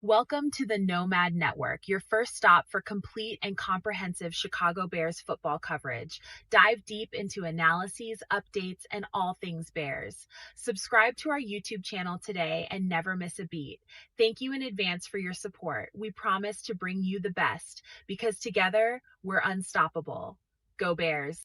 Welcome to the Nomad Network, your first stop for complete and comprehensive Chicago Bears football coverage. Dive deep into analyses, updates, and all things Bears. Subscribe to our YouTube channel today and never miss a beat. Thank you in advance for your support. We promise to bring you the best because together we're unstoppable. Go Bears!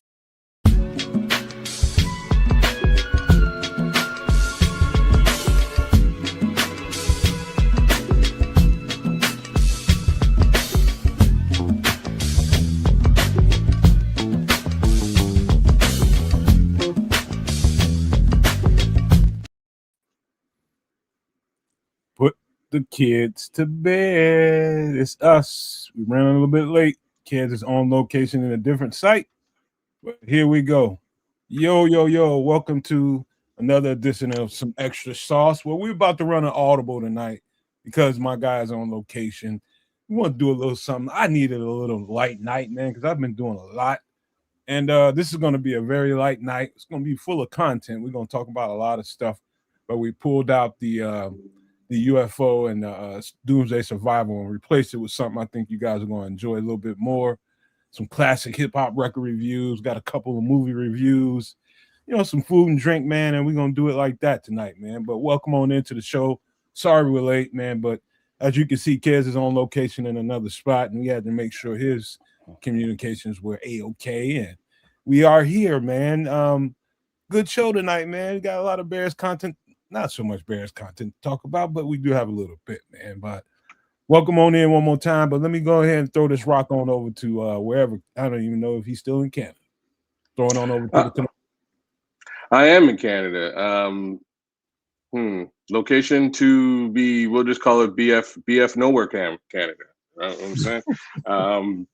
Put the kids to bed. It's us. We ran a little bit late. Kids is on location in a different site. But here we go. Yo. Welcome to another edition of Some Extra Sauce. Well, we're about to run an audible tonight because my guy's on location. We want to do a little something. I needed a little light night, man, because I've been doing a lot. And this is going to be a very light night. It's going to be full of content. We're going to talk about a lot of stuff. But we pulled out the UFO and Doomsday Survival and replaced it with something I think you guys are going to enjoy a little bit more. Some classic hip-hop record reviews, got a couple of movie reviews, some food and drink, man, and we're going to do it like that tonight, man. But welcome on into the show. Sorry we're late, man, but as you can see, Kez is on location in another spot, and we had to make sure his communications were A-OK, and we are here, man. Good show tonight, man. We got a lot of Bears content. Not so much Bears content to talk about, but we do have a little bit, man. But welcome on in one more time. But let me go ahead and throw this rock on over to wherever. I don't even know if he's still in Canada. Throwing on over to the. I am in Canada. Location to be, we'll just call it BF Nowhere Canada. You know what I'm saying?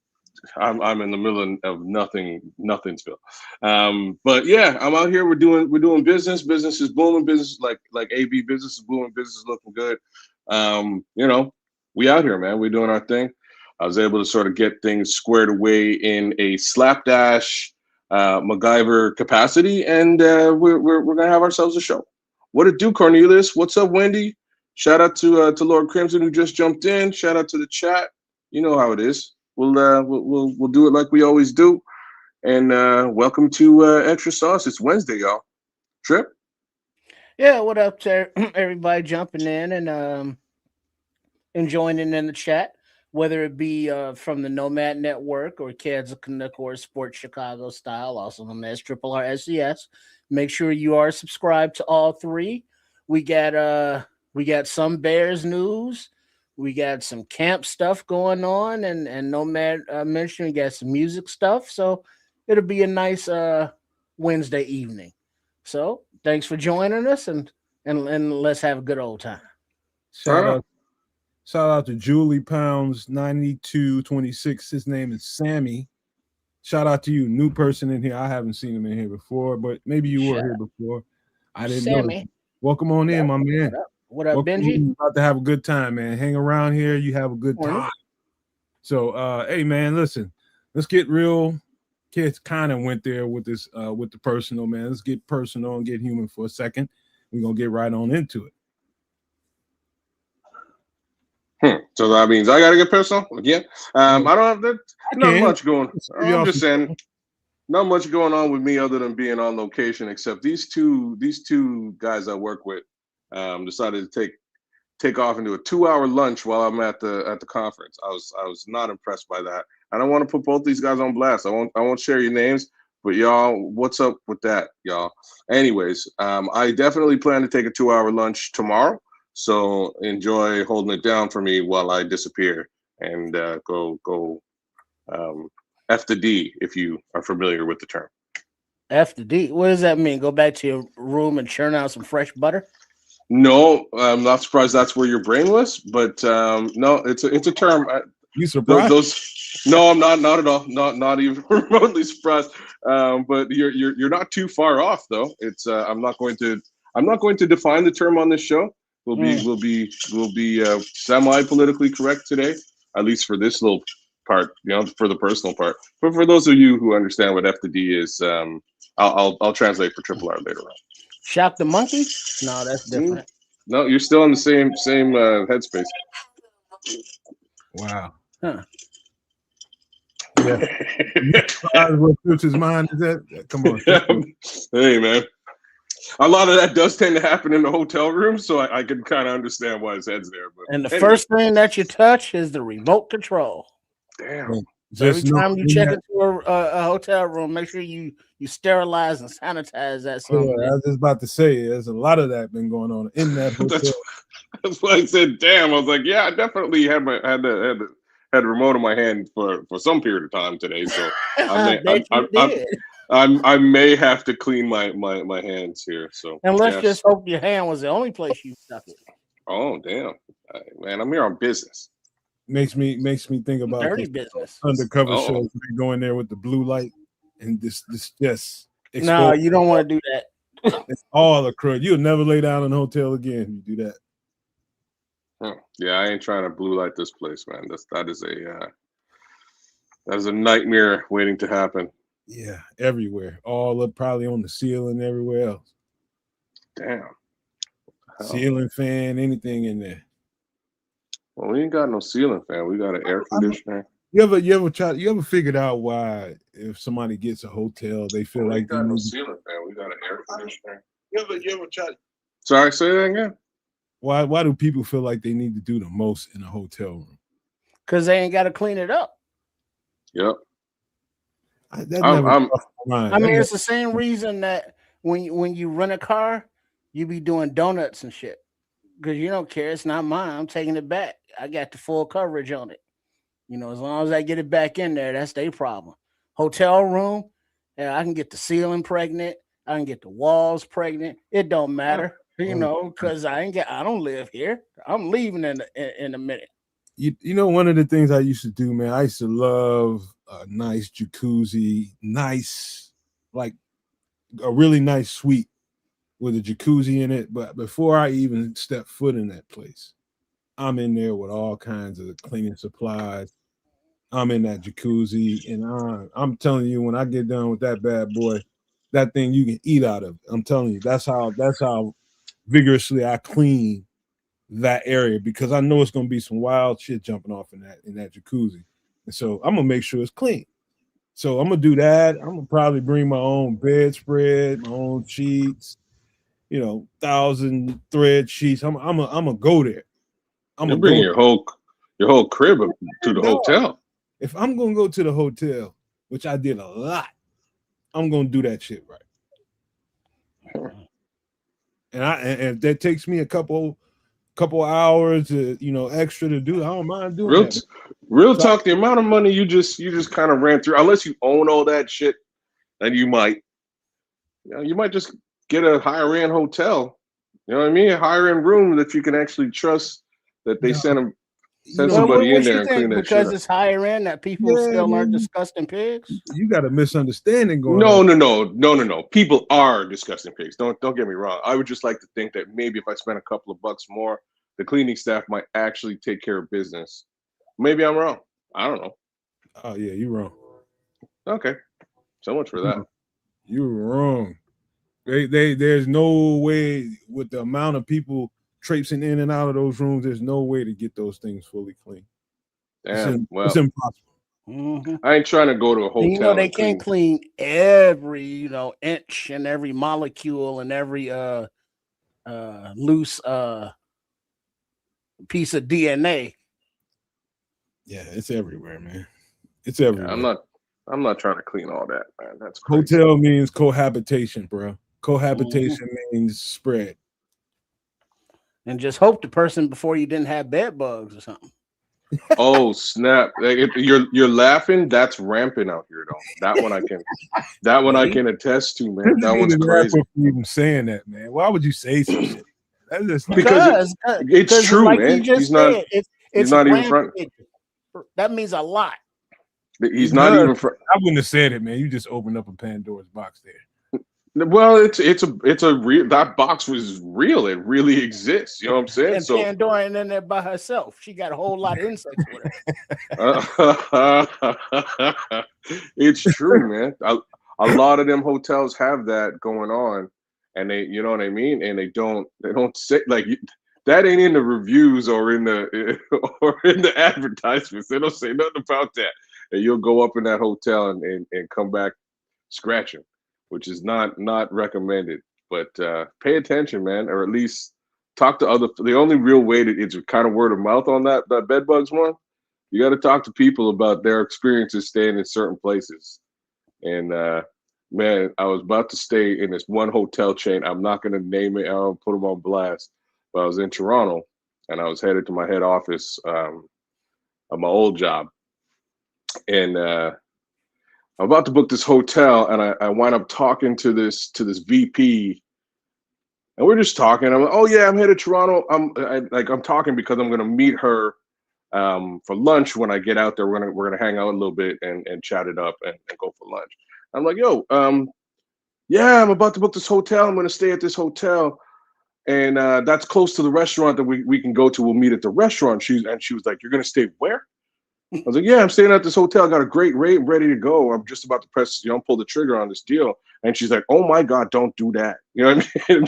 I'm in the middle of Nothingsville. But yeah, I'm out here. We're doing business. Business is booming. Business like AB business is booming. Business is looking good. We out here, man. We're doing our thing. I was able to sort of get things squared away in a slapdash MacGyver capacity, and we're gonna have ourselves a show. What it do, Cornelius? What's up, Wendy? Shout out to Lord Crimson who just jumped in. Shout out to the chat. You know how it is. We'll do it like we always do, and welcome to Extra Sauce. It's Wednesday, y'all. Trip. Yeah, what up to everybody jumping in and joining in the chat, whether it be from the Nomad Network or Kids of Canuck or Sports Chicago Style, also known as Triple R SES. Make sure you are subscribed to all three. We got some Bears news. We got some camp stuff going on, and Nomad mentioned we got some music stuff. So it'll be a nice Wednesday evening. So thanks for joining us, and let's have a good old time. Shout out to Julie Pounds 9226. His name is Sammy. Shout out to you, new person in here. I haven't seen him in here before, but maybe you were here before. I didn't know. Welcome on in, my man. What up, Benji? About to have a good time, man. Hang around here. You have a good time. So, hey, man, listen. Let's get real. Kids kind of went there with this, with the personal, man. Let's get personal and get human for a second. We're gonna get right on into it. So that means I gotta get personal again. I don't have not much going. I'm just saying, not much going on with me other than being on location. Except these two guys I work with decided to take off into a 2-hour lunch while I'm at the conference. I was not impressed by that. I don't want to put both these guys on blast. I won't share your names, but y'all, what's up with that, y'all? Anyways, I definitely plan to take a 2-hour lunch tomorrow. So enjoy holding it down for me while I disappear and go F the D, if you are familiar with the term. F the D. What does that mean? Go back to your room and churn out some fresh butter? No, I'm not surprised that's where your brain was, but no, it's a term. You surprised? No, I'm not at all. Not even remotely surprised. But you're not too far off though. It's I'm not going to define the term on this show. We'll be semi-politically correct today, at least for this little part, for the personal part. But for those of you who understand what F the D is, I'll translate for Triple R later on. Shock the monkey? No, that's different. No, you're still in the same headspace. Wow. Huh. Yeah. What Filch's mind is that? Come on. Hey, man. A lot of that does tend to happen in the hotel room, so I can kind of understand why his head's there. But And the first thing that you touch is the remote control. Damn. So every time you check into a hotel room, make sure you sterilize and sanitize that. Yeah, I was just about to say, there's a lot of that been going on in that hotel. That's why I said, "Damn!" I was like, "Yeah, I definitely had the remote in my hand for some period of time today." So I may have to clean my hands here. So and let's just hope your hand was the only place you stuck it. Oh damn, man! I'm here on business. Makes me think about dirty business undercover shows. They go in there with the blue light and this just. No, you don't want to do that. It's all a crud. You'll never lay down in a hotel again. You do that. Yeah, I ain't trying to blue light this place, man. That is a nightmare waiting to happen. Yeah, everywhere. All up, probably on the ceiling, everywhere else. Damn. Ceiling fan, anything in there. Well, we ain't got no ceiling fan. We got an air conditioner. You ever figured out why if somebody gets a hotel, they feel like we got no ceiling fan. We got an air conditioner. You ever try? Sorry, say that again. Why do people feel like they need to do the most in a hotel room? Because they ain't got to clean it up. Yep. I mean, it's the same reason that when you rent a car, you be doing donuts and shit. Because you don't care. It's not mine. I'm taking it back. I got the full coverage on it. You know, as long as I get it back in there, that's their problem. Hotel room, yeah, I can get the ceiling pregnant. I can get the walls pregnant. It don't matter, you know, because I don't live here. I'm leaving in a minute. You know, one of the things I used to do, man, I used to love a nice jacuzzi, like a really nice suite with a jacuzzi in it. But before I even step foot in that place, I'm in there with all kinds of cleaning supplies. I'm in that jacuzzi, and I'm telling you, when I get done with that bad boy, that thing you can eat out of. I'm telling you, that's how vigorously I clean that area, because I know it's gonna be some wild shit jumping off in that jacuzzi, and so I'm gonna make sure it's clean. So I'm gonna do that. I'm gonna probably bring my own bedspread, my own sheets, 1,000 thread sheets. I'm gonna go there. I'm gonna bring your whole crib to the hotel. If I'm gonna go to the hotel, which I did a lot, I'm gonna do that shit right. And if that takes me a couple hours, extra to do, I don't mind doing that. Real talk, the amount of money you just kind of ran through, unless you own all that shit, then you might just get a higher end hotel. You know what I mean? A higher end room that you can actually trust that they send somebody in there and clean that shit. Because it's higher end that people still aren't disgusting pigs. You got a misunderstanding going on. No. People are disgusting pigs. Don't get me wrong. I would just like to think that maybe if I spent a couple of bucks more, the cleaning staff might actually take care of business. Maybe I'm wrong. I don't know. Oh yeah, you're wrong. Okay. So much for that. You're wrong. There's no way, with the amount of people traipsing in and out of those rooms, there's no way to get those things fully clean. Damn, it's impossible. Mm-hmm. I ain't trying to go to a hotel. They can't clean every inch and every molecule and every loose piece of DNA. Yeah, it's everywhere, man. It's everywhere. Yeah, I'm not trying to clean all that, man. That's crazy. Hotel means cohabitation, bro. Cohabitation means spread. And just hope the person before you didn't have bed bugs or something. Oh snap! You're laughing. That's rampant out here, though. That one I can attest to, man. That one's crazy. Even saying that, man. Why would you say some shit? That's just because it's true, like man. He's not even front. That means a lot. He's not even front. I wouldn't have said it, man. You just opened up a Pandora's box there. Well, it's a real, that box was real. It really exists. You know what I'm saying? And Pandora ain't in there by herself. She got a whole lot of insects with her. It's true, man. A lot of them hotels have that going on, and they, you know what I mean. And they don't say, like, that ain't in the reviews or in the advertisements. They don't say nothing about that. And you'll go up in that hotel and come back scratching, which is not recommended. But pay attention, man, or at least talk to other. The only real way that it's kind of word of mouth on that bed bugs one. You got to talk to people about their experiences staying in certain places. And man, I was about to stay in this one hotel chain. I'm not going to name it. I don't put them on blast. But I was in Toronto, and I was headed to my head office of my old job. And I'm about to book this hotel, and I wind up talking to this VP. And we're just talking. I'm like, oh yeah, I'm headed to Toronto. I'm talking because I'm going to meet her for lunch when I get out there. We're gonna hang out a little bit and chat it up and go for lunch. I'm like, yo, yeah, I'm about to book this hotel. I'm gonna stay at this hotel, and that's close to the restaurant that we can go to. We'll meet at the restaurant. She was like, you're gonna stay where? I was like, yeah, I'm staying at this hotel. I got a great rate, I'm ready to go. I'm just about to press, pull the trigger on this deal. And she's like, oh my God, don't do that. You know what I mean?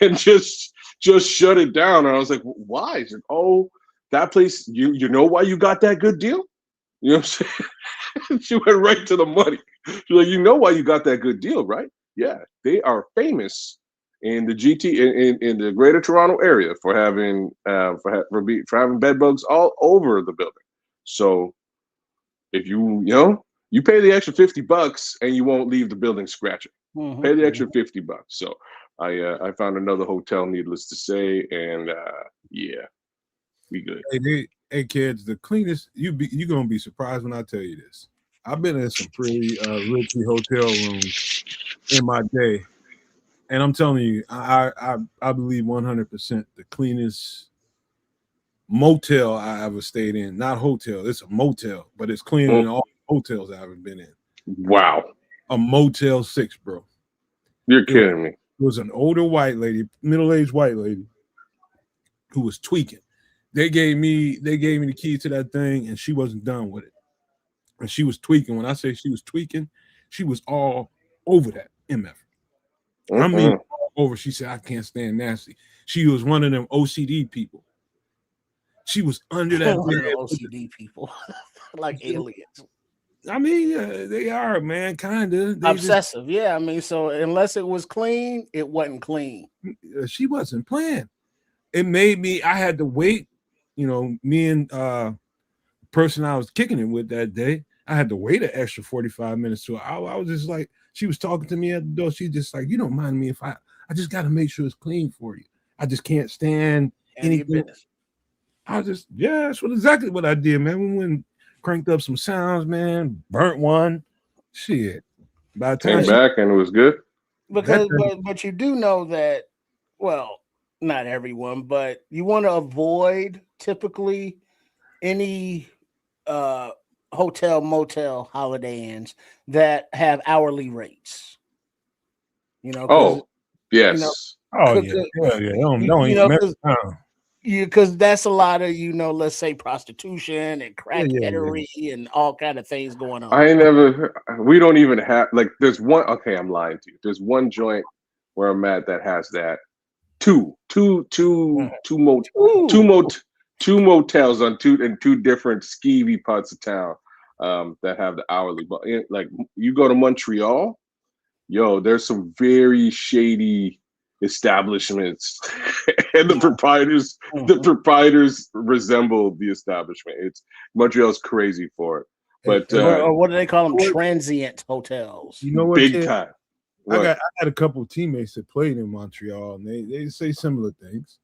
and just shut it down. And I was like, why? She's like, oh, that place, you know why you got that good deal? You know what I'm saying? She went right to the money. She's like, you know why you got that good deal, right? Yeah, they are famous in the in the Greater Toronto area for having having bed bugs all over the building. So if you pay the extra $50 and you won't leave the building scratching. Mm-hmm. Pay the extra $50. So I found another hotel, needless to say, and yeah. We good. Hey kids, the cleanest you're gonna be surprised when I tell you this. I've been in some pretty ritzy hotel rooms in my day, and I'm telling you, I believe 100% the cleanest motel I ever stayed in. Not hotel, it's a motel, but it's cleaner than all hotels I've ever been in. Wow, a Motel 6, bro. You're kidding me. It was an older white lady, middle-aged white lady, who was tweaking. They gave me the key to that thing, and she wasn't done with it. And she was tweaking. When I say she was tweaking, she was all over that MF. I mean, all over. She said, I can't stand nasty. She was one of them OCD people. She was under that OCD people, like aliens. I mean, they are, man, kind of obsessive. Yeah, I mean, so unless it was clean, it wasn't clean. She wasn't playing. It made me. I had to wait. Me and the person I was kicking it with that day, I had to wait an extra 45 minutes to an hour. I was just like, she was talking to me at the door. She just like, you don't mind me if I just got to make sure it's clean for you. I just can't stand anything. I just, yeah, that's exactly what I did, man. We went and cranked up some sounds, man. Burnt one. Shit. By the time came back and it was good. Because, but you do know that, well, not everyone, but you want to avoid typically any hotel, motel, Holiday Inns that have hourly rates. Oh, yes. Because that's a lot of let's say prostitution and crackheadery and all kind of things going on. We don't even have, like, there's one. Okay, I'm lying to you. There's one joint where I'm at that has that. Two motels in two different skeevy parts of town that have the hourly. But like, you go to Montreal, there's some very shady establishments, and the proprietors resemble the establishment. Montreal's crazy for it. But or what do they call them? Transient hotels. You know what? Big time. I had a couple of teammates that played in Montreal, and they say similar things.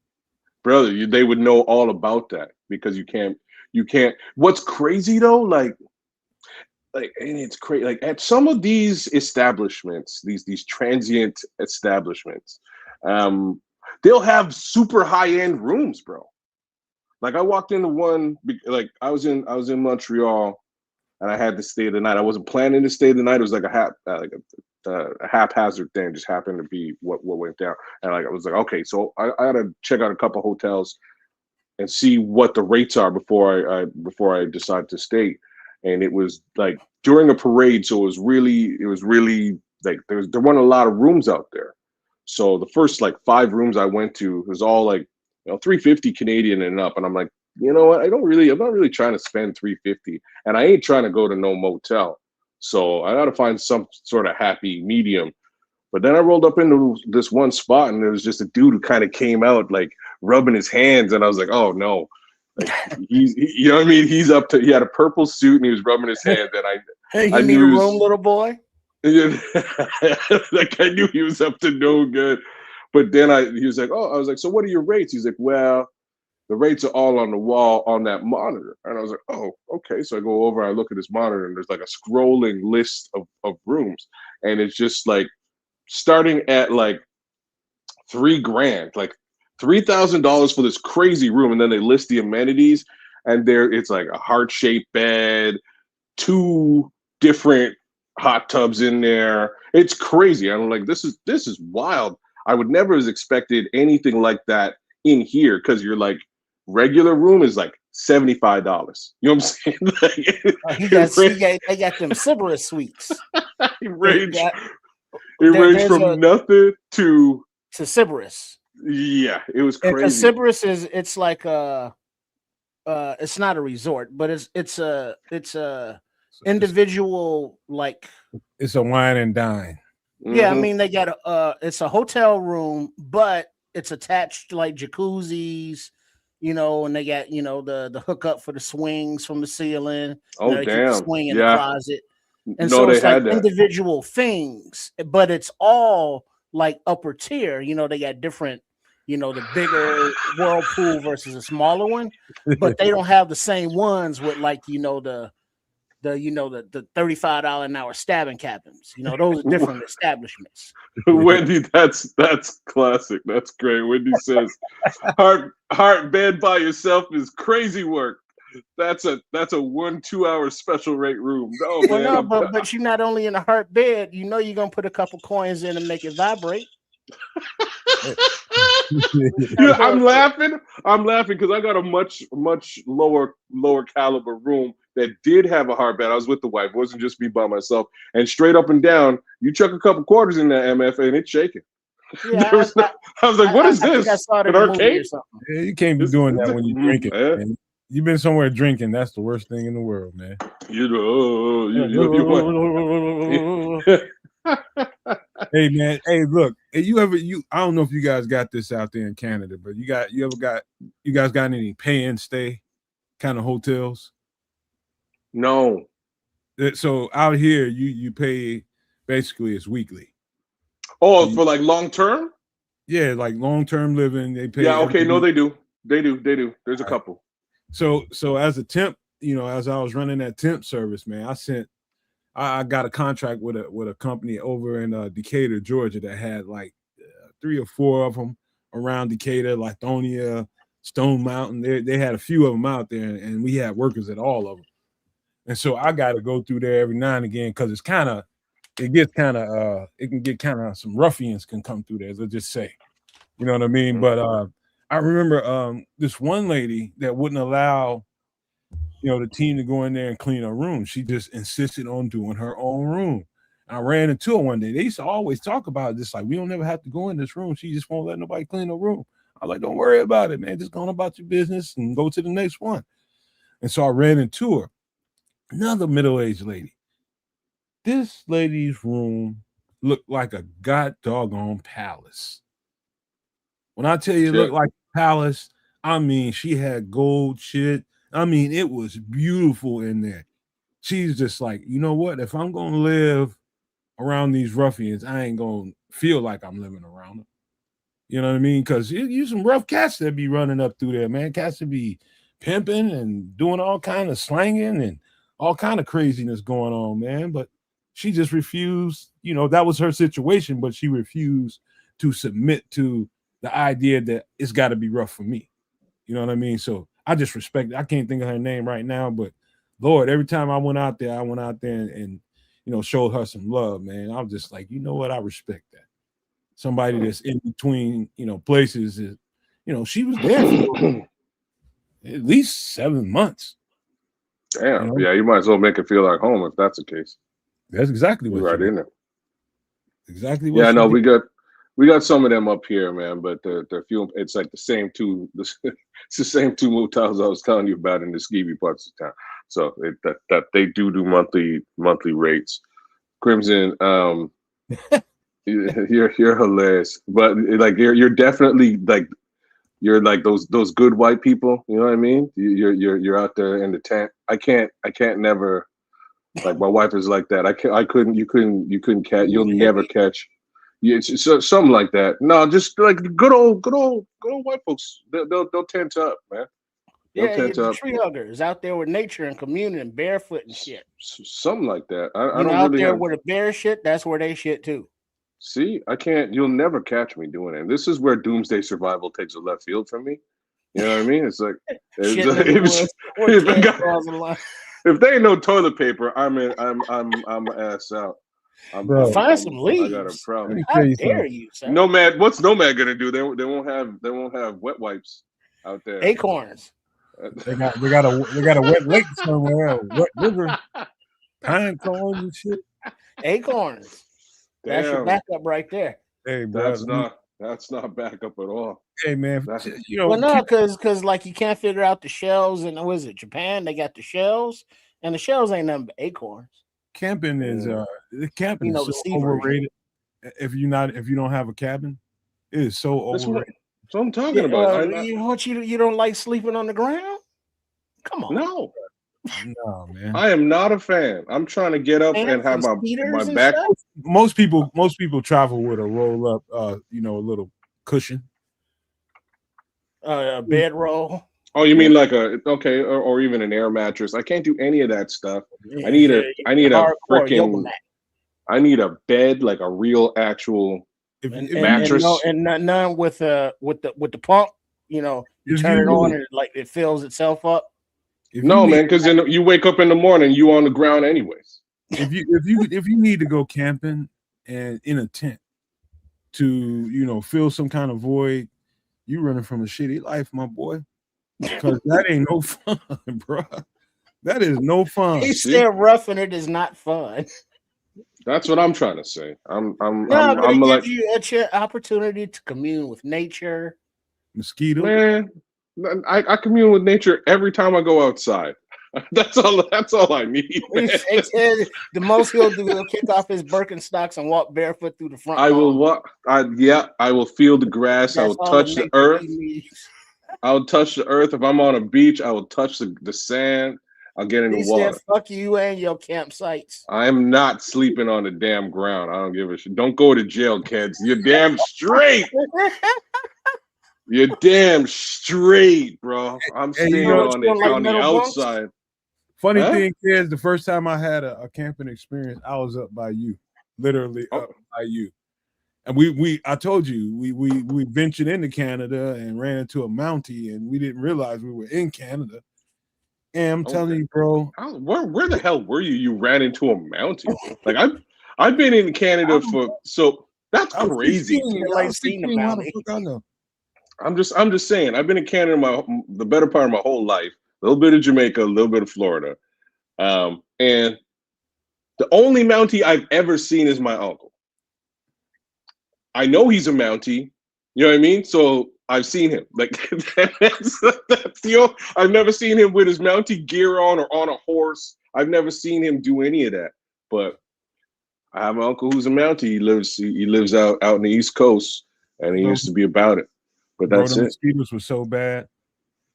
Brother, they would know all about that because you can't. What's crazy though, like, and it's crazy. Like at some of these establishments, these transient establishments, they'll have super high-end rooms, bro. Like I walked into one, like I was in Montreal, and I had to stay the night. I wasn't planning to stay the night. It was like a haphazard thing, just happened to be what went down. And I was like, okay, so I had to check out a couple hotels and see what the rates are before I decide to stay. And it was like during a parade, so it was really like there weren't a lot of rooms out there. So the first like 5 rooms I went to was all like $350 Canadian and up. And I'm like, you know what? I'm not really trying to spend $350, and I ain't trying to go to no motel. So I got to find some sort of happy medium. But then I rolled up into this one spot, and there was just a dude who kind of came out like rubbing his hands, and I was like, oh no, like you know what I mean? He had a purple suit and he was rubbing his hands, and I need a room, little boy. Like I knew he was up to no good. But then he was like, oh, I was like, so what are your rates? He's like, well, the rates are all on the wall on that monitor. And I was like, oh, okay. So I go over, I look at this monitor, and there's like a scrolling list of rooms. And it's just like starting at like $3,000, like $3,000 for this crazy room. And then they list the amenities, and it's like a heart-shaped bed, 2 different hot tubs in there. It's crazy. I'm like, this is wild. I would never have expected anything like that in here, because you're like, regular room is like $75. You know what I'm saying? They got them Sybaris suites. It ranged from nothing to Sybaris. Yeah, it was crazy. Sybaris it's like it's not a resort, but it's a individual, like it's a wine and dine. Yeah, I mean they got it's a hotel room, but it's attached to like jacuzzis, and they got the hookup for the swings from the ceiling. Oh damn! Swing in the closet, and no, so it's like that. individual things, but it's all like upper tier. They got different, the bigger whirlpool versus a smaller one, but they don't have the same ones with like the $35 an hour stabbing cabins. Those are different establishments. Wendy, that's classic. That's great. Wendy says, heart bed by yourself is crazy work. That's a 1-2 hour special rate room. No, well, man, no, but you're not only in a heart bed. You're gonna put a couple coins in and make it vibrate. I'm laughing because I got a much lower caliber room that did have a hard bed. I was with the wife. It wasn't just me by myself. And straight up and down, you chuck a couple quarters in that MF and it's shaking. Yeah, I was like, what is this? An arcade? Yeah, you can't be doing that when you're drinking. Man. You've been somewhere drinking. That's the worst thing in the world, man. Hey man, hey look, I don't know if you guys got this out there in Canada, but you guys got any pay and stay kind of hotels? No. So out here you pay, basically it's weekly. Oh, for like long term? Yeah, like long term living. They pay. Yeah, okay, no, they do. There's a couple. So as a temp, as I was running that temp service, man, I got a contract with a company over in Decatur, Georgia, that had like 3 or 4 of them around Decatur, Lithonia, Stone Mountain. They had a few of them out there, and we had workers at all of them. And so I got to go through there every now and again because it can get kind of some ruffians can come through there. Let's just say, you know what I mean? But I remember this one lady that wouldn't allow the team to go in there and clean her room. She just insisted on doing her own room. I ran into her one day. They used to always talk about this, like, we don't ever have to go in this room. She just won't let nobody clean her room. I was like, don't worry about it, man. Just go on about your business and go to the next one. And so I ran into her. Another middle-aged lady. This lady's room looked like a god doggone palace. When I tell you it looked like a palace, I mean, she had gold shit. I mean, it was beautiful in there. She's just like, you know what? If I'm going to live around these ruffians, I ain't going to feel like I'm living around them. You know what I mean? Because you some rough cats that be running up through there, man. Cats that be pimping and doing all kind of slanging and all kind of craziness going on, man. But she just refused. That was her situation, but she refused to submit to the idea that it's got to be rough for me. You know what I mean? So I just respect it. I can't think of her name right now, but Lord, every time I went out there and showed her some love, man. I was just like, you know what? I respect that. Somebody that's in between, places is, she was there for at least 7 months. Damn. Yeah, you might as well make it feel like home if that's the case. That's exactly what you're right in there. Exactly what we We got some of them up here, man, but they're few. It's like the same two. It's the same two motels I was telling you about in the skeevy parts of town. So that they do monthly rates. Crimson, you're hilarious, but like you're definitely like you're like those good white people. You know what I mean? You're out there in the tent. I can't never. Like my wife is like that. You couldn't catch. You'll never catch. Yeah, it's something like that. No, just like good old white folks. They'll tent up, man. Yeah, the tree huggers out there with nature and communing, barefoot and shit. Something like that. I don't out really there where the bear shit. That's where they shit too. See, I can't. You'll never catch me doing it. And this is where doomsday survival takes a left field for me. You know what I mean? It's like if they ain't no toilet paper, I'm ass out. Find some leaves. I got a problem. How dare you, sir? Nomad, what's Nomad gonna do? They won't have wet wipes out there. Acorns. They got a wet lake somewhere, wet river, pine cones and shit. Acorns. Damn. That's your backup right there. Hey, bro, that's not backup at all. Hey, man, well, no, because like you can't figure out the shells, and what is it? Japan, they got the shells, and the shells ain't nothing but acorns. Camping is camping is so overrated. If you don't have a cabin, it is so overrated. That's what I'm talking about. You don't like sleeping on the ground? Come on. No, man. I am not a fan. I'm trying to get up and have my back. Most people travel with a roll up, a little cushion. A bedroll. Oh, you mean like or even an air mattress? I can't do any of that stuff. I need a bed, like a real actual mattress, and none with the pump. You turn it on and it fills itself up. Man, because then you wake up in the morning, you on the ground anyways. If you need to go camping and in a tent to fill some kind of void, you running from a shitty life, my boy. Because that ain't no fun, bro. That is no fun. He said roughing it is not fun. That's what I'm trying to say. I'm it gives you an opportunity to commune with nature. Mosquito. Man, I commune with nature every time I go outside. That's all I need. The most he'll do, he'll kick off his Birkenstocks and walk barefoot through the front. I will walk. I will feel the grass. I will touch the earth. I will touch the earth. If I'm on a beach, I will touch the sand. I'll get in the water. Said, fuck you and your campsites. I am not sleeping on the damn ground. I don't give a shit. Don't go to jail, kids. You're damn straight. You're damn straight, bro. I'm staying on the outside. Funny thing is, the first time I had a camping experience, I was up by you, literally up by you. And I told you, we ventured into Canada and ran into a Mountie, and we didn't realize we were in Canada. And I'm telling you, bro, where the hell were you? You ran into a Mountie. Like I've been in Canada that's crazy. I'm just saying. I've been in Canada the better part of my whole life. A little bit of Jamaica, a little bit of Florida, and the only Mountie I've ever seen is my uncle. I know he's a Mountie, you know what I mean? So I've seen him. Like that's I've never seen him with his Mountie gear on or on a horse. I've never seen him do any of that. But I have an uncle who's a Mountie. He lives out in the East Coast, and he used to be about it. But that's the mosquitoes were so bad.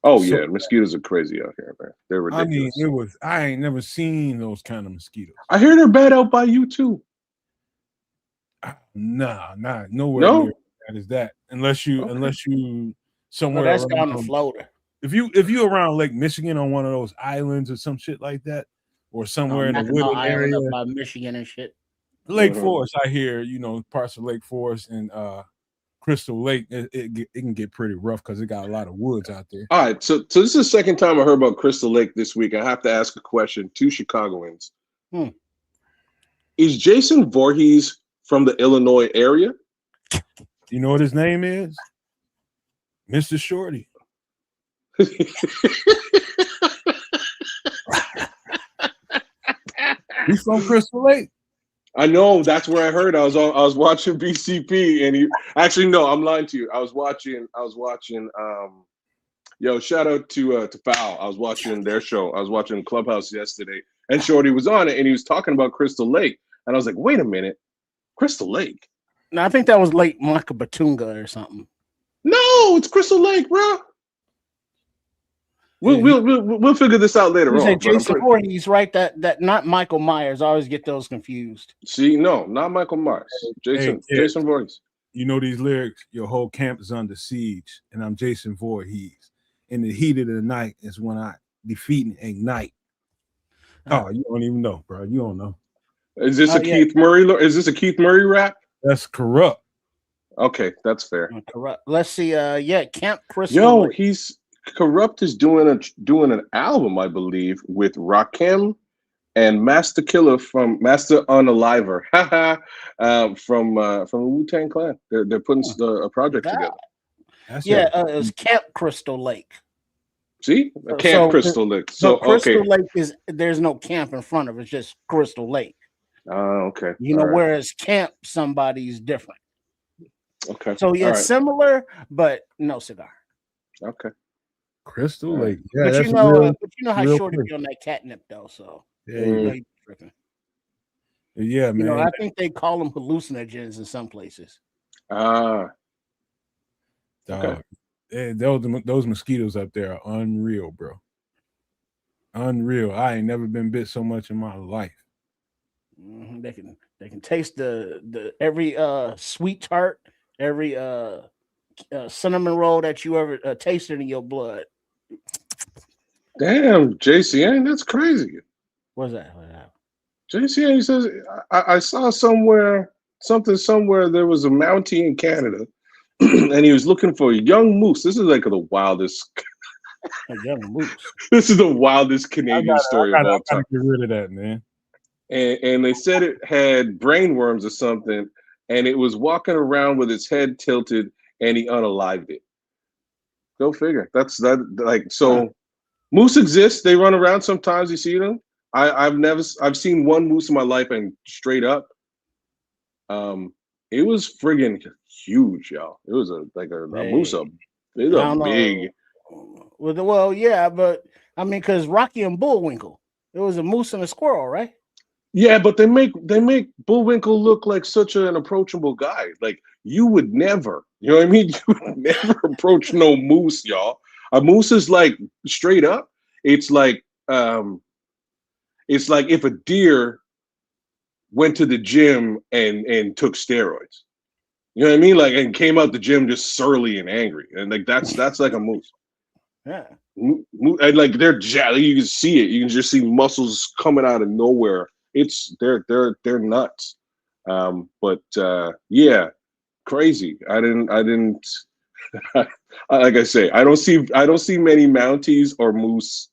Oh yeah, mosquitoes are crazy out here, man. They're ridiculous. I mean, I ain't never seen those kind of mosquitoes. I hear they're bad out by you too. Nah, nowhere near that is that. Unless you somewhere. That's down to Florida. If you around Lake Michigan on one of those islands or some shit like that, or somewhere in the wooded area, by Michigan and shit. Lake Forest, I hear parts of Lake Forest and Crystal Lake, it can get pretty rough because it got a lot of woods out there. All right, so this is the second time I heard about Crystal Lake this week. I have to ask a question to Chicagoans. Is Jason Voorhees from the Illinois area? You know what his name is? Mr. Shorty. He's from Crystal Lake. I know, that's where I heard. I was watching BCP, and no, I'm lying to you. I was watching yo, shout out to Foul. I was watching their show. I was watching Clubhouse yesterday, and Shorty was on it, and he was talking about Crystal Lake, and I was like, wait a minute, Crystal Lake? No, I think that was Lake Maka Batunga or something. No, it's Crystal Lake, bro. We'll figure this out later on. Jason Voorhees, right? That not Michael Myers. I always get those confused. See, no, not Michael Myers. Jason Voorhees. You know these lyrics. Your whole camp is under siege, and I'm Jason Voorhees. In the heat of the night is when I defeat and ignite. Oh, you don't even know, bro. You don't know. Is this a Keith Murray? Is this a Keith Murray rap? That's Corrupt. Okay, that's fair. Corrupt. Let's see. Camp Crystal. Yo, he's Corrupt is doing an album, I believe, with Rakim and Master Killer from Master Unaliver, from the Wu-Tang Clan. They're putting a project together. It was Camp Crystal Lake. See, Camp Crystal Lake. So Crystal Lake there's no camp in front of it. It's just Crystal Lake. Okay. Whereas Camp Somebody's different. Okay. So similar, but no cigar. Okay. Crystal Lake. Yeah, but you know how short it be on that catnip though. So yeah, yeah, man. I think they call them hallucinogens in some places. Okay. Those mosquitoes up there are unreal, bro. Unreal. I ain't never been bit so much in my life. They can taste the every sweet tart, every cinnamon roll that you ever tasted in your blood. Damn, JCN, that's crazy. What's that? JCN, he says, I saw somewhere there was a Mountie in Canada, and he was looking for a young moose. This is like the wildest. A young moose. This is the wildest Canadian story of all time. I gotta get rid of that, man. And they said it had brainworms or something, and it was walking around with its head tilted, and he unalived it. Go figure. Moose exist. They run around sometimes. You see them. I've seen one moose in my life, and straight up, it was friggin' huge, y'all. It was a moose up. It's a big. Well, yeah, but I mean, because Rocky and Bullwinkle, it was a moose and a squirrel, right? Yeah, but they make Bullwinkle look like such an approachable guy. Like you would never, you know what I mean? You would never approach no moose, y'all. A moose is like straight up. It's like if a deer went to the gym and took steroids. You know what I mean? Like and came out the gym just surly and angry, and like that's like a moose. Yeah. And like they're you can see it. You can just see muscles coming out of nowhere. They're nuts. But yeah, crazy. I didn't like I say, I don't see many Mounties or moose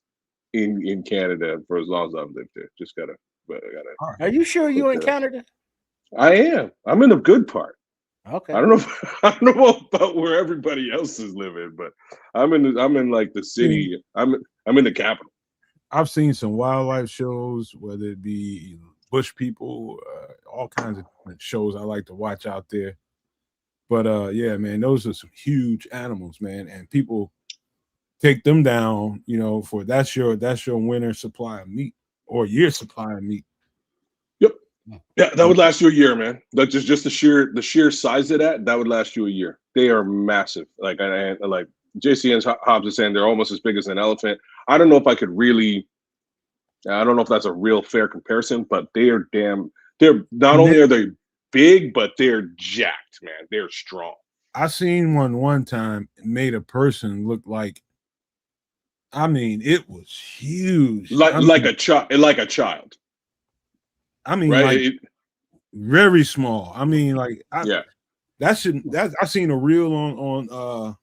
in Canada for as long as I've lived there. Just gotta. Are you sure you're in Canada? I am. I'm in the good part. Okay. I don't know about where everybody else is living, but I'm in like the city. I'm in the capital. I've seen some wildlife shows, whether it be bush people, all kinds of shows I like to watch out there. But yeah, man, those are some huge animals, man, and people take them down, for that's your winter supply of meat or year supply of meat. Yep. Yeah, that would last you a year, man. That's just the sheer size of that would last you a year. They are massive. Like JCN's Hobbs is saying, they're almost as big as an elephant. I don't know if that's a real fair comparison, but they're not only are they big, but they're jacked, man. They're strong. I seen one time made a person look like, I mean, it was huge. Like a child. I mean, right? Like very small. I mean, like I seen a reel on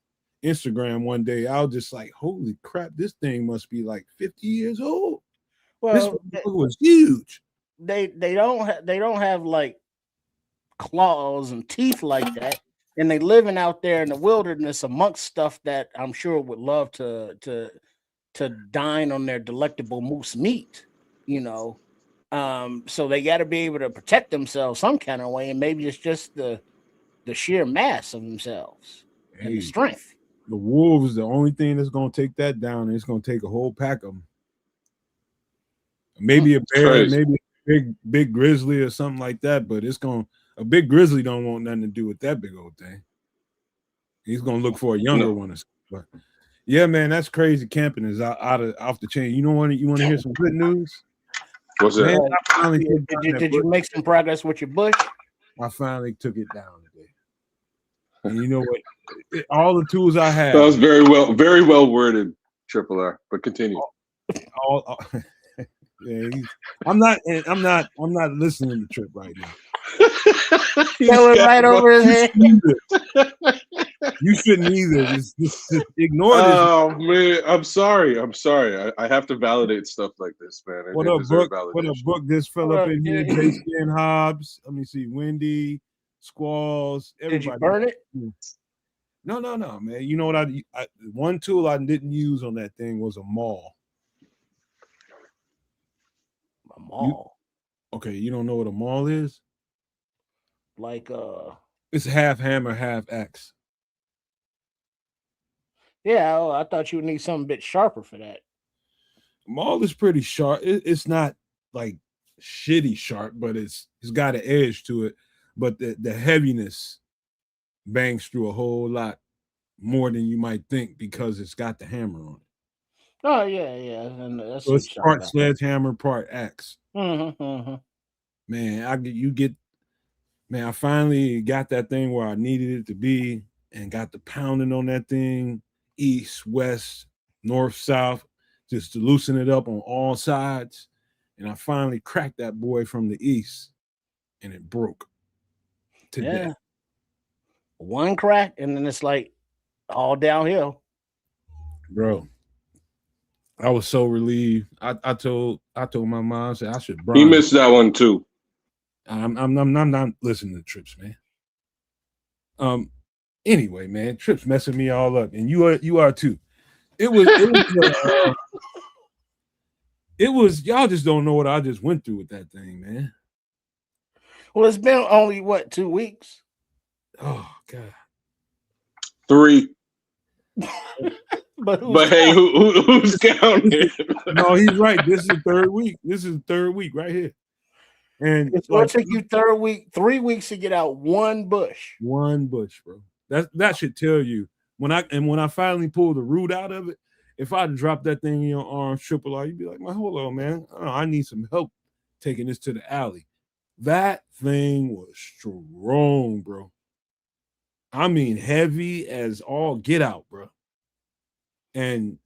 Instagram one day. I was just like, holy crap, this thing must be like 50 years old. Well, this was huge. They don't have like claws and teeth like that, and they living out there in the wilderness amongst stuff that I'm sure would love to dine on their delectable moose meat. So they got to be able to protect themselves some kind of way, and maybe it's just the sheer mass of themselves and the strength. The wolves, the only thing that's going to take that down, and it's going to take a whole pack of them. Maybe a bear, maybe a big grizzly or something like that, but a big grizzly don't want nothing to do with that big old thing. He's going to look for a younger one or something. But yeah, man, that's crazy. Camping is off the chain. You want to hear some good news? What's that? Did you make some progress with your bush? I finally took it down today. And you know what? All the tools I have. That was very well worded, Triple R. But continue. Yeah, I'm not listening to Trip right now. Going right over his head. You shouldn't either. Just ignore this. Oh man, I'm sorry. I have to validate stuff like this, man. What up, Book? This fell up in here. JC and Hobbs. Let me see. Wendy, Squalls. Everybody. Did you burn it? No, man. You know what? I one tool I didn't use on that thing was a maul. A maul. Okay, you don't know what a maul is? Like it's half hammer, half axe. Yeah, I thought you would need something a bit sharper for that. Maul is pretty sharp. It's not like shitty sharp, but it's got an edge to it. But the heaviness bangs through a whole lot more than you might think because it's got the hammer on it. Oh yeah, and that's so it's part sledgehammer, part axe. Mm-hmm. Man, I finally got that thing where I needed it to be, and got the pounding on that thing, east, west, north, south, just to loosen it up on all sides. And I finally cracked that boy from the east, and it broke to death. One crack, and then it's like all downhill, bro. I was so relieved. I told my mom, I said I should bronze. He missed that one too. I'm not listening to Trips, man. Anyway, man, Trips messing me all up, and you are too. It was y'all just don't know what I just went through with that thing, man. Well, it's been only 2 weeks. Oh God, 3. But hey, who's counting? No, he's right. This is the third week. This is the third week right here. And it's going to take you 3 weeks to get out one bush. One bush, bro. That should tell you when I finally pull the root out of it. If I drop that thing in your arm, Triple R, you'd be like, hold on, man. I need some help taking this to the alley. That thing was strong, bro. I mean, heavy as all get out, bro. And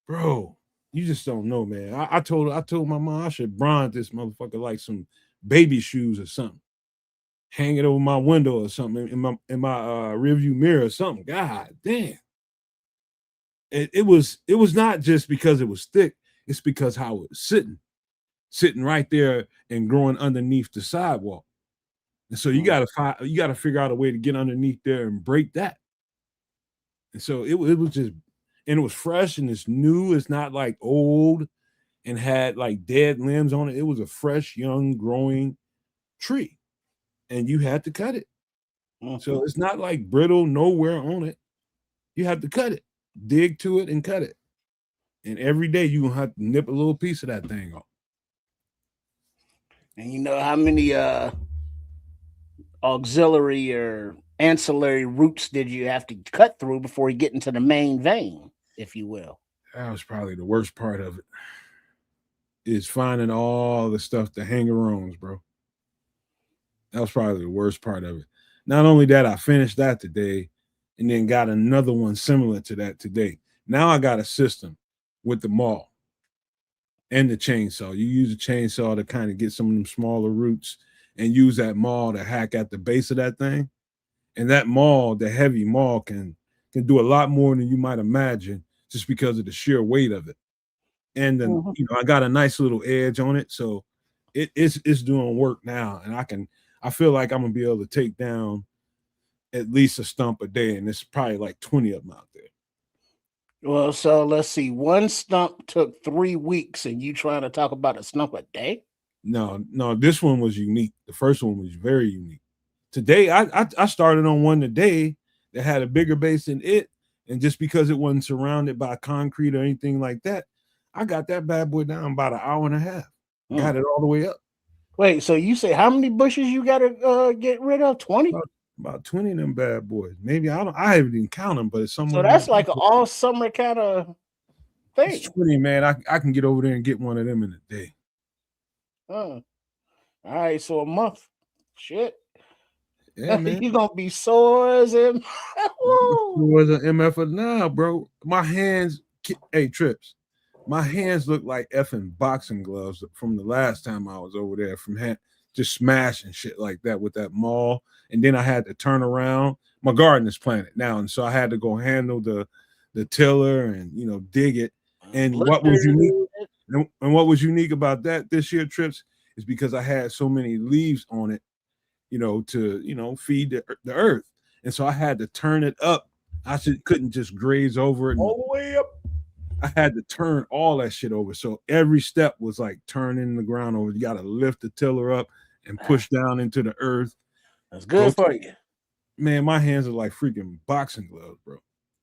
bro, you just don't know, man. I told my mom I should bronze this motherfucker like some baby shoes or something. Hang it over my window or something in my rearview mirror or something. God damn. It was not just because it was thick, it's because how it was sitting right there and growing underneath the sidewalk. And so you gotta figure out a way to get underneath there and break that. And so it was just, and it was fresh and it's new. It's not like old and had like dead limbs on it. It was a fresh, young, growing tree, and you had to cut it. Mm-hmm. So it's not like brittle, nowhere on it. You have to cut it, dig to it, and cut it. And every day you gonna have to nip a little piece of that thing off. And you know how many auxiliary or ancillary roots did you have to cut through before you get into the main vein, if you will? That was probably the worst part of it. Is finding all the stuff, the hanger-ons, bro. That was probably the worst part of it. Not only that, I finished that today and then got another one similar to that today. Now I got a system with the maul and the chainsaw. You use a chainsaw to kind of get some of them smaller roots and use that maul to hack at the base of that thing. And that maul, the heavy maul, can do a lot more than you might imagine just because of the sheer weight of it. And then I got a nice little edge on it, so it's doing work now. And I feel like I'm gonna be able to take down at least a stump a day, and it's probably like 20 of them out there. Well, so let's see. One stump took 3 weeks, and you trying to talk about a stump a day? No, this one was unique. The first one was very unique. Today, I started on one today that had a bigger base than it, and just because it wasn't surrounded by concrete or anything like that, I got that bad boy down about an hour and a half. Got it all the way up. Wait, so you say how many bushes you got to get rid of? 20? About 20 of them bad boys. Maybe I haven't even count them, but it's somewhere. So that's like an all summer kind of thing. It's 20, man. I can get over there and get one of them in a day. All right, so a month. Shit. Yeah, man. You're gonna be sore as him. Was an MF now, bro. My hands, hey, Trips. My hands look like effing boxing gloves from the last time I was over there, from just smashing shit like that with that maul. And then I had to turn around. My garden is planted now, and so I had to go handle the tiller and dig it. And what was unique? And what was unique about that this year, Trips, is because I had so many leaves on it, to feed the earth, and so I had to turn it up. Couldn't just graze over it all the way up. I had to turn all that shit over. So every step was like turning the ground over. You got to lift the tiller up and push down into the earth. That's good for you. Man, my hands are like freaking boxing gloves, bro.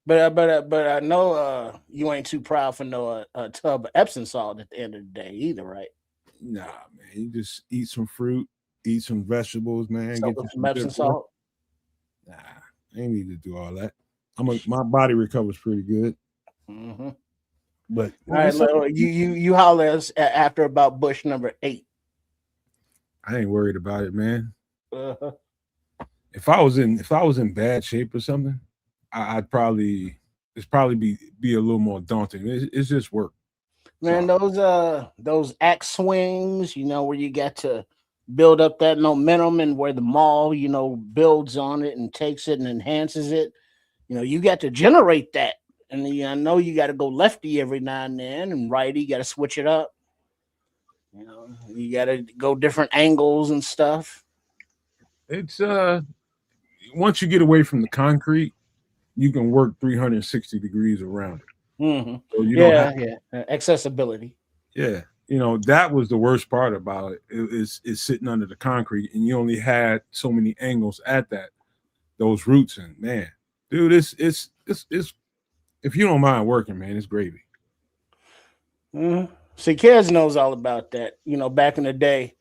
But I know you ain't too proud for no tub of Epsom salt at the end of the day either, right? Nah, man. You just eat some fruit, eat some vegetables, man. Get some Epsom salt. Nah, I ain't need to do all that. My body recovers pretty good. Mm-hmm. But all right, you holler us after about bush number 8. I ain't worried about it, man. If I was in bad shape or something, I'd probably be a little more daunting. It's just work, man. So, those axe swings, where you got to build up that momentum, and where the maul, builds on it and takes it and enhances it. You got to generate that. And I know you got to go lefty every now and then, and righty, you got to switch it up. You got to go different angles and stuff. It's once you get away from the concrete, you can work 360 degrees around it. Mm-hmm. So you don't have accessibility. Yeah, that was the worst part about it. Is sitting under the concrete, and you only had so many angles at those roots. And man, dude, it's if you don't mind working, man, it's gravy. Mm-hmm. See, Kez knows all about that. Back in the day,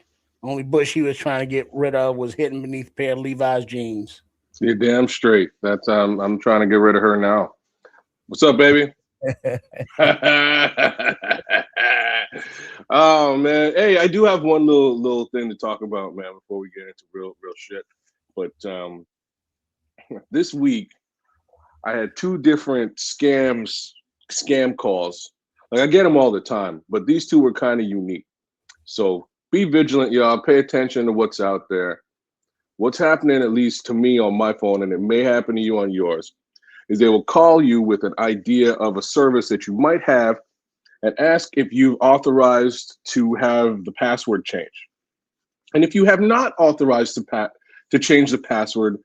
only bush he was trying to get rid of was hidden beneath a pair of Levi's jeans. You're damn straight. That's I'm trying to get rid of her now. What's up, baby? Oh man, hey, I do have one little thing to talk about, man, before we get into real shit. But this week I had 2 different scam calls. Like, I get them all the time, but these 2 were kind of unique. So be vigilant, y'all. Pay attention to what's out there. What's happening, at least to me on my phone, and it may happen to you on yours, is they will call you with an idea of a service that you might have and ask if you've authorized to have the password changed. And if you have not authorized to change the password,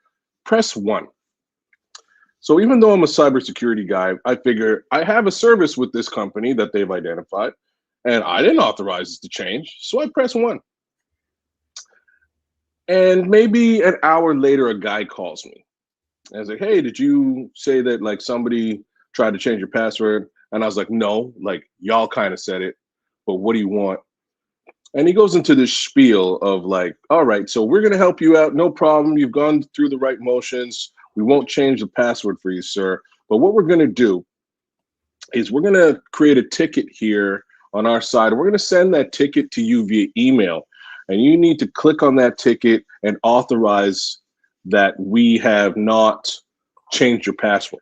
press 1. So even though I'm a cybersecurity guy, I figure I have a service with this company that they've identified, and I didn't authorize it to change, so I press 1. And maybe an hour later, a guy calls me. And I was like, hey, did you say that like somebody tried to change your password? And I was like, no, like y'all kind of said it, but what do you want? And he goes into this spiel of like, all right, so we're going to help you out. No problem. You've gone through the right motions. We won't change the password for you, sir. But what we're going to do is we're going to create a ticket here on our side. We're going to send that ticket to you via email. And you need to click on that ticket and authorize that we have not changed your password.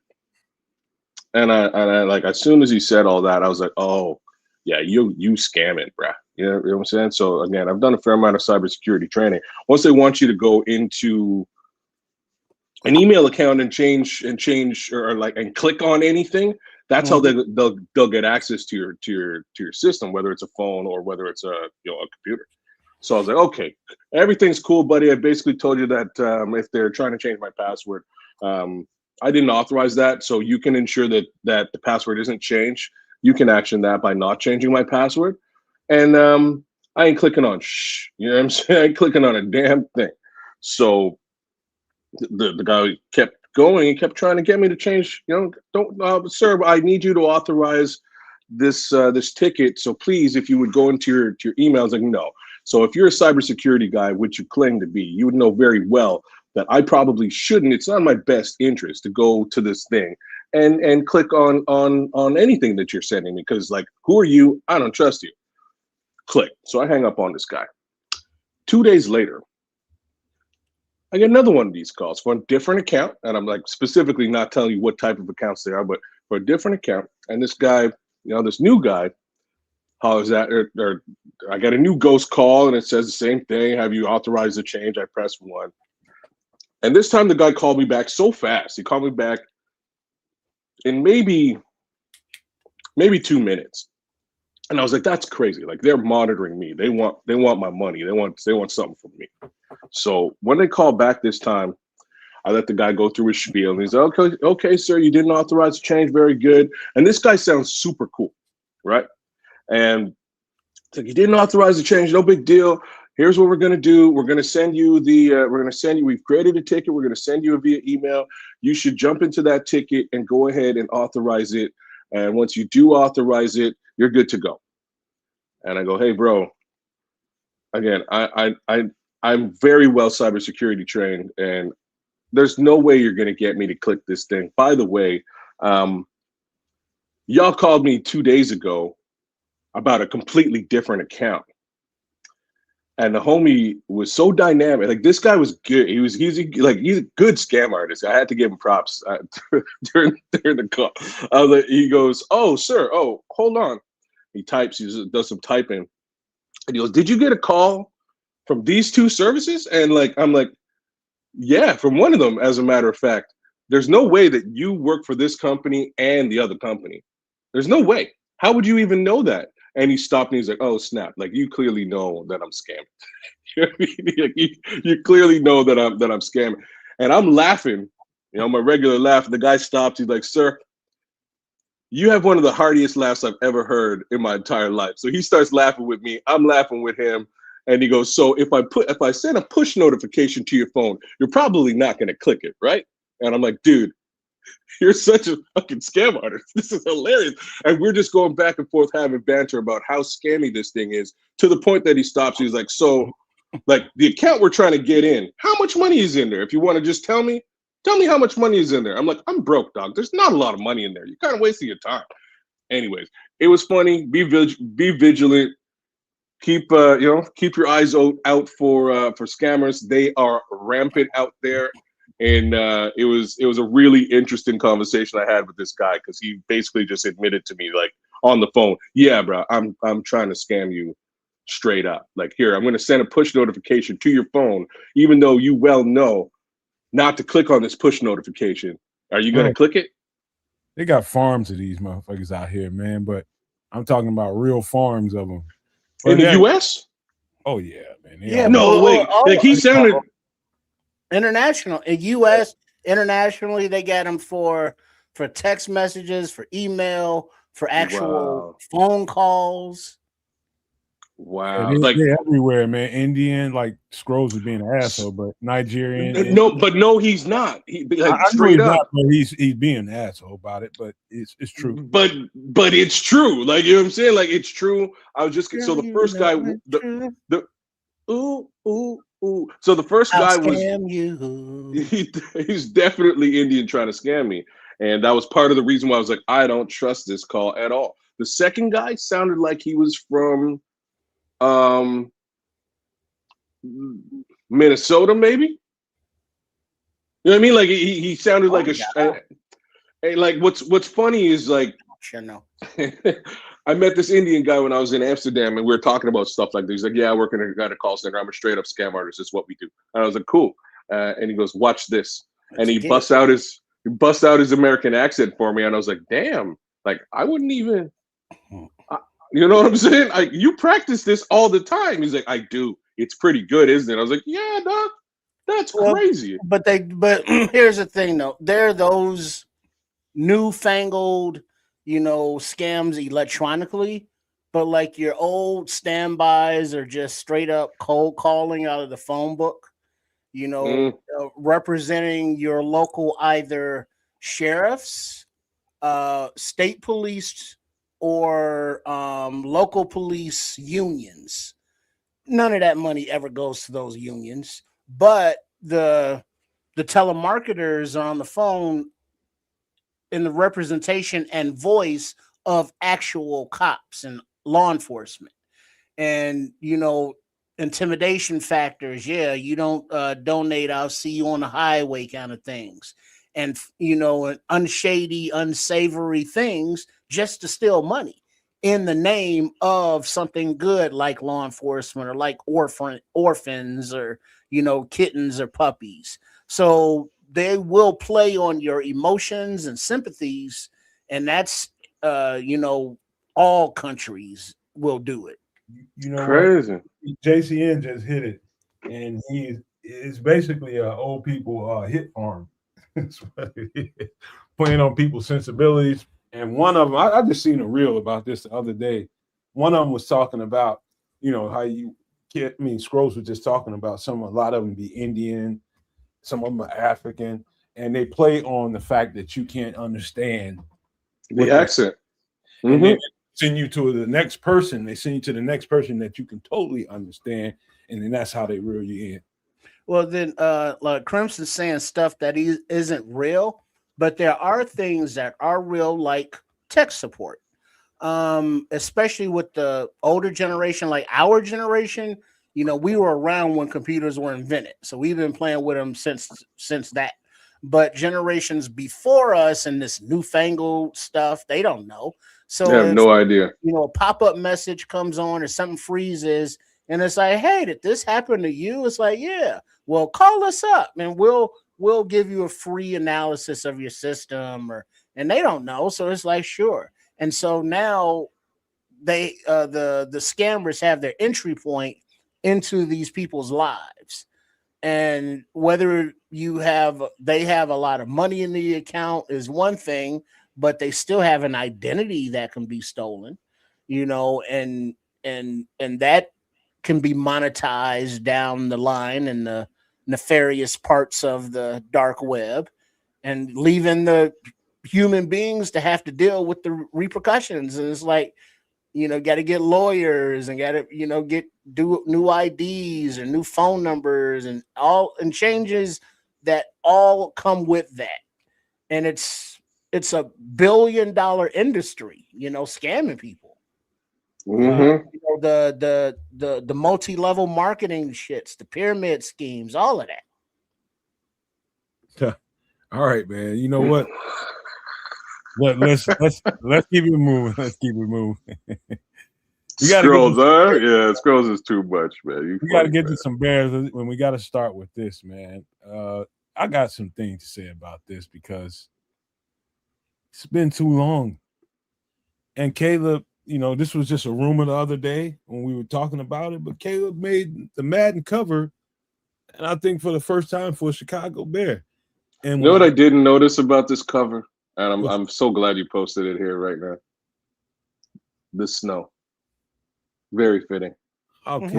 And I like, as soon as he said all that, I was like, oh, yeah, you scamming, bruh. You know what I'm saying? So again, I've done a fair amount of cybersecurity training. Once they want you to go into an email account and change and click on anything, that's how they'll get access to your system, whether it's a phone or whether it's a computer. So I was like, okay, everything's cool, buddy. I basically told you that if they're trying to change my password, I didn't authorize that. So you can ensure that the password isn't changed. You can action that by not changing my password. And I ain't clicking on shh. You know what I'm saying? I ain't clicking on a damn thing. So the guy kept going and kept trying to get me to change. Don't, sir, I need you to authorize this ticket. So please, if you would go into your emails, like no. So if you're a cybersecurity guy, which you claim to be, you would know very well that I probably shouldn't. It's not my best interest to go to this thing and click on anything that you're sending me, because like, who are you? I don't trust you. Click. So I hang up on this guy. 2 days later, I get another one of these calls for a different account, and I'm like specifically not telling you what type of accounts they are, but for a different account. And this guy, this new guy, hollers at, or I got a new ghost call, and it says the same thing. Have you authorized the change? I press 1, and this time the guy called me back so fast. He called me back in maybe 2 minutes. And I was like, that's crazy. Like, they're monitoring me. They want my money. They want something from me. So when they call back this time, I let the guy go through his spiel, and he's like, okay, sir, you didn't authorize the change. Very good. And this guy sounds super cool, right? And it's like, you didn't authorize the change. No big deal. Here's what we're going to do. We're going to send you we've created a ticket. We're going to send you it via email. You should jump into that ticket and go ahead and authorize it. And once you do authorize it, you're good to go. And I go, hey, bro, again, I'm very well cybersecurity trained, and there's no way you're going to get me to click this thing. By the way, y'all called me 2 days ago about a completely different account. And the homie was so dynamic. Like, this guy was good. He's a good scam artist. I had to give him props during the call. He goes, oh, sir. Oh, hold on. He types. He does some typing. And he goes, did you get a call from these two services? And I'm like, yeah, from one of them, as a matter of fact. There's no way that you work for this company and the other company. There's no way. How would you even know that? And he stopped and he's like, oh, snap. Like, you clearly know that I'm scamming. You know what I mean? You clearly know that I'm scamming. And I'm laughing, my regular laugh. The guy stopped. He's like, sir, you have one of the heartiest laughs I've ever heard in my entire life. So he starts laughing with me. I'm laughing with him. And he goes, so if I send a push notification to your phone, you're probably not going to click it, right? And I'm like, dude, you're such a fucking scam artist. This is hilarious. And we're just going back and forth having banter about how scammy this thing is, to the point that he stops. He's like, so, like, the account we're trying to get in, how much money is in there? If you want to just tell me how much money is in there. I'm like, I'm broke, dog. There's not a lot of money in there. You're kind of wasting your time. Anyways, it was funny. Be vigilant. Keep your eyes out for scammers. They are rampant out there. And it was a really interesting conversation I had with this guy, because he basically just admitted to me, like, on the phone, yeah, bro, I'm trying to scam you straight up. Like, here, I'm going to send a push notification to your phone, even though you well know not to click on this push notification. Are you going to click it? They got farms of these motherfuckers out here, man. But I'm talking about real farms of them. But in the U.S.? Oh, yeah, man. Yeah, no, wait. Like, he sounded... International, in U.S., internationally, they got them for text messages, for email, for actual phone calls. Wow. Yeah, they're everywhere, man. Indian, like, Scrolls is being an asshole, but Nigerian. No, he's not. Straight up. Not, but he's being an asshole about it, but it's true. But it's true. Like, you know what I'm saying? Like, it's true. I was just so the first guy So the first guy was he's definitely Indian trying to scam me. And that was part of the reason why I was like, I don't trust this call at all. The second guy sounded like he was from Minnesota, maybe. You know what I mean? Like, he sounded like like, what's funny is, like, sure, no. I met this Indian guy when I was in Amsterdam, and we were talking about stuff like this. He's like, yeah, I work in a call center. I'm a straight up scam artist. That's what we do. And I was like, cool. And he goes, watch this. And he busts out his American accent for me. And I was like, damn, like, I wouldn't even, you know what I'm saying? Like, you practice this all the time. He's like, I do. It's pretty good, isn't it? I was like, yeah, dog, that's crazy. But here's the thing, though. There are those newfangled, scams electronically, but like your old standbys are just straight up cold calling out of the phone book, representing your local either sheriffs, state police, or local police unions. None of that money ever goes to those unions, but the telemarketers are on the phone in the representation and voice of actual cops and law enforcement. And intimidation factors, you don't donate, I'll see you on the highway kind of things, and unshady, unsavory things just to steal money in the name of something good like law enforcement or like orphans or kittens or puppies. So they will play on your emotions and sympathies, and that's all countries will do it. Crazy. What? JCN just hit it, and it's basically a old people hit farm. Playing on people's sensibilities. And one of them, I just seen a reel about this the other day. One of them was talking about, how Scrolls was just talking about a lot of them be Indian, some of them are African, and they play on the fact that you can't understand the accent. And then send you to the next person. They send you to the next person that you can totally understand, and then that's how they reel you in. Well, then, like Crimson's saying stuff that isn't real, but there are things that are real, like tech support. Especially with the older generation, like our generation. We were around when computers were invented, so we've been playing with them since that. But generations before us and this newfangled stuff, they don't know. So they have no idea. A pop-up message comes on or something freezes, and it's like, hey, did this happen to you? It's like, yeah. Well, call us up and we'll give you a free analysis of your system, and they don't know. So it's like, sure. And so now they the scammers have their entry point into these people's lives. And whether they have a lot of money in the account is one thing, but they still have an identity that can be stolen, and that can be monetized down the line in the nefarious parts of the dark web, and leaving the human beings to have to deal with the repercussions. And it's like, got to get lawyers and got to, do new IDs and new phone numbers and changes that all come with that. And it's a $1 billion industry, scamming people. The multi-level marketing shits, the pyramid schemes, all of that. All right, man. You know what? Let's keep it moving. Let's keep it moving. Scrolls, Scrolls is too much, man. We got to get to some Bears when we got to start with this, man. I got some things to say about this because it's been too long. And Caleb, this was just a rumor the other day when we were talking about it, but Caleb made the Madden cover, and I think for the first time for a Chicago Bear. And what I didn't notice about this cover, and I'm so glad you posted it here right now. The snow. Very fitting. Okay.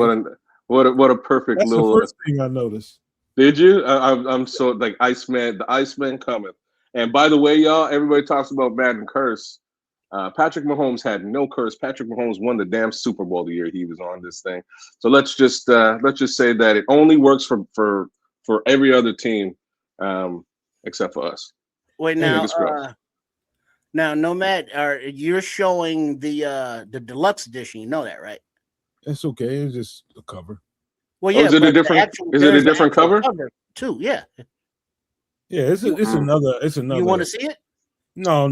What a perfect That's little. The first thing I noticed. Did you? I'm so like Iceman. The Iceman coming. And by the way, y'all, everybody talks about Madden curse. Patrick Mahomes had no curse. Patrick Mahomes won the damn Super Bowl the year he was on this thing. So let's just say that it only works for every other team, except for us. Wait, now, Nomad, you're showing the deluxe edition. You know that, right? It's okay. It's just a cover. Well, yeah. Is it a different cover too? Yeah. Yeah, it's another. It's another. You want to see it? No.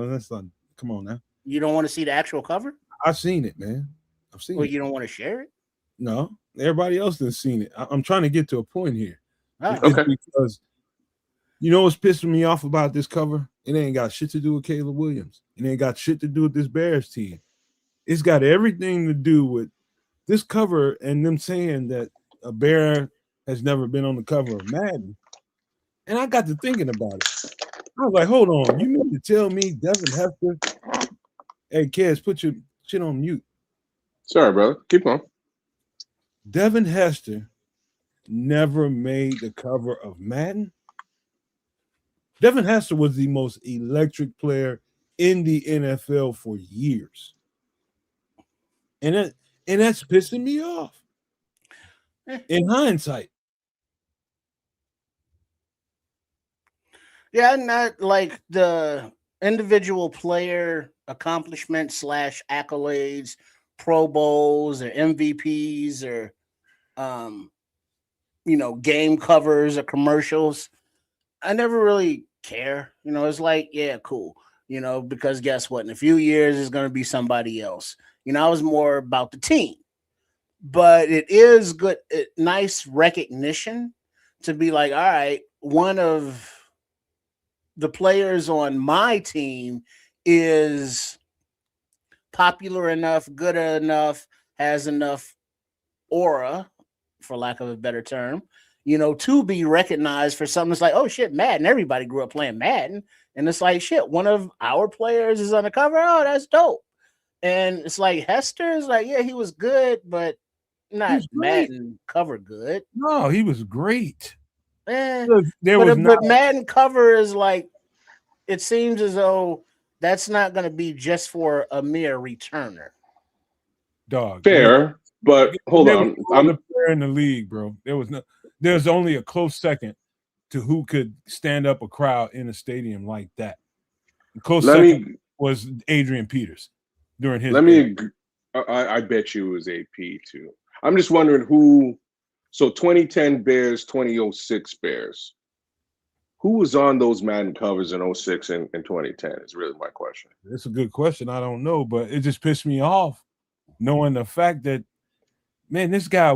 That's not. Come on now. You don't want to see the actual cover? I've seen it, man. I've seen it. Well, you don't want to share it? No, everybody else has seen it. I'm trying to get to a point here. Right. Okay. Because what's pissing me off about this cover? It ain't got shit to do with Caleb Williams. It ain't got shit to do with this Bears team. It's got everything to do with this cover and them saying that a Bear has never been on the cover of Madden. And I got to thinking about it. I was like, hold on. You mean to tell me Devin Hester, hey, kids, shit on mute. Sorry, brother. Keep on. Devin Hester never made the cover of Madden. Devin Hester was the most electric player in the NFL for years. And that's pissing me off. In hindsight. Yeah, not like the individual player accomplishment / accolades, Pro Bowls or MVPs or game covers or commercials. I never really care. It's like, yeah, cool. Because guess what? In a few years, it's going to be somebody else. I was more about the team. But it is good, nice recognition to be like, all right, one of the players on my team is popular enough, good enough, has enough aura, for lack of a better term, to be recognized for something that's like, oh shit, Madden. Everybody grew up playing Madden. And it's like, shit, one of our players is on the cover. Oh, that's dope. And it's like Hester is like, yeah, he was good, but not Madden cover good. No, he was great. But Madden cover is like, it seems as though that's not going to be just for a mere returner. Dog. Fair, but hold on. I'm the player in the league, bro. There's only a close second to who could stand up a crowd in a stadium like that. The close second was Adrian Peters during his. I bet you it was AP too. I'm just wondering who. So 2010 Bears, 2006 Bears. Who was on those Madden covers in 06 and 2010 is really my question. That's a good question. I don't know, but it just pissed me off knowing the fact that, man, this guy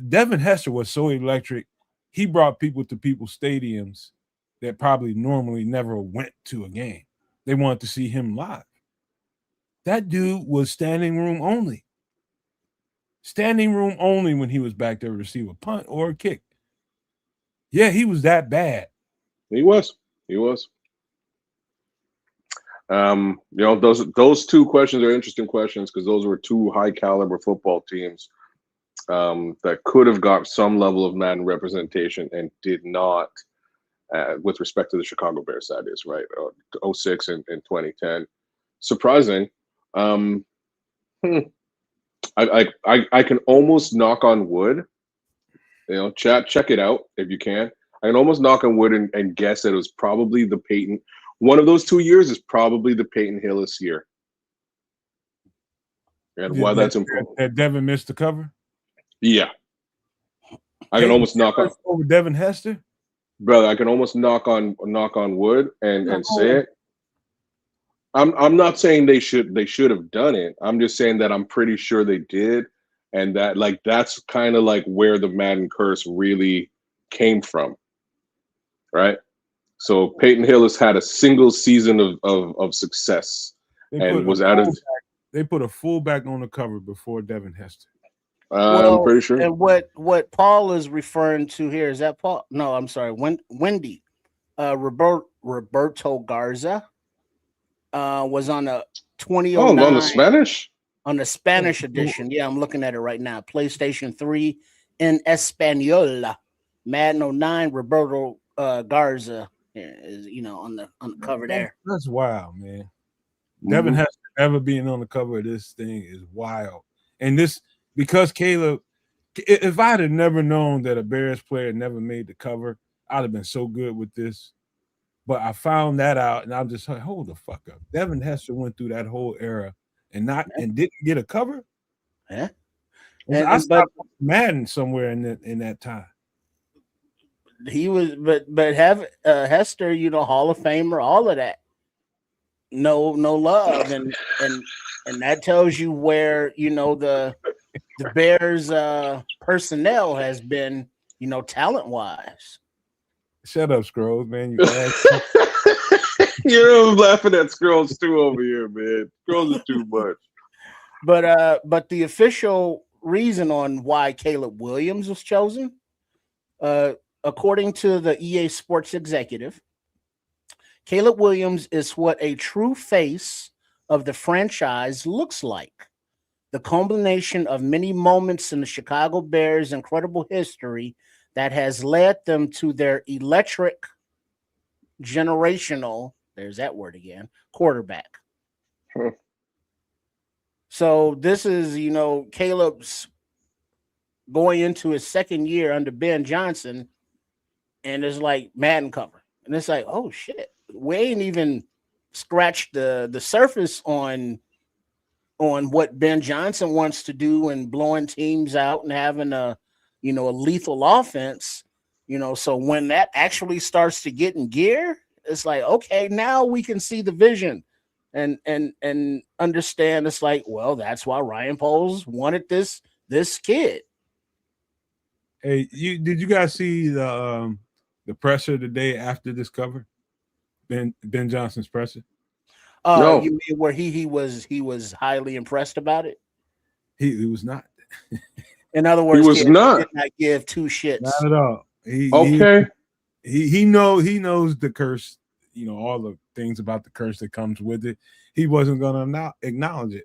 Devin Hester was so electric. He brought people to people's stadiums that probably normally never went to a game. They wanted to see him live. That dude was standing room only. Standing room only when he was back there to receive a punt or a kick. Yeah, he was that bad. He was. Those two questions are interesting questions because those were two high caliber football teams that could have got some level of Madden representation and did not, with respect to the Chicago Bears, that is, right? 06 and 2010. Surprising. I can almost knock on wood. Chat, check it out if you can. I can almost knock on wood and guess that it was probably the Peyton. One of those 2 years is probably the Peyton Hillis year. And why that's important. That Devin missed the cover? Yeah. I can almost knock on over Devin Hester? Brother, I can almost knock on wood and say it. I'm not saying they should have done it. I'm just saying that I'm pretty sure they did. And that that's kind of like where the Madden curse really came from. Right? So Peyton Hillis had a single season of success and was out of. They put a fullback on the cover before Devin Hester. I'm pretty sure. And what Paul is referring to here is that Paul? No, I'm sorry, Wendy. Roberto Garza was on a 2009. Oh, on the Spanish. On the Spanish edition. Yeah, I'm looking at it right now. PlayStation 3 in Español. Madden 09. Roberto Garza is on the cover there. That's wild, man. Devin Hester ever being on the cover of this thing is wild. And this because Caleb, if I'd have never known that a Bears player never made the cover, I'd have been so good with this. But I found that out, and I'm just like, hold the fuck up. Devin Hester went through that whole era and didn't get a cover. Yeah, and I stopped Madden somewhere in that time. He was, but have Hester, Hall of Famer, all of that. No love, and that tells you where the Bears personnel has been, talent wise. Shut up, Scrolls, man. You're laughing at Scrolls too over here, man. Scrolls is too much. But the official reason on why Caleb Williams was chosen, according to the EA Sports executive, Caleb Williams is what a true face of the franchise looks like. the culmination of many moments in the Chicago Bears' incredible history that has led them to their electric, generational, there's that word again, quarterback. So this is, Caleb's going into his second year under Ben Johnson, and it's like Madden cover. And it's like, oh shit, we ain't even scratched the surface on what Ben Johnson wants to do and blowing teams out and having a lethal offense. So when that actually starts to get in gear, it's like, okay, now we can see the vision and understand. It's like, well, that's why Ryan Poles wanted this kid. Hey, did you guys see the presser the day after this cover? Ben Johnson's presser? No. You mean where he was highly impressed about it? He was not. In other words, he was not. Did not give two shits. Not at all. He knows the curse, all the things about the curse that comes with it. He wasn't gonna acknowledge it.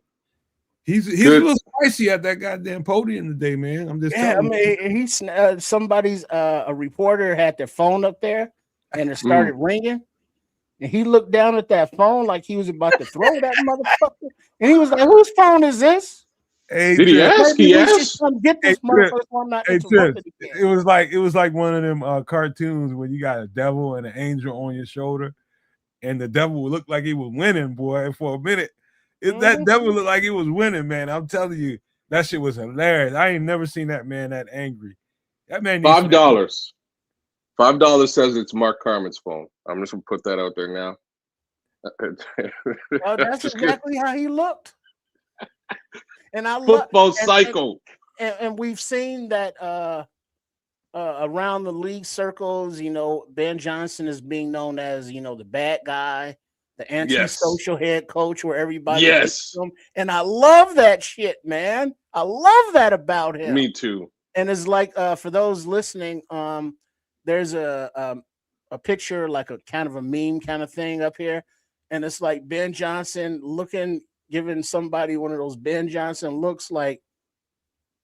He's a little spicy at that goddamn podium today, man. I'm just telling you. He's somebody's a reporter had their phone up there and it started ringing. And he looked down at that phone like he was about to throw that motherfucker. And he was like, whose phone is this? Hey, did he ask? He asked. Come get this motherfucker so I'm not interrupted again. It was like one of them cartoons where you got a devil and an angel on your shoulder, and the devil would look like he was winning, boy. And for a minute, that devil looked like he was winning, man. I'm telling you, that shit was hilarious. I ain't never seen that man that angry. That man $5. $5 says it's Mark Carmen's phone. I'm just gonna put that out there now. That's exactly how he looked. And I football cycle. And we've seen that around the league circles, Ben Johnson is being known as, the bad guy, the anti-social head coach where everybody hates him. And I love that shit, man. I love that about him. Me too. And it's like for those listening, there's a picture, like a kind of a meme kind of thing up here, and it's like Ben Johnson giving somebody one of those Ben Johnson looks like,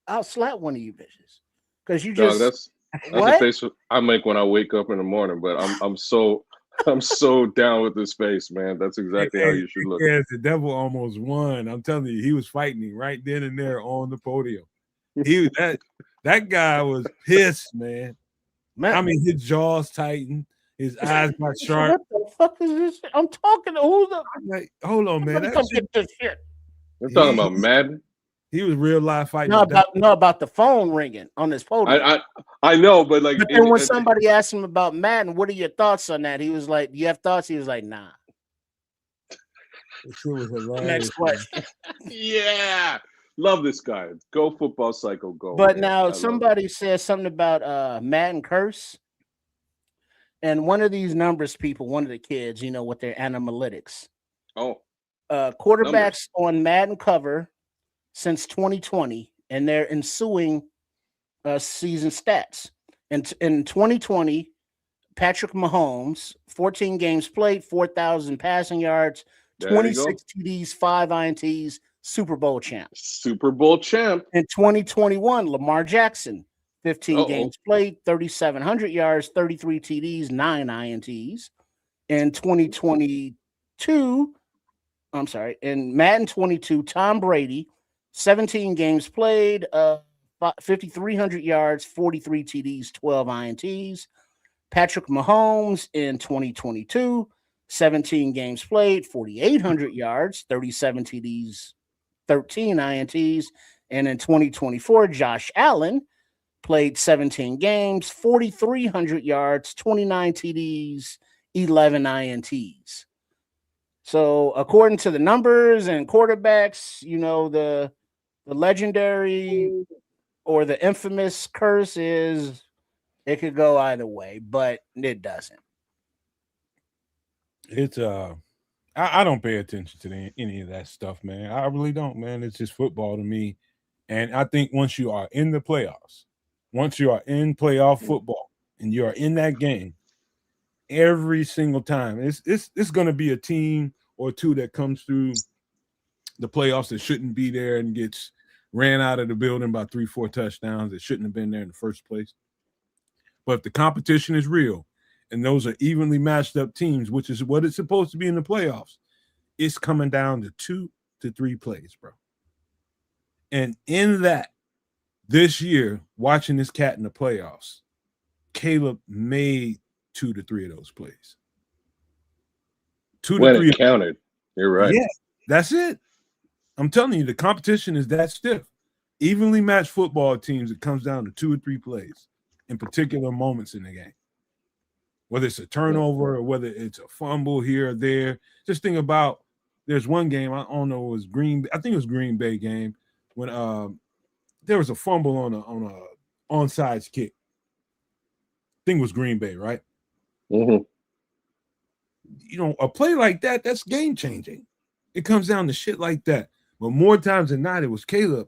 I'll slap one of you bitches because you just that's the face I make when I wake up in the morning. But I'm so down with this face, man. That's exactly how you should look. Yeah, the devil almost won. I'm telling you, he was fighting him right then and there on the podium. That guy was pissed, man. I mean, his jaws tightened, his eyes got sharp. What the fuck is this? I'm talking to who the? Like, hold on, man. Come get this shit. We're talking about Madden. He was real live fighting. About the phone ringing on this podium. I know, but like. But then when somebody asked him about Madden, what are your thoughts on that? He was like, "Do you have thoughts?" He was like, "Nah." It was hilarious. Next question. Yeah. Love this guy. Go football cycle, go. But man. Now somebody says something about Madden curse. And one of these numbers people, one of the kids, with their analytics. Oh. Quarterbacks numbers on Madden cover since 2020 and their ensuing season stats. In 2020, Patrick Mahomes, 14 games played, 4,000 passing yards, 26 TDs, 5 INTs, Super Bowl champ. Super Bowl champ. In 2021, Lamar Jackson, 15 games played, 3,700 yards, 33 TDs, 9 INTs. In 2022, in Madden 22, Tom Brady, 17 games played, 5,300 yards, 43 TDs, 12 INTs. Patrick Mahomes in 2022, 17 games played, 4,800 yards, 37 TDs, 13 INTs. And in 2024, Josh Allen played 17 games, 4,300 yards, 29 TDs, 11 INTs. So according to the numbers and quarterbacks, the legendary or the infamous curse is it could go either way, but it doesn't. It's I don't pay attention to any of that stuff, man. I really don't, man. It's just football to me. And I think once you are in the playoffs, once you are in playoff football and you are in that game, every single time, it's going to be a team or two that comes through the playoffs that shouldn't be there and gets ran out of the building by 3-4 touchdowns that shouldn't have been there in the first place. But if the competition is real and those are evenly matched up teams, which is what it's supposed to be in the playoffs, it's coming down to 2 to 3 plays, bro. And in that, this year, watching this cat in the playoffs, Caleb made 2 to 3 of those plays. 2 to 3 when it counted. You're right. Yeah, that's it. I'm telling you, the competition is that stiff. Evenly matched football teams, it comes down to 2 or 3 plays in particular moments in the game. Whether it's a turnover or whether it's a fumble here or there. Just think about, there's one game, I don't know, it was I think it was Green Bay game when there was a fumble on a onside kick. I think it was Green Bay, right? Mm-hmm. You know, a play like that, that's game changing. It comes down to shit like that. But more times than not, it was Caleb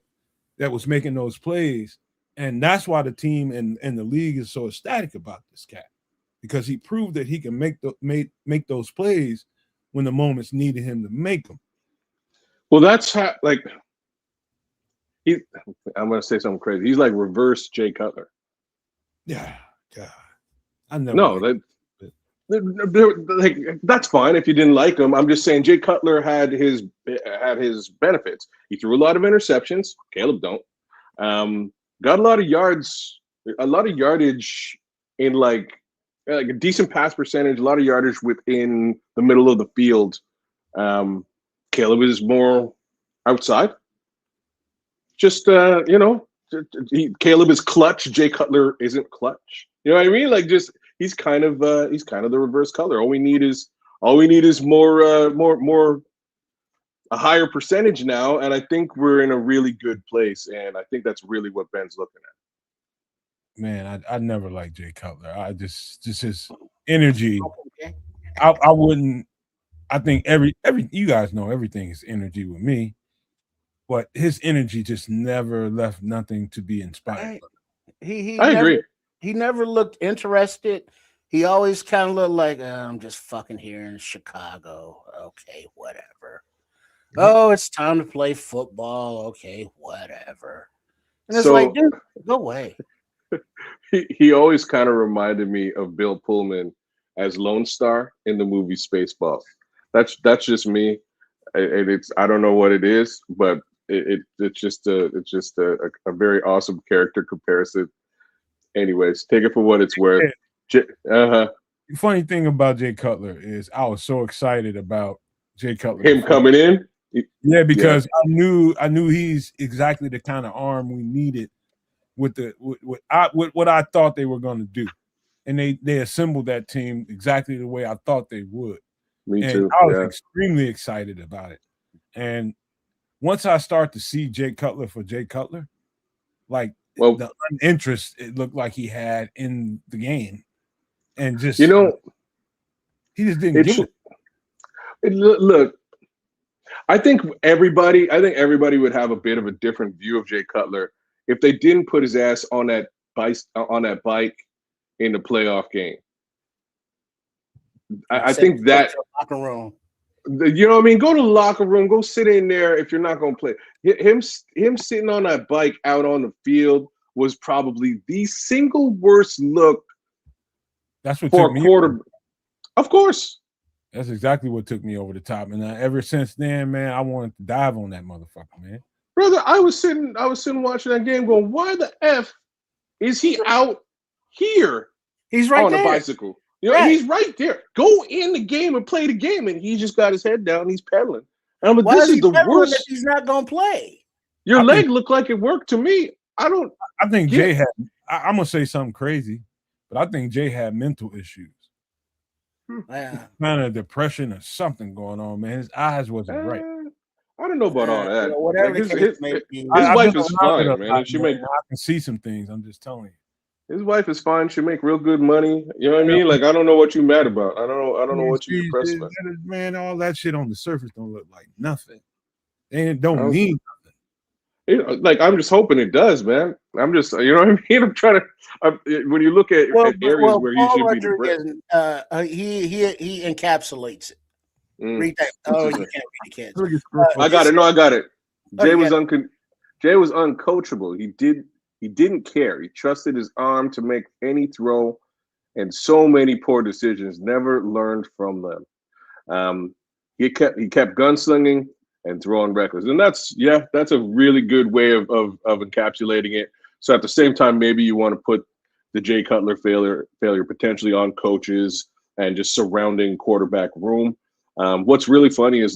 that was making those plays. And that's why the team and the league is so ecstatic about this cat, because he proved that he can make those plays when the moments needed him to make them. Well, that's how, like, I'm going to say something crazy. He's like reverse Jay Cutler. Yeah, God. I never. No, like, that's fine if you didn't like him. I'm just saying Jay Cutler had his benefits. He threw a lot of interceptions. Caleb don't. Got a lot of yards, a lot of yardage in like a decent pass percentage, a lot of yardage within the middle of the field. Caleb is more outside. Just Caleb is clutch. Jay Cutler isn't clutch. You know what I mean? Like, just he's kind of the reverse color. All we need is more a higher percentage now, and I think we're in a really good place. And I think that's really what Ben's looking at. Man, I never liked Jay Cutler. I just his energy. I wouldn't. I think every you guys know everything is energy with me, but his energy just never left nothing to be inspired. I agree. He never looked interested. He always kind of looked like, I'm just fucking here in Chicago. Okay, whatever. Oh, it's time to play football. Okay, whatever. And it's like, dude, go away. He always kind of reminded me of Bill Pullman as Lone Star in the movie Spaceballs. That's just me. It's I don't know what it is, but it's just a very awesome character comparison. Anyways, take it for what it's worth. The funny thing about Jay Cutler is I was so excited about Jay Cutler. Him coming in? Yeah, because I knew he's exactly the kind of arm we needed with what I thought they were going to do. And they assembled that team exactly the way I thought they would. Me too. I was extremely excited about it. And once I start to see Jay Cutler for Jay Cutler, like the uninterest it looked like he had in the game, and just he just didn't give it. Look, I think everybody would have a bit of a different view of Jay Cutler if they didn't put his ass on that bike in the playoff game. I think that locker room. You know what I mean? Go to the locker room. Go sit in there if you're not going to play. Him sitting on that bike out on the field was probably the single worst look. That's what for a quarter. Of course. That's exactly what took me over the top. And ever since then, man, I wanted to dive on that motherfucker, man. Brother, I was sitting watching that game going, why the F is he out here? He's right on there. A bicycle. You know, he's right there. Go in the game and play the game, and he just got his head down. And he's pedaling. And I'm like, this is the worst. If he's not gonna play. Your leg looked like it worked to me. I think Jay had. I'm gonna say something crazy, but I think Jay had mental issues. Yeah. Kind of depression or something going on, man. His eyes wasn't right. I don't know about all that. Whatever like his wife is fine, man. I can see some things. I'm just telling you. His wife is fine. She make real good money. You know what I mean? Like, I don't know what you mad about. I don't know what you depressed about. Man, all that shit on the surface don't look like nothing. It don't mean nothing. Like, I'm just hoping it does, man. I'm just, you know what I mean? I'm trying to. When you look at areas where he should be depressed, he encapsulates it. Read that. Oh, you can't read the kids. I got it. No, I got it. Jay was uncoachable. He didn't care. He trusted his arm to make any throw, and so many poor decisions. Never learned from them. He kept gunslinging and throwing reckless, and that's a really good way of encapsulating it. So at the same time, maybe you want to put the Jay Cutler failure potentially on coaches and just surrounding quarterback room. What's really funny is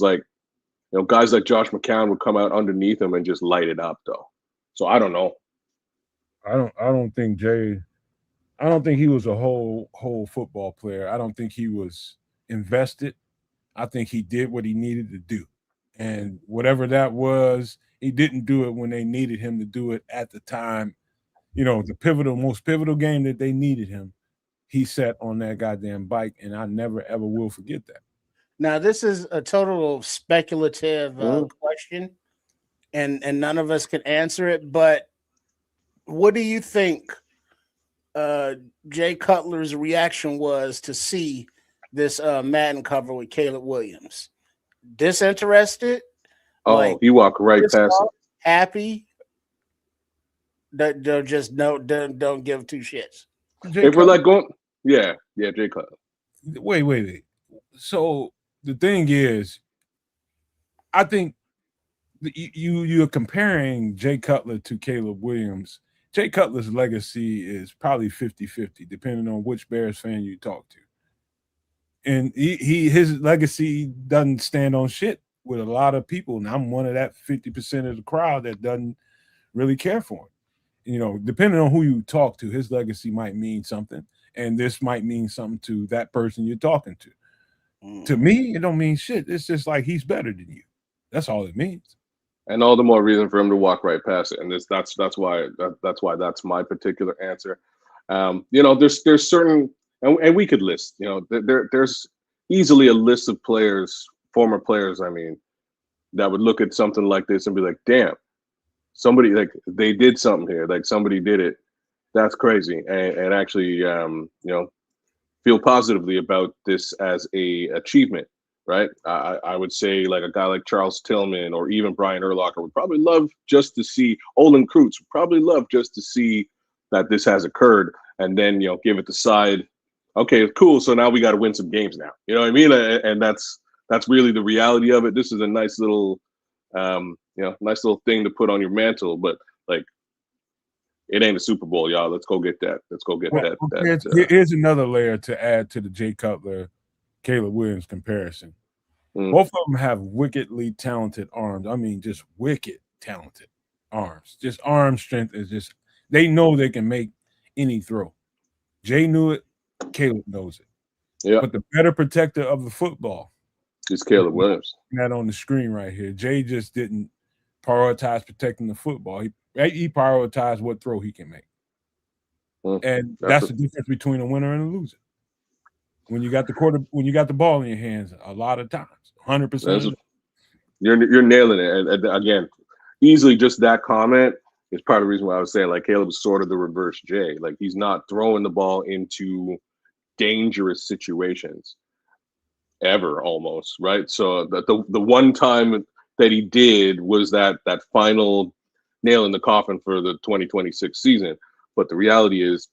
guys like Josh McCown would come out underneath him and just light it up though. So I don't know. I don't think he was a whole football player. I don't think he was invested. I think he did what he needed to do. And whatever that was, he didn't do it when they needed him to do it at the time. The most pivotal game that they needed him, he sat on that goddamn bike, and I never, ever will forget that. Now, this is a total speculative question, and none of us can answer it, but what do you think Jay Cutler's reaction was to see this Madden cover with Caleb Williams? Disinterested? Oh, he walked right past it. Happy? That don't give two shits. If we're going, Jay Cutler. Wait. So the thing is, I think you're comparing Jay Cutler to Caleb Williams. Jay Cutler's legacy is probably 50-50, depending on which Bears fan you talk to. And his legacy doesn't stand on shit with a lot of people, and I'm one of that 50% of the crowd that doesn't really care for him. Depending on who you talk to, his legacy might mean something, and this might mean something to that person you're talking to. To me, it don't mean shit. It's just like he's better than you. That's all it means. And all the more reason for him to walk right past it. And that's why that's my particular answer. There's certain, and we could list. There's easily a list of former players. I mean, that would look at something like this and be like, damn. Somebody they did something here, somebody did it. That's crazy, and actually, feel positively about this as a achievement, right? I would say a guy like Charles Tillman or even Brian Urlacher would probably love just to see Olin Kreutz would probably love just to see that this has occurred, and then give it the side. Okay, cool. So now we got to win some games now. You know what I mean? And that's really the reality of it. This is a nice little. Nice little thing to put on your mantle, but it ain't a Super Bowl, y'all. Let's go get that. Let's go get that. Here's another layer to add to the Jay Cutler, Caleb Williams comparison. Both of them have wickedly talented arms. I mean, just wicked talented arms. Just arm strength is just, they know they can make any throw. Jay knew it. Caleb knows it. Yeah. But the better protector of the football is Caleb Williams. That on the screen right here. Jay just didn't prioritize protecting the football. He prioritized what throw he can make. And that's the difference between a winner and a loser. When you got the ball in your hands, a lot of times, 100%. You're nailing it. And again, easily just that comment is part of the reason why I was saying Caleb is sort of the reverse Jay. He's not throwing the ball into dangerous situations ever, almost, right? So the one time that he did was that final nail in the coffin for the 2026 season. But the reality is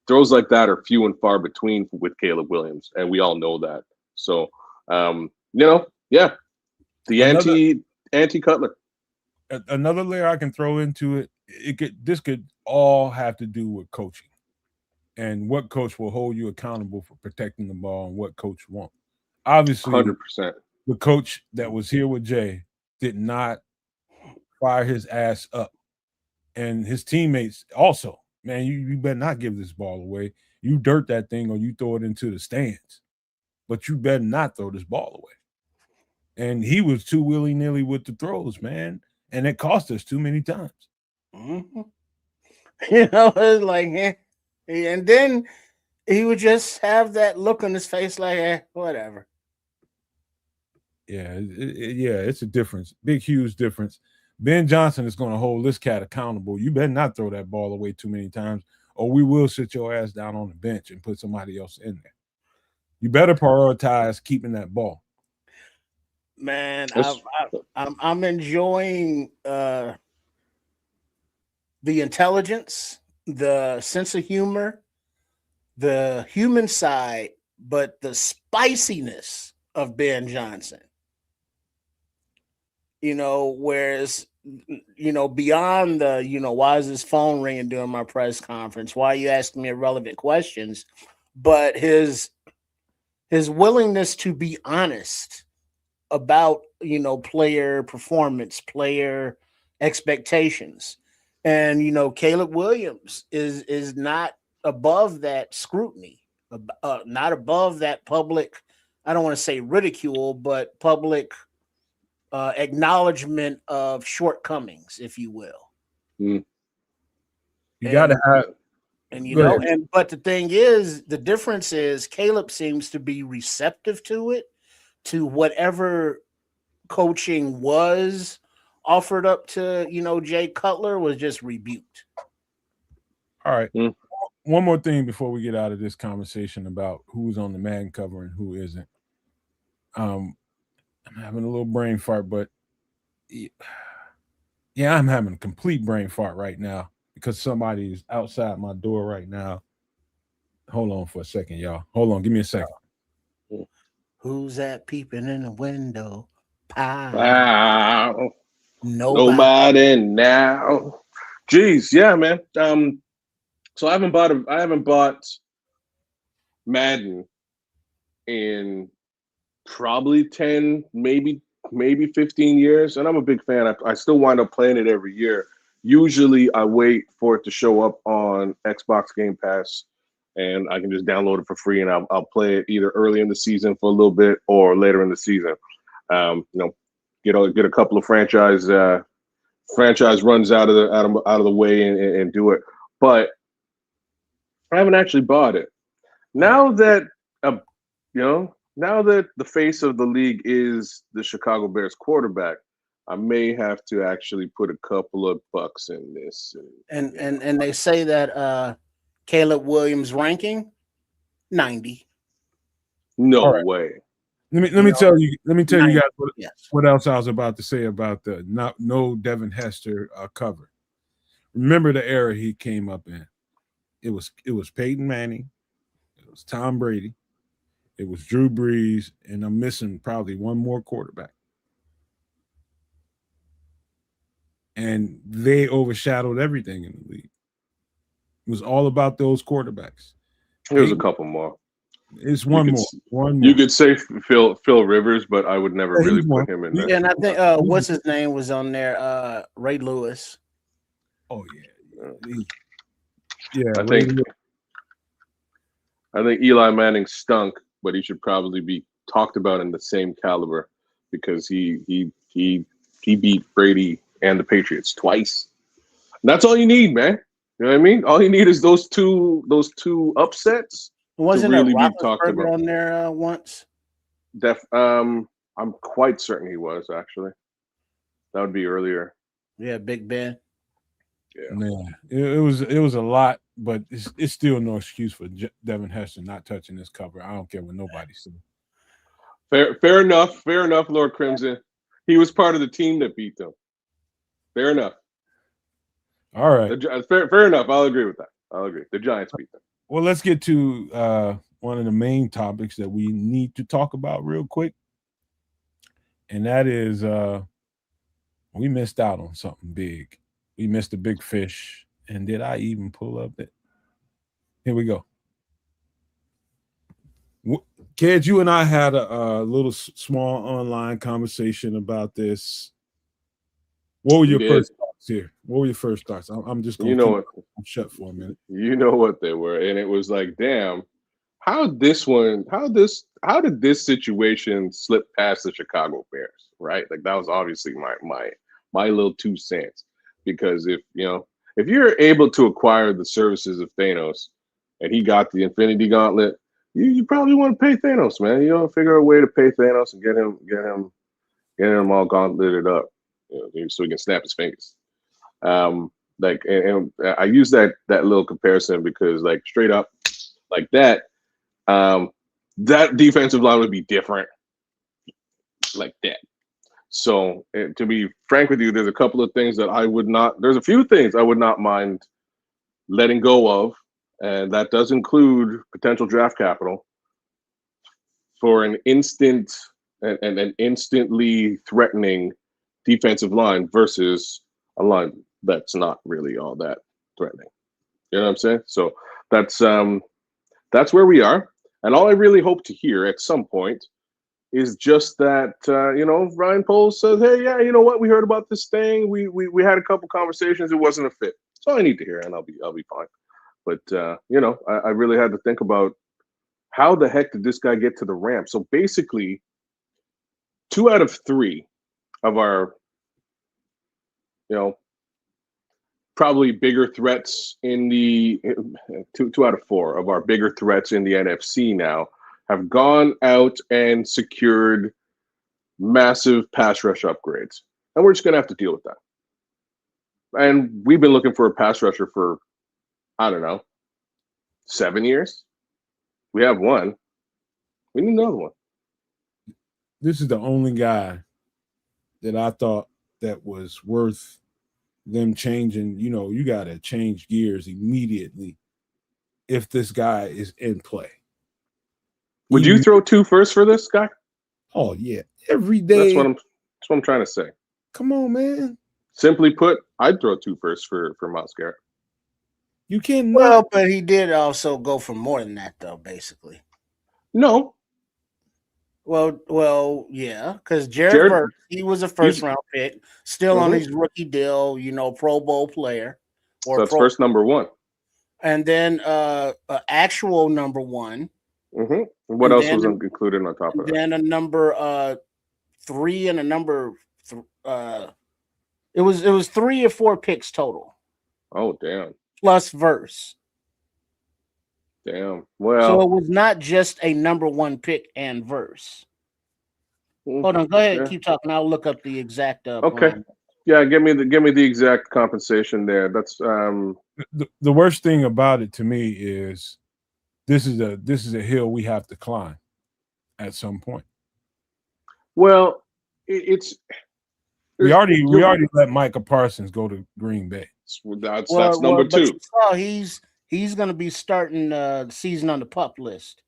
throws like that are few and far between with Caleb Williams, and we all know that. So the anti Cutler. Another layer I can throw into it, this could all have to do with coaching and what coach will hold you accountable for protecting the ball and what coach won't. Obviously, 100%. The coach that was here with Jay did not fire his ass up. And his teammates also, man, you better not give this ball away. You dirt that thing or you throw it into the stands. But you better not throw this ball away. And he was too willy-nilly with the throws, man. And it cost us too many times. Mm-hmm. It's like, and then he would just have that look on his face like, whatever. Yeah, it's a difference. Big, huge difference. Ben Johnson is going to hold this cat accountable. You better not throw that ball away too many times, or we will sit your ass down on the bench and put somebody else in there. You better prioritize keeping that ball. Man, I'm enjoying the intelligence, the sense of humor, the human side, but the spiciness of Ben Johnson. Whereas, beyond the, why is his phone ringing during my press conference? Why are you asking me irrelevant questions? But his willingness to be honest about, player performance, player expectations. And, Caleb Williams is not above that scrutiny, not above that public, I don't want to say ridicule, but public acknowledgement of shortcomings, if you will. You got to have, and but the thing is, the difference is Caleb seems to be receptive to it, to whatever coaching was offered up to, Jay Cutler was just rebuked. All right. One more thing before we get out of this conversation about who's on the Madden cover and who isn't. I'm having a little brain fart, but yeah, I'm having a complete brain fart right now because somebody is outside my door right now. Hold on for a second, y'all. Hold on. Give me a second. Who's that peeping in the window? Wow. Nobody now. Jeez, yeah, man. So I haven't bought Madden in probably 10, maybe 15 years, and I'm a big fan. I still wind up playing it every year. Usually I wait for it to show up on Xbox Game Pass, and I can just download it for free, and I'll play it either early in the season for a little bit or later in the season. Get a couple of franchise runs out of the way and do it. But I haven't actually bought it. Now that now that the face of the league is the Chicago Bears quarterback, I may have to actually put a couple of bucks in this. And they say that Caleb Williams ranking 90. No way. Let me tell you guys what else I was about to say about the no Devin Hester cover. Remember the era he came up in. It was Peyton Manning, it was Tom Brady, it was Drew Brees, and I'm missing probably one more quarterback. And they overshadowed everything in the league. It was all about those quarterbacks. There's a couple more. It's one more. You could say Phil Rivers, but I would never really put him in there. Yeah, and I think what's his name was on there? Ray Lewis. Oh yeah. I think Eli Manning stunk, but he should probably be talked about in the same caliber because he beat Brady and the Patriots twice. And that's all you need, man. You know what I mean? All you need is those two upsets. Wasn't really be talked about on there once? I'm quite certain he was actually. That would be earlier. Yeah, Big Ben. Yeah, man, it was a lot, but it's still no excuse for Devin Hester not touching this cover. I don't care what nobody says. Fair enough, Lord Crimson. He was part of the team that beat them. Fair enough. All right. Fair enough. I'll agree with that. I'll agree. The Giants beat them. Well, let's get to one of the main topics that we need to talk about real quick, and that is we missed out on something big. We missed a big fish, and did I even pull up it? Here we go. Kids, you and I had a little small online conversation about this. What were your first thoughts here? What were your first thoughts? I'm just going to shut for a minute. You know what they were, and it was like, damn, how did this situation slip past the Chicago Bears, right? Like that was obviously my little 2 cents. Because if you're able to acquire the services of Thanos and he got the Infinity Gauntlet, you probably want to pay Thanos, man. You know, figure a way to pay Thanos and get him all gauntleted up, so he can snap his fingers. And I use that little comparison because, like, straight up, like that defensive line would be different. like that. So to be frank with you, there's a couple of things that there's a few things I would not mind letting go of, and that does include potential draft capital for an instant and an instantly threatening defensive line versus a line that's not really all that threatening. You know what I'm saying? So that's where we are. And all I really hope to hear at some point is just that, Ryan Poles says, hey, yeah, you know what? We heard about this thing. We had a couple conversations. It wasn't a fit. That's all I need to hear, and I'll be fine. But, I really had to think about how the heck did this guy get to the Rams? So basically, 2 out of 3 of our, probably bigger threats in the 2 out of 4 of our bigger threats in the NFC now have gone out and secured massive pass rush upgrades. And we're just going to have to deal with that. And we've been looking for a pass rusher for, I don't know, 7 years. We have one. We need another one. This is the only guy that I thought that was worth them changing. You got to change gears immediately if this guy is in play. Would you throw 2 firsts for this guy? Oh, yeah. Every day. That's what I'm trying to say. Come on, man. Simply put, I'd throw 2 firsts for Myles Garrett. You can't. Well, but he did also go for more than that, though, basically. No. Well, yeah, because Jared Verse, he was a first-round pick, still on his rookie deal, Pro Bowl player. So that's first number 1. And then actual number 1. Mm-hmm. What else was included on top of that? Then a number 3 and a number. It was 3 or 4 picks total. Oh, damn! Plus Verse. Damn. Well, so it was not just a number 1 pick and Verse. Hold on, go ahead, and keep talking. I'll look up the exact. Okay. Yeah, give me the exact compensation there. That's the worst thing about it to me is this is a hill we have to climb at some point. Well, we already let Micah Parsons go to Green Bay. That's number 2. He's going to be starting the season on the PUP list.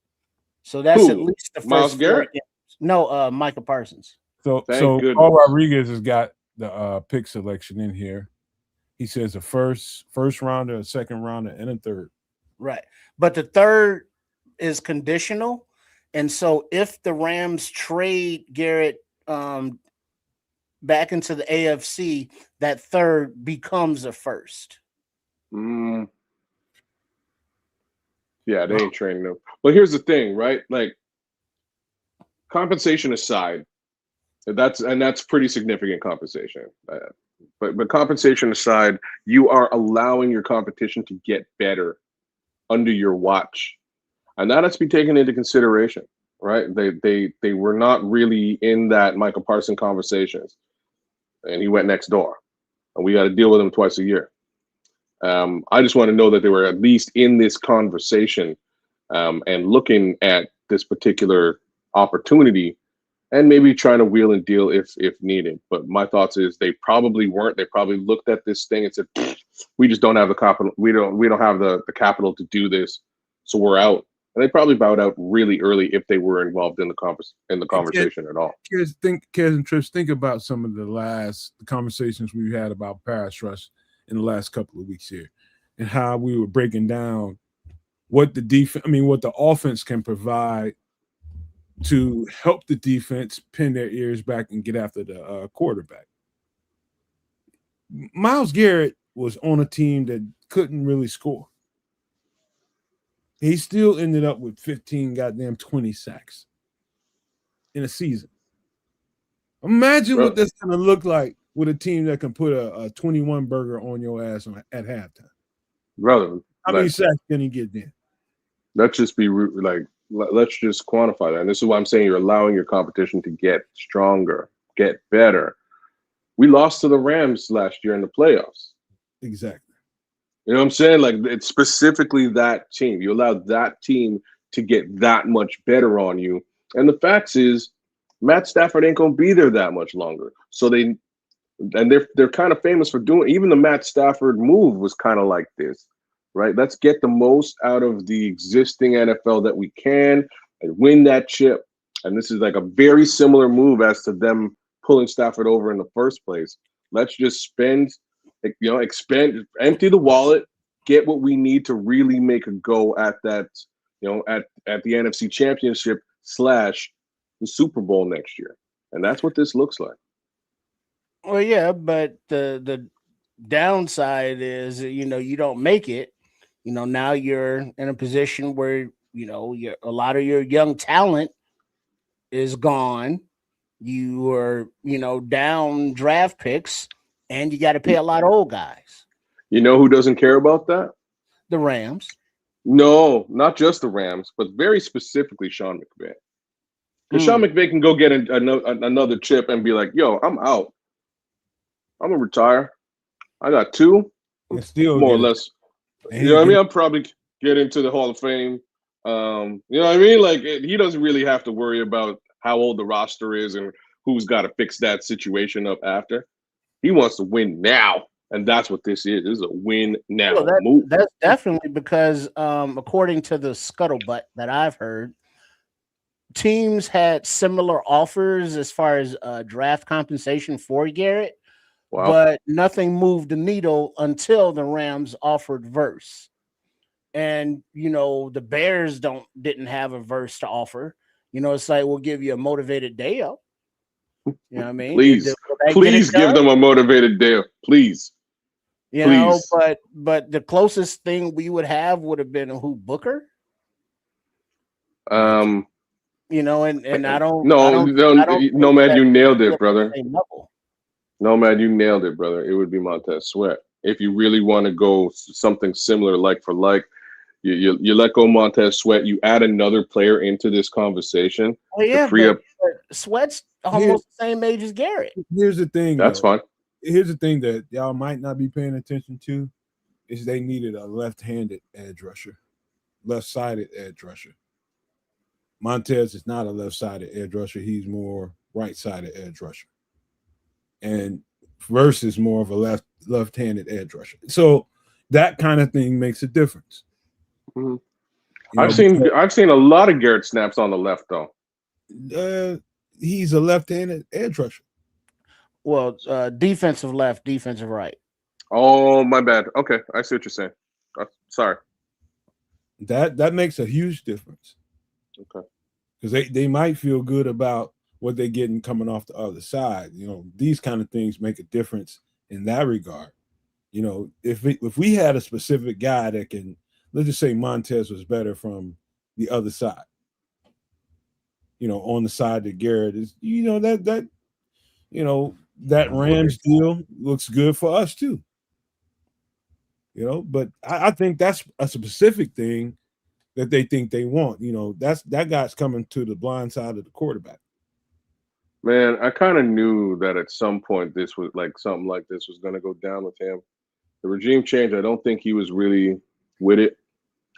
So that's at least the first. Myles Garrett? No, Micah Parsons. So Paul Rodriguez has got the pick selection in here. He says a first rounder, a second rounder, and a third. Right. But the third is conditional. And so if the Rams trade Garrett back into the AFC, that third becomes a first. Yeah, they ain't trading them. But here's the thing, right? Like, compensation aside, that's pretty significant compensation. But compensation aside, you are allowing your competition to get better under your watch, and that has to be taken into consideration, right? They were not really in that Michael Parsons conversations, and he went next door, and we got to deal with him twice a year. I just want to know that they were at least in this conversation and looking at this particular opportunity and maybe trying to wheel and deal if needed. But my thoughts is they probably weren't. They probably looked at this thing and said, we just don't have the capital. We don't have the capital to do this. So we're out. And they probably bowed out really early if they were involved in the conversation at all. Kids and Trish, think about some of the conversations we've had about pass rush in the last couple of weeks here, and how we were breaking down what the offense can provide to help the defense pin their ears back and get after the quarterback. Myles Garrett was on a team that couldn't really score. He still ended up with 20 sacks in a season. Imagine what that's going to look like with a team that can put a 21 burger on your ass at halftime. Brother, how many sacks can he get then? Let's just be like, let's just quantify that. And this is why I'm saying you're allowing your competition to get stronger, get better. We lost to the Rams last year in the playoffs. Exactly. You know what I'm saying? Like, it's specifically that team. You allowed that team to get that much better on you. And the facts is, Matt Stafford ain't gonna be there that much longer. So they're kind of famous for doing. Even the Matt Stafford move was kind of like this, right? Let's get the most out of the existing NFL that we can and win that chip. And this is like a very similar move as to them pulling Stafford over in the first place. Let's just expend, empty the wallet, get what we need to really make a go at that, at the NFC Championship / the Super Bowl next year. And that's what this looks like. Well, yeah, but the downside is, you don't make it. Now you're in a position where, a lot of your young talent is gone. You are, down draft picks, and you got to pay a lot of old guys. You know who doesn't care about that? The Rams. No, not just the Rams, but very specifically Sean McVay. Because Sean McVay can go get another chip and be like, yo, I'm out. I'm going to retire. I got 2, still more or less. You know what I mean? I'll probably get into the Hall of Fame. You know what I mean? Like, he doesn't really have to worry about how old the roster is and who's got to fix that situation up after. He wants to win now. And that's what this is. This is a win now move. That's definitely because, according to the scuttlebutt that I've heard, teams had similar offers as far as draft compensation for Garrett, but nothing moved the needle until the Rams offered verse. And the Bears didn't have a verse to offer. It's like, we'll give you a motivated Dale. You know what I mean? Please give them a motivated Dale, please. But the closest thing we would have would have been Booker. And I don't. Nomad, you nailed it, brother. Nomad, you nailed it, brother. It would be Montez Sweat. If you really want to go something similar, like for like, you let go Montez Sweat. You add another player into this conversation. Well, yeah, but Sweat's almost the same age as Garrett. Here's the thing. That's fine. Here's the thing that y'all might not be paying attention to is they needed a left-handed edge rusher, left-sided edge rusher. Montez is not a left-sided edge rusher. He's more right-sided edge rusher. And Verse is more of a left-handed edge rusher. So that kind of thing makes a difference. Mm-hmm. I've seen a lot of Garrett snaps on the left, though. He's a left-handed edge rusher. Well, defensive left, defensive right. Oh, my bad. Okay, I see what you're saying. Sorry. That makes a huge difference. Okay. Because they might feel good about what they're getting coming off the other side. These kind of things make a difference in that regard. If we had a specific guy that can, let's just say Montez was better from the other side. On the side that Garrett is, that Rams deal looks good for us too. But I think that's a specific thing that they think they want. That guy's coming to the blind side of the quarterback. Man, I kind of knew that at some point this was like something like this was going to go down with him. The regime change, I don't think he was really with it.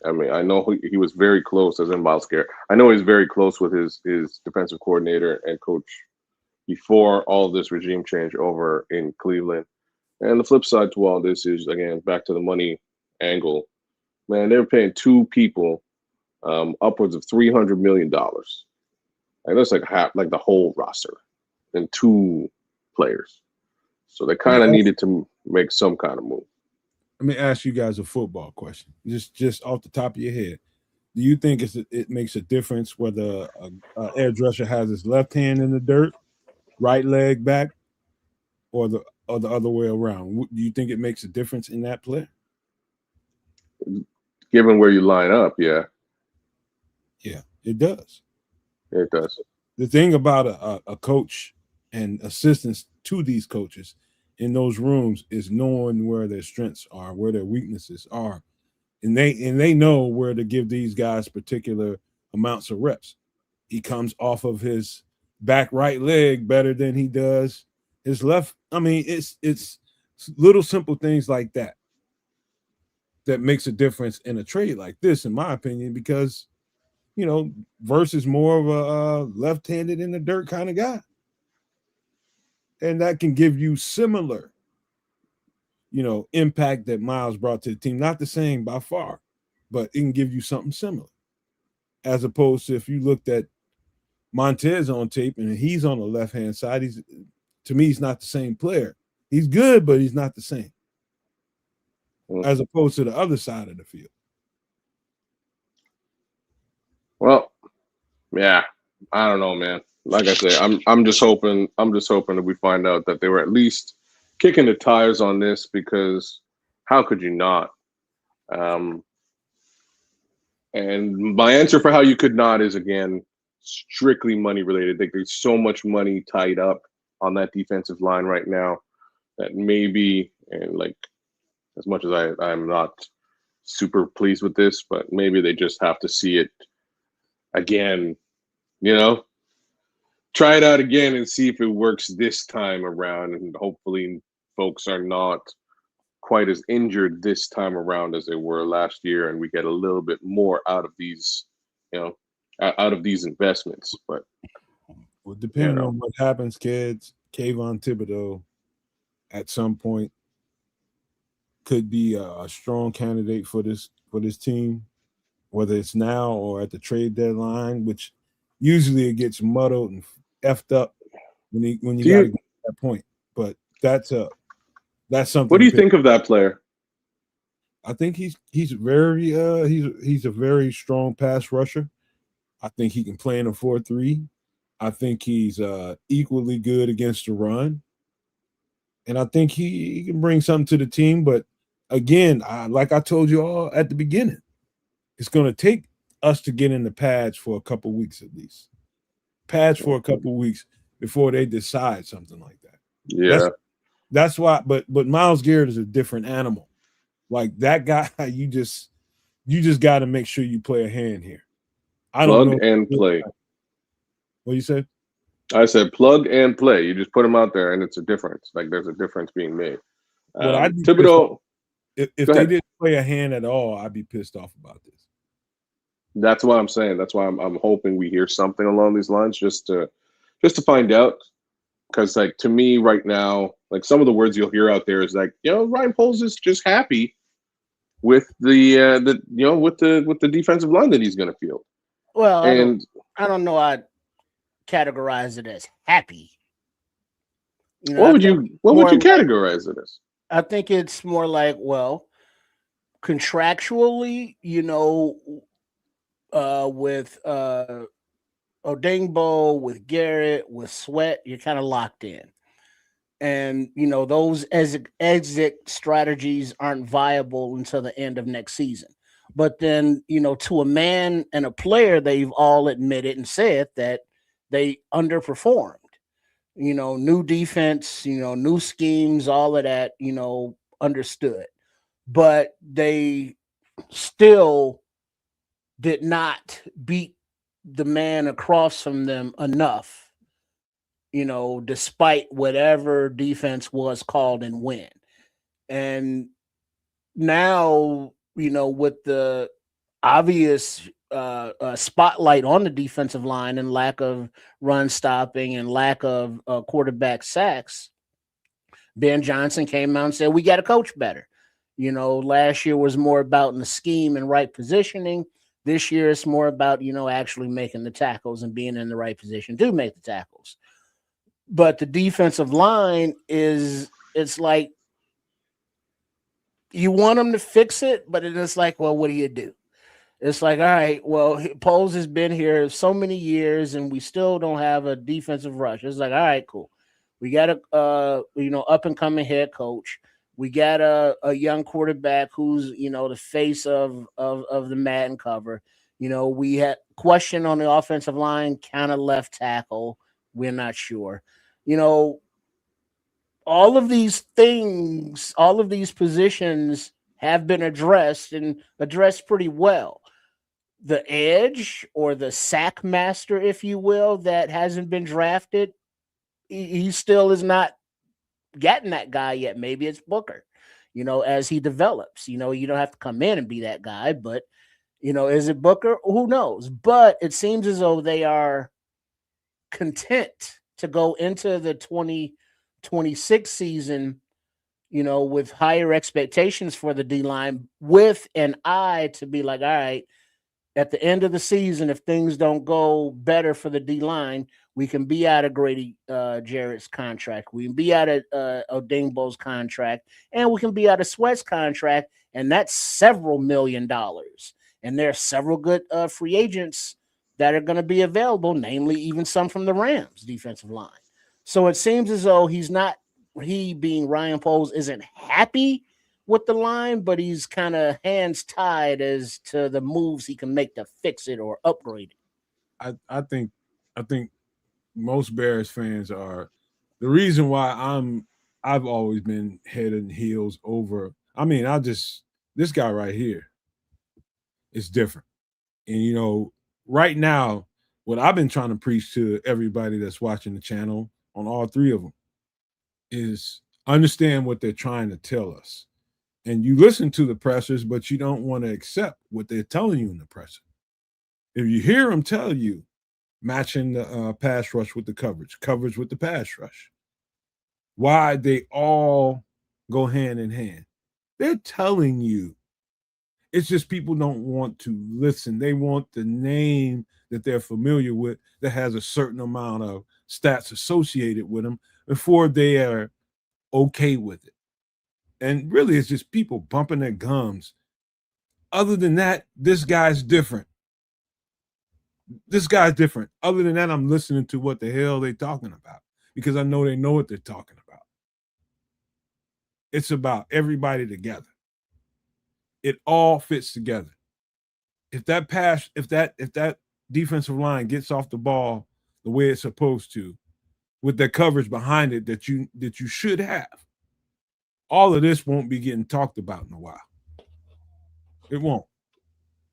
I mean, I know he was very close, as in Myles Garrett. I know he's very close with his defensive coordinator and coach before all this regime change over in Cleveland. And the flip side to all this is, again, back to the money angle. Man, they were paying 2 people upwards of $300 million. Like that's like half, like the whole roster, and 2 players. So they kind of needed to make some kind of move. Let me ask you guys a football question, just off the top of your head. Do you think it makes a difference whether an edge rusher has his left hand in the dirt, right leg back, or the other way around? Do you think it makes a difference in that play? Given where you line up, yeah. Yeah, it does. It does. The thing about a coach and assistants to these coaches in those rooms is knowing where their strengths are, where their weaknesses are, and they know where to give these guys particular amounts of reps. He comes off of his back right leg better than he does his left. I mean, it's little simple things like that makes a difference in a trade like this, in my opinion, because versus more of a left-handed in the dirt kind of guy. And that can give you similar, impact that Myles brought to the team. Not the same by far, but it can give you something similar. As opposed to if you looked at Montez on tape and he's on the left-hand side, to me, he's not the same player. He's good, but he's not the same. As opposed to the other side of the field. Well, yeah, I don't know, man. Like I say, I'm just hoping that we find out that they were at least kicking the tires on this, because how could you not? And my answer for how you could not is, again, strictly money related. There's so much money tied up on that defensive line right now that maybe, and like, as much as I'm not super pleased with this, but maybe they just have to see it again, try it out again and see if it works this time around. And hopefully folks are not quite as injured this time around as they were last year, and we get a little bit more out of these, out of these investments. But depending on what happens, kids, Kayvon Thibodeau at some point could be a strong candidate for this team, whether it's now or at the trade deadline, which usually it gets muddled and effed up when you got to get to that point. But that's something. What do you think of that player? I think he's very he's a very strong pass rusher. I think he can play in a 4-3. I think he's equally good against the run, and I think he can bring something to the team. But again, like I told you all at the beginning, it's going to take us to get in the pads for a couple weeks at least. Pads for a couple weeks before they decide something like that. Yeah. That's why, but Myles Garrett is a different animal. Like that guy, you just got to make sure you play a hand here. Plug and play. What you said? I said plug and play. You just put them out there, and it's a difference. Like there's a difference being made. Thibodeau, if they didn't play a hand at all, I'd be pissed off about this. That's why I'm saying. That's why I'm hoping we hear something along these lines, just to find out. Because like to me right now, like some of the words you'll hear out there is like, Ryan Poles is just happy with the with the defensive line that he's going to field. Well, I don't know. I'd categorize it as happy. What would you categorize it as? I think it's more like, well, contractually, with Odengbo, with Garrett, with Sweat, you're kind of locked in. And, those exit strategies aren't viable until the end of next season. But then, to a man and a player, they've all admitted and said that they underperformed. New defense, new schemes, all of that, understood. But they still did not beat the man across from them enough, despite whatever defense was called and win. And now, with the obvious spotlight on the defensive line and lack of run stopping and lack of quarterback sacks, Ben Johnson came out and said, we got to coach better. Last year was more about in the scheme and right positioning. This year it's more about, actually making the tackles and being in the right position to make the tackles. But the defensive line it's like you want them to fix it, but it's like, well, what do you do? It's like, all right, well, Poles has been here so many years and we still don't have a defensive rush. It's like, all right, cool. We got a up and coming head coach. We got a young quarterback who's, the face of the Madden cover. We had question on the offensive line, kind of left tackle. We're not sure. All of these things, all of these positions have been addressed and addressed pretty well. The edge or the sack master, if you will, that hasn't been drafted, he still is not getting that guy yet. Maybe it's Booker, as he develops. You don't have to come in and be that guy, but Is it Booker? Who knows? But it seems as though they are content to go into the 2026 season, with higher expectations for the D line, with an eye to be like, all right, at the end of the season, if things don't go better for the D line, we can be out of Grady Jarrett's contract. We can be out of Odingbo's contract, and we can be out of Sweat's contract, and that's several $1 million. And there are several good free agents that are going to be available, namely even some from the Rams defensive line. So it seems as though he being Ryan Poles isn't happy with the line, but he's kind of hands tied as to the moves he can make to fix it or upgrade it. I think most Bears fans are the reason why I've always been head and heels over. I mean, this guy right here is different. And right now, what I've been trying to preach to everybody that's watching the channel on all three of them is understand what they're trying to tell us. And you listen to the pressers, but you don't want to accept what they're telling you in the presser. If you hear them tell you, matching the pass rush with the coverage with the pass rush, why they all go hand in hand. They're telling you. It's just people don't want to listen. They want the name that they're familiar with that has a certain amount of stats associated with them before they are okay with it. And really, it's just people bumping their gums. Other than that, this guy's different. Other than that, I'm listening to what the hell they're talking about because I know they know what they're talking about. It's about everybody together. It all fits together. If that defensive line gets off the ball the way it's supposed to, with the coverage behind it that you should have, all of this won't be getting talked about in a while. It won't.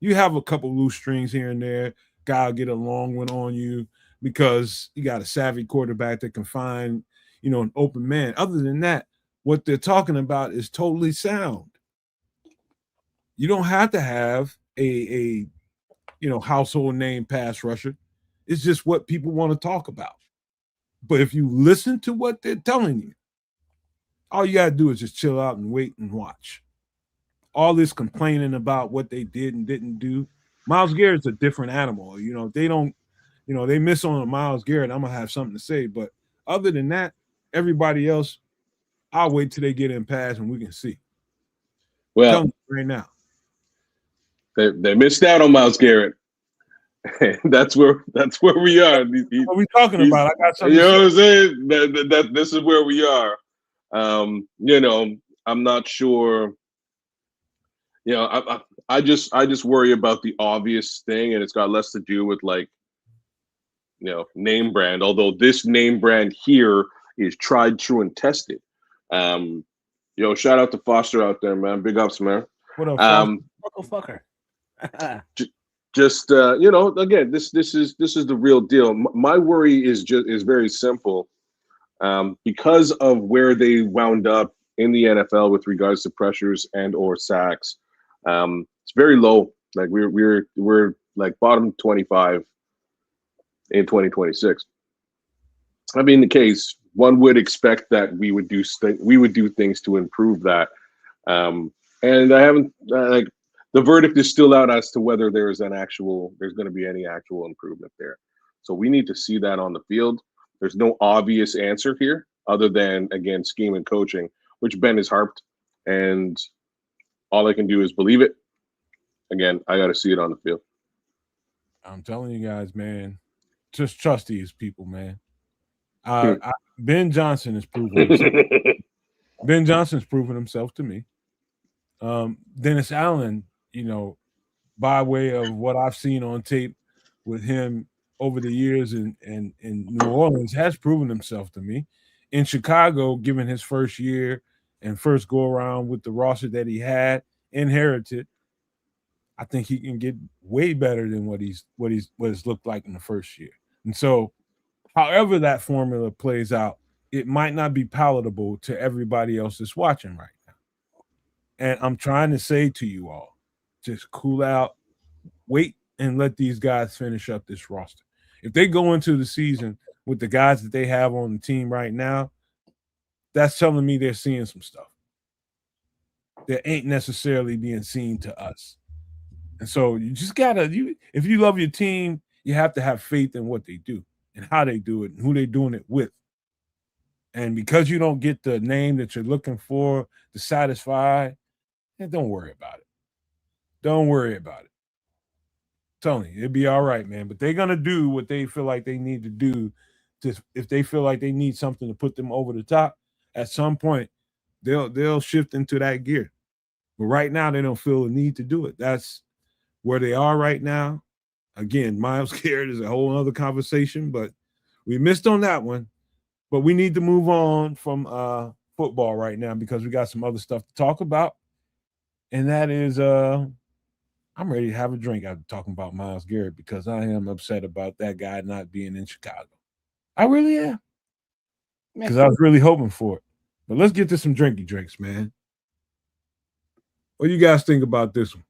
You have a couple loose strings here and there. Guy will get a long one on you because you got a savvy quarterback that can find, an open man. Other than that, what they're talking about is totally sound. You don't have to have a household name pass rusher. It's just what people want to talk about. But if you listen to what they're telling you, all you got to do is just chill out and wait and watch. All this complaining about what they did and didn't do. Myles Garrett's a different animal. They don't, they miss on a Myles Garrett. I'm going to have something to say. But other than that, everybody else, I'll wait till they get in pass and we can see. Well, right now. They missed out on Myles Garrett. That's where we are. What are we talking about? I got something. You know what I'm saying? That this is where we are. I'm not sure. I just worry about the obvious thing, and it's got less to do with name brand. Although this name brand here is tried, true, and tested. Shout out to Foster out there, man. Big ups, man. What up, Foster? Fucker. Just again, this is the real deal. My worry is very simple. Because of where they wound up in the NFL with regards to pressures and or sacks, it's very low. Like we're like bottom 25 in 2026. I mean, the case one would expect that we would do things to improve that. And I haven't the verdict is still out as to whether there's going to be any actual improvement there. So we need to see that on the field. There's no obvious answer here other than, again, scheme and coaching, which Ben has harped. And all I can do is believe it. Again, I got to see it on the field. I'm telling you guys, man, just trust these people, man. Ben Johnson has proven himself. Ben Johnson's proven himself to me. Dennis Allen, by way of what I've seen on tape with him over the years in New Orleans, has proven himself to me. In Chicago, given his first year and first go around with the roster that he had inherited, I think he can get way better than what it's looked like in the first year. And so, however that formula plays out, it might not be palatable to everybody else that's watching right now. And I'm trying to say to you all, just cool out, wait and let these guys finish up this roster. If they go into the season with the guys that they have on the team right now, that's telling me they're seeing some stuff that ain't necessarily being seen to us. And so you just gotta if you love your team, you have to have faith in what they do and how they do it and who they're doing it with. And because you don't get the name that you're looking for to satisfy, don't worry about it. Don't worry about it. Tony, it'll be all right, man. But they're gonna do what they feel like they need to do. If they feel like they need something to put them over the top, at some point they'll shift into that gear. But right now they don't feel the need to do it. That's where they are right now. Again, Myles Garrett is a whole other conversation, but we missed on that one. But we need to move on from football right now because we got some other stuff to talk about. And that is I'm ready to have a drink after talking about Myles Garrett because I am upset about that guy not being in Chicago. I really am. Because I was really hoping for it. But let's get to some drinky drinks, man. What do you guys think about this one?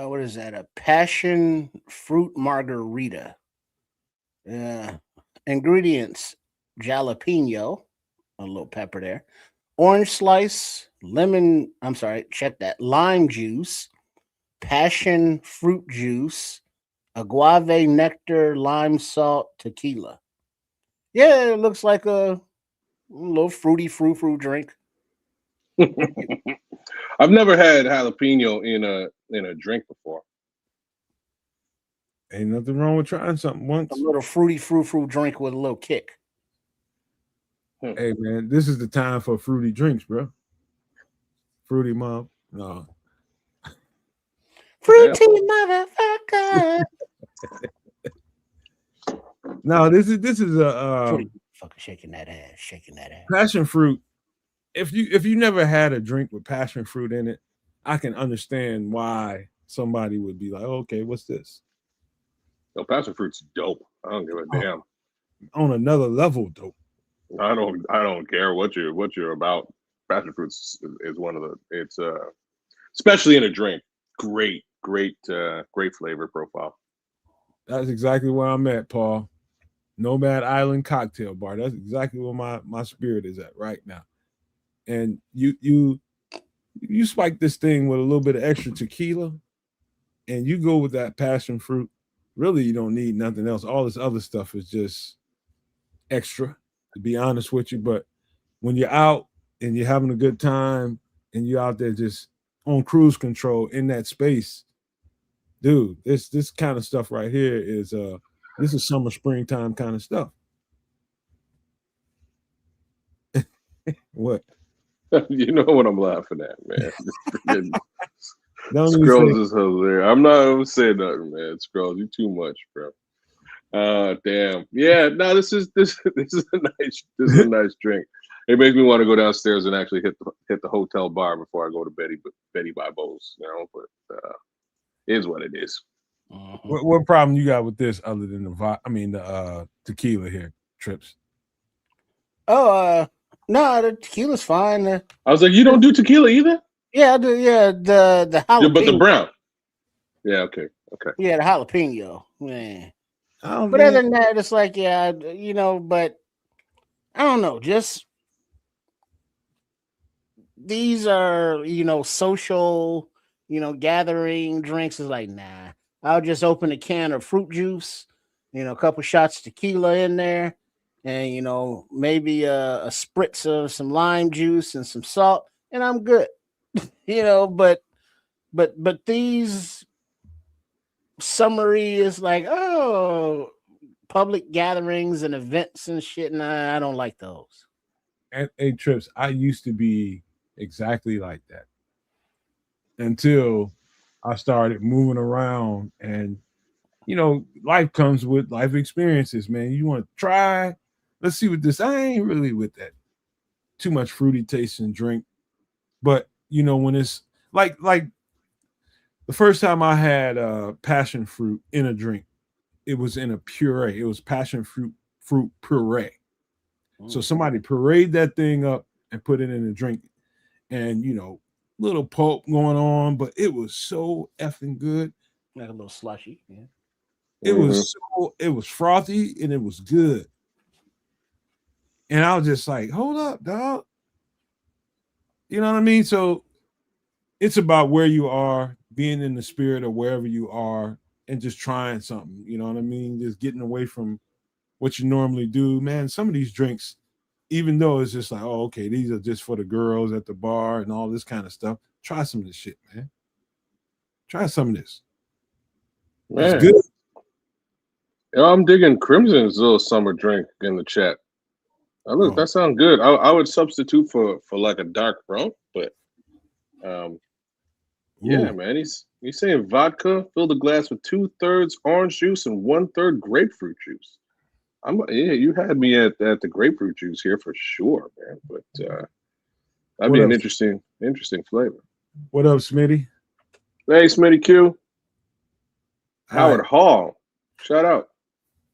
What is that? A passion fruit margarita. Ingredients: jalapeno, a little pepper there, orange slice, lime juice, passion fruit juice, agave nectar, lime salt, tequila. Yeah, it looks like a little fruity frou drink. I've never had jalapeno in a drink before. Ain't nothing wrong with trying something once. A little fruity frou drink with a little kick. Hey man, this is the time for fruity drinks, bro. Fruity mom, no. Fruity motherfucker. No, this is a fucking shaking that ass. Passion fruit. If you never had a drink with passion fruit in it, I can understand why somebody would be like, okay, what's this? No, passion fruit's dope. I don't give a damn. On another level, dope. I don't care what you're about. Passion fruits is one of it's especially in a drink. Great flavor profile. That's exactly where I'm at, Paul. Nomad Island Cocktail Bar. That's exactly where my spirit is at right now. And you spike this thing with a little bit of extra tequila, and you go with that passion fruit. Really, you don't need nothing else. All this other stuff is just extra, to be honest with you. But when you're out and you're having a good time and you're out there just on cruise control in that space, dude, this kind of stuff right here is this is summer, springtime kind of stuff. What? You know what I'm laughing at, man. Don't Scrolls is hilarious. I'm not gonna say nothing, man. Scrolls, you too much, bro. Damn. Yeah, no, this is a nice drink. It makes me want to go downstairs and actually hit the hotel bar before I go to Betty by Bowls, you know, but it is what it is. What problem you got with this other than the tequila here, Trips? Oh, no, the tequila's fine. I was like, you don't do tequila either? Yeah, I do. Yeah, the jalapeno. Yeah, but the brown. Yeah, okay. Yeah, the jalapeno, man. Oh, but other than that, it's like, yeah, you know, but I don't know. Just these are, you know, social, you know, gathering drinks. Is like, nah. I'll just open a can of fruit juice, you know, a couple shots of tequila in there, and you know, maybe a spritz of some lime juice and some salt, and I'm good. You know, but these summary is like, oh, public gatherings and events and shit, and I don't like those. And hey, Trips, I used to be exactly like that until I started moving around, and you know, life comes with life experiences, man. You want to try? Let's see what this. I ain't really with that. Too much fruity taste and drink, but you know, when it's like the first time I had passion fruit in a drink, it was in a puree. It was passion fruit puree. So somebody pureed that thing up and put it in a drink, and you know, little pulp going on, but it was so effing good. Like a little slushy. Yeah. It was frothy and it was good. And I was just like, hold up, dog. You know what I mean? So it's about where you are, being in the spirit of wherever you are, and just trying something. You know what I mean? Just getting away from what you normally do. Man, some of these drinks, even though it's just like, oh, okay, these are just for the girls at the bar and all this kind of stuff. Try some of this shit, man. Try some of this. Man. It's good. Yeah, I'm digging Crimson's little summer drink in the chat. Oh, look, that sounds good. I would substitute for like a dark rum, but yeah, man. He's saying vodka, fill the glass with 2/3 orange juice and 1/3 grapefruit juice. You had me at the grapefruit juice here for sure, man. But that'd be an interesting flavor. What up, Smitty? Hey, Smitty Q. Howard Hall. Shout out.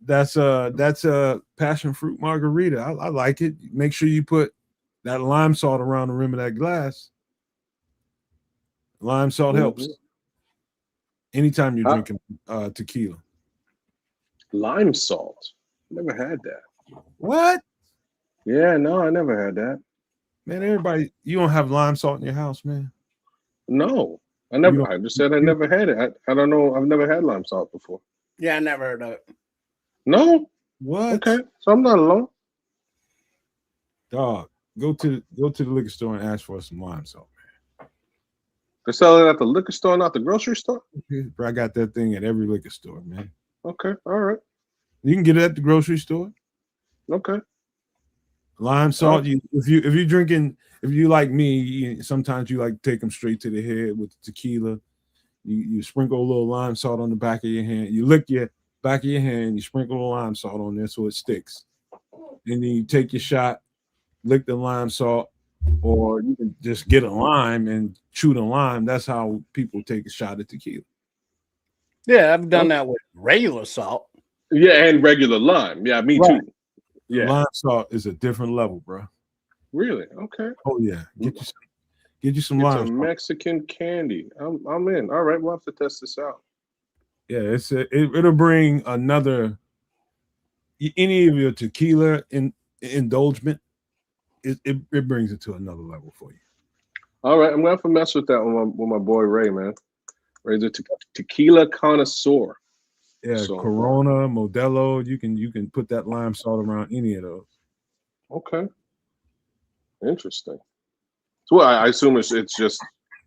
That's a passion fruit margarita. I like it. Make sure you put that lime salt around the rim of that glass. Lime salt helps. Anytime you're drinking tequila. Lime salt. Never had that. What? Yeah, no, I never had that. Man, everybody, you don't have lime salt in your house, man? No, I never. I just said I never had it. I don't know. I've never had lime salt before. Yeah, I never heard of it. No. What? Okay, so I'm not alone. Dog, go to the liquor store and ask for some lime salt, man. They sell it at the liquor store, not the grocery store. I got that thing at every liquor store, man. Okay, all right. You can get it at the grocery store. Okay. Lime salt. If you like me, sometimes you like to take them straight to the head with the tequila. You sprinkle a little lime salt on the back of your hand. You lick your back of your hand. You sprinkle the lime salt on there so it sticks. And then you take your shot, lick the lime salt, or you can just get a lime and chew the lime. That's how people take a shot of tequila. Yeah, I've done that with regular salt. Yeah, and regular lime. Yeah, me too. Yeah, lime salt is a different level, bro. Really? Okay. Oh yeah, get you some lime. It's a Mexican candy. I'm in. All right, we'll have to test this out. Yeah, it'll bring any of your tequila indulgence. It brings it to another level for you. All right, I'm gonna have to mess with that with my boy Ray, man. Ray's a tequila connoisseur. Yeah, so, Corona, Modelo, you can put that lime salt around any of those. Okay. Interesting. So I assume it's just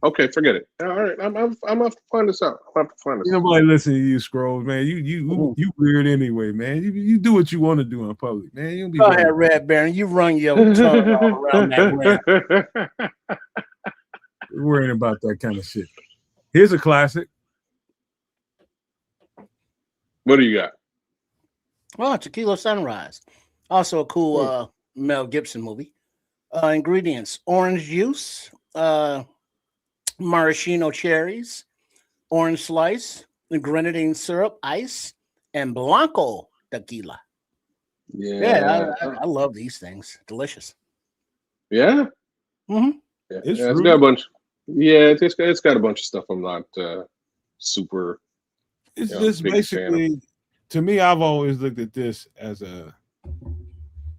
okay, forget it. All right, I'm gonna have to find this out. I'll have to find this out. Nobody listen to you, Scrolls, man. You weird anyway, man. You do what you want to do in public, man. You don't be go ahead, Red Baron. You run your tongue all around that rim. We're worrying about that kind of shit. Here's a classic. What do you got? Oh, Tequila Sunrise. Also a cool Mel Gibson movie. Ingredients: orange juice, maraschino cherries, orange slice, grenadine syrup, ice, and blanco tequila. Yeah, I love these things. Delicious. Yeah. Mm-hmm. Yeah, it's got a bunch. Yeah, it's got a bunch of stuff I'm not super. It's just basically, to me, I've always looked at this as a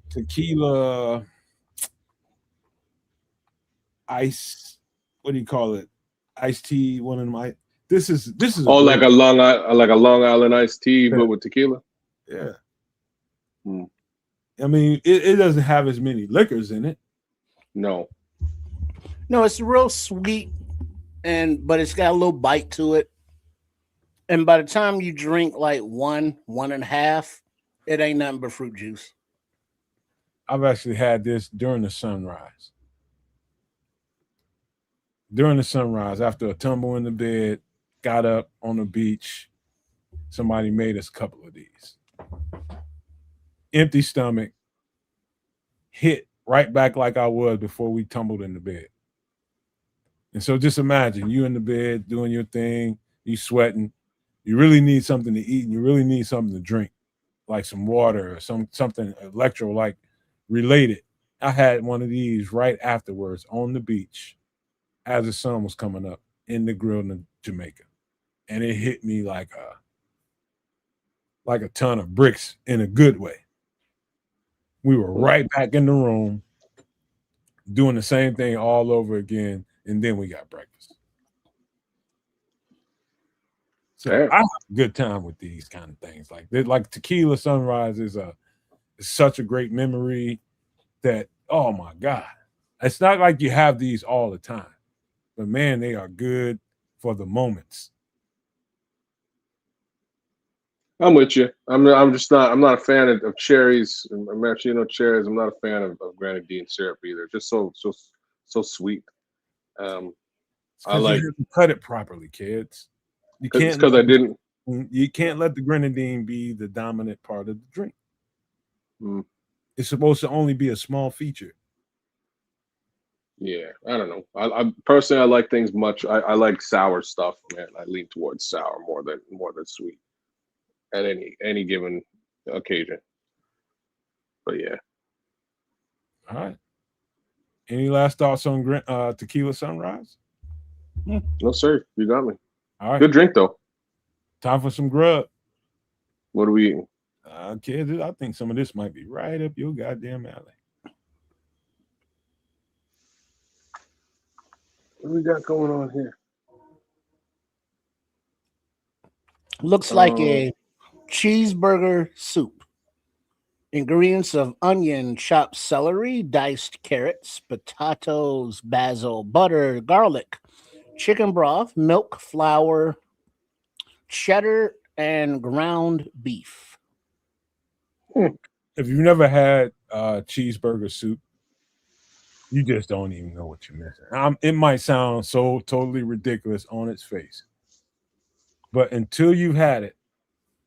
tequila ice. What do you call it? Iced tea. One of my. This is. Oh, like a Long Island iced tea, but with tequila. Yeah. I mean, it doesn't have as many liquors in it. No, it's real sweet, but it's got a little bite to it. And by the time you drink like one and a half, it ain't nothing but fruit juice. I've actually had this during the sunrise. During the sunrise, after a tumble in the bed, got up on the beach. Somebody made us a couple of these. Empty stomach, hit right back like I was before we tumbled in the bed. And so just imagine you in the bed doing your thing, you sweating. You really need something to eat and you really need something to drink, like some water or something electrolyte related. I had one of these right afterwards on the beach as the sun was coming up in the grill in Jamaica, and it hit me like a ton of bricks in a good way. We were right back in the room doing the same thing all over again, and then we got breakfast. So I have a good time with these kind of things. Like tequila sunrise is such a great memory that, oh my God. It's not like you have these all the time, but man, they are good for the moments. I'm with you. I'm not a fan of cherries, maraschino cherries. I'm not a fan of grenadine syrup either. Just so sweet. I like you cut it properly, kids. You can't because I didn't. You can't let the grenadine be the dominant part of the drink. It's supposed to only be a small feature. Yeah, I don't know. I personally, I like things much. I like sour stuff, man. I lean towards sour more than sweet at any given occasion. But yeah. All right. Any last thoughts on tequila sunrise? No, sir. You got me. All right. Good drink though. Time for some grub. What are we eating? Kids, I think some of this might be right up your goddamn alley. What do we got going on here? Looks like a cheeseburger soup. Ingredients of onion, chopped celery, diced carrots, potatoes, basil, butter, garlic, chicken broth, milk, flour, cheddar, and ground beef. If you've never had cheeseburger soup, you just don't even know what you're missing. It might sound so totally ridiculous on its face, but until you've had it,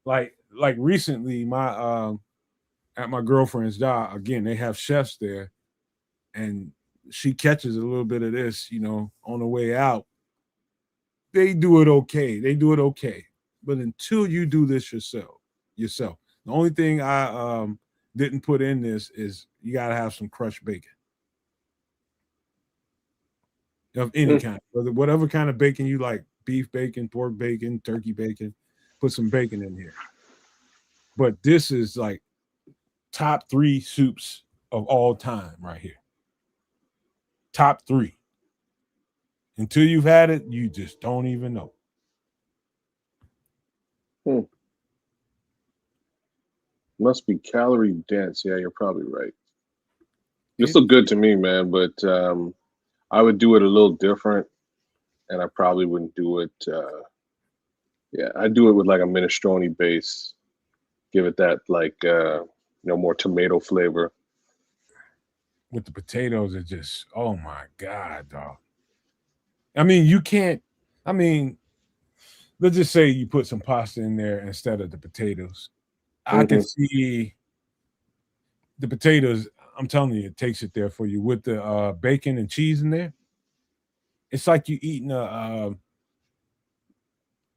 like recently, at my girlfriend's job, again, they have chefs there, and she catches a little bit of this, on the way out. They do it okay. But until you do this yourself, the only thing I didn't put in this is you got to have some crushed bacon of any kind, whatever kind of bacon you like, beef bacon, pork bacon, turkey bacon, put some bacon in here. But this is like top 3 soups of all time right here. Top 3. Until you've had it, you just don't even know. Must be calorie dense. Yeah, you're probably right. This look good to me, man, but I would do it a little different, and I probably wouldn't do it. I'd do it with like a minestrone base. Give it that more tomato flavor. With the potatoes, it just, oh my God, dog. I mean, you can't. I mean, let's just say you put some pasta in there instead of the potatoes. I can see the potatoes. I'm telling you, it takes it there for you with the bacon and cheese in there. It's like you eating a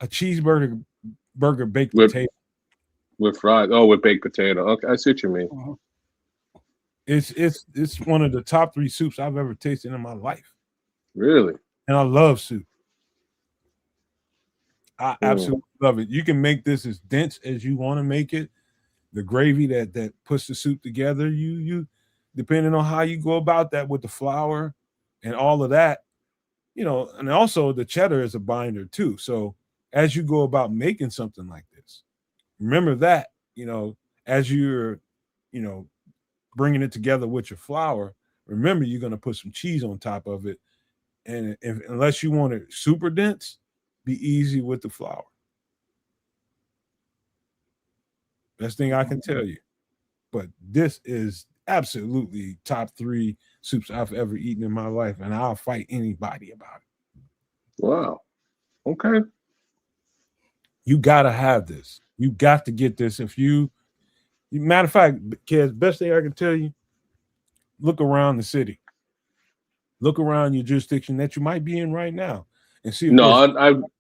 cheeseburger baked potato with fries. Oh, with baked potato. Okay, I see what you mean. It's one of the top 3 soups I've ever tasted in my life. Really? And I love soup. I absolutely love it. You can make this as dense as you want to make it. The gravy that puts the soup together, you depending on how you go about that with the flour and all of that, and also the cheddar is a binder too. So as you go about making something like this, remember that, as you're, bringing it together with your flour, remember you're going to put some cheese on top of it. And unless you want it super dense, be easy with the flour. Best thing I can tell you. But this is absolutely top 3 soups I've ever eaten in my life, and I'll fight anybody about it. Wow. Okay. You got to have this. You got to get this. Matter of fact, kids, best thing I can tell you, look around the city. Look around your jurisdiction that you might be in right now and see. No,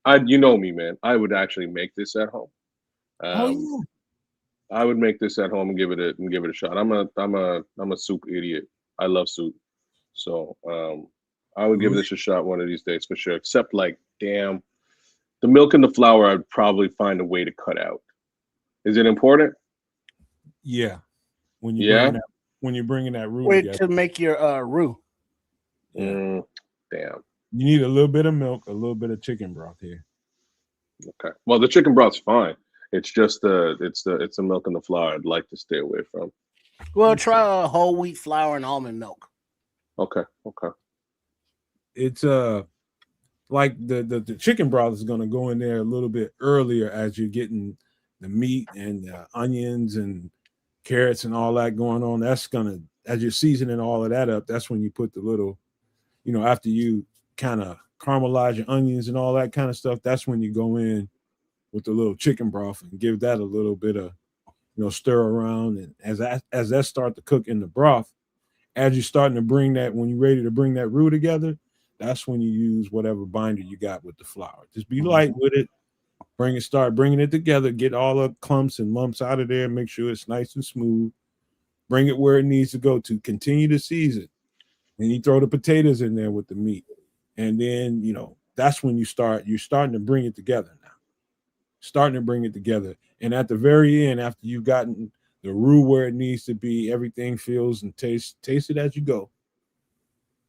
I you know me, man. I would actually make this at home. I would make this at home and give it a shot. I'm a soup idiot. I love soup. So I would give this a shot one of these days for sure. Except like, damn, the milk and the flour, I'd probably find a way to cut out. Is it important? Yeah. When you're bringing that roux Wait together. to make your roux. Yeah. Damn. You need a little bit of milk, a little bit of chicken broth here. Okay. Well, the chicken broth's fine. It's just it's the milk and the flour I'd like to stay away from. Well, try whole wheat flour and almond milk. Okay. It's like the chicken broth is going to go in there a little bit earlier as you're getting the meat and onions and carrots and all that going on. That's gonna, as you're seasoning all of that up, that's when you put the little, after you kind of caramelize your onions and all that kind of stuff, that's when you go in with the little chicken broth and give that a little bit of, stir around. And as that start to cook in the broth, as you're starting to bring that, when you're ready to bring that roux together, that's when you use whatever binder you got with the flour. Just be light with it. Start bringing it together. Get all the clumps and lumps out of there. Make sure it's nice and smooth. Bring it where it needs to go to. Continue to season. And you throw the potatoes in there with the meat. And then, that's when you're starting to bring it together now. Starting to bring it together. And at the very end, after you've gotten the roux where it needs to be, everything feels and taste it as you go.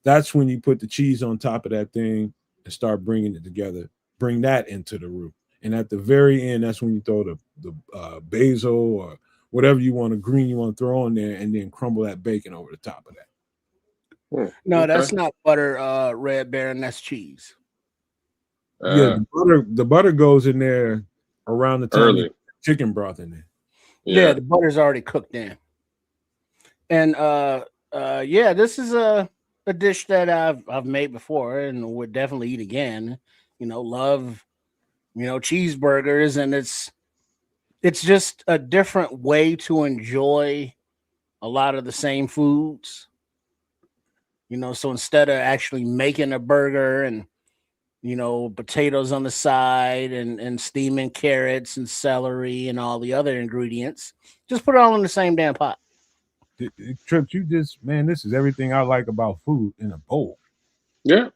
That's when you put the cheese on top of that thing and start bringing it together. Bring that into the roux. And at the very end, that's when you throw the basil or whatever you want, green you want to throw in there, and then crumble that bacon over the top of that. No, okay. That's not butter, Red Baron. That's cheese. Yeah, the butter goes in there around the time early. You put chicken broth in there. Yeah, the butter's already cooked in. And this is a dish that I've made before and would definitely eat again. Love cheeseburgers, and it's just a different way to enjoy a lot of the same foods. So instead of actually making a burger and potatoes on the side and steaming carrots and celery and all the other ingredients, just put it all in the same damn pot. Trips, this is everything I like about food in a bowl. Yeah.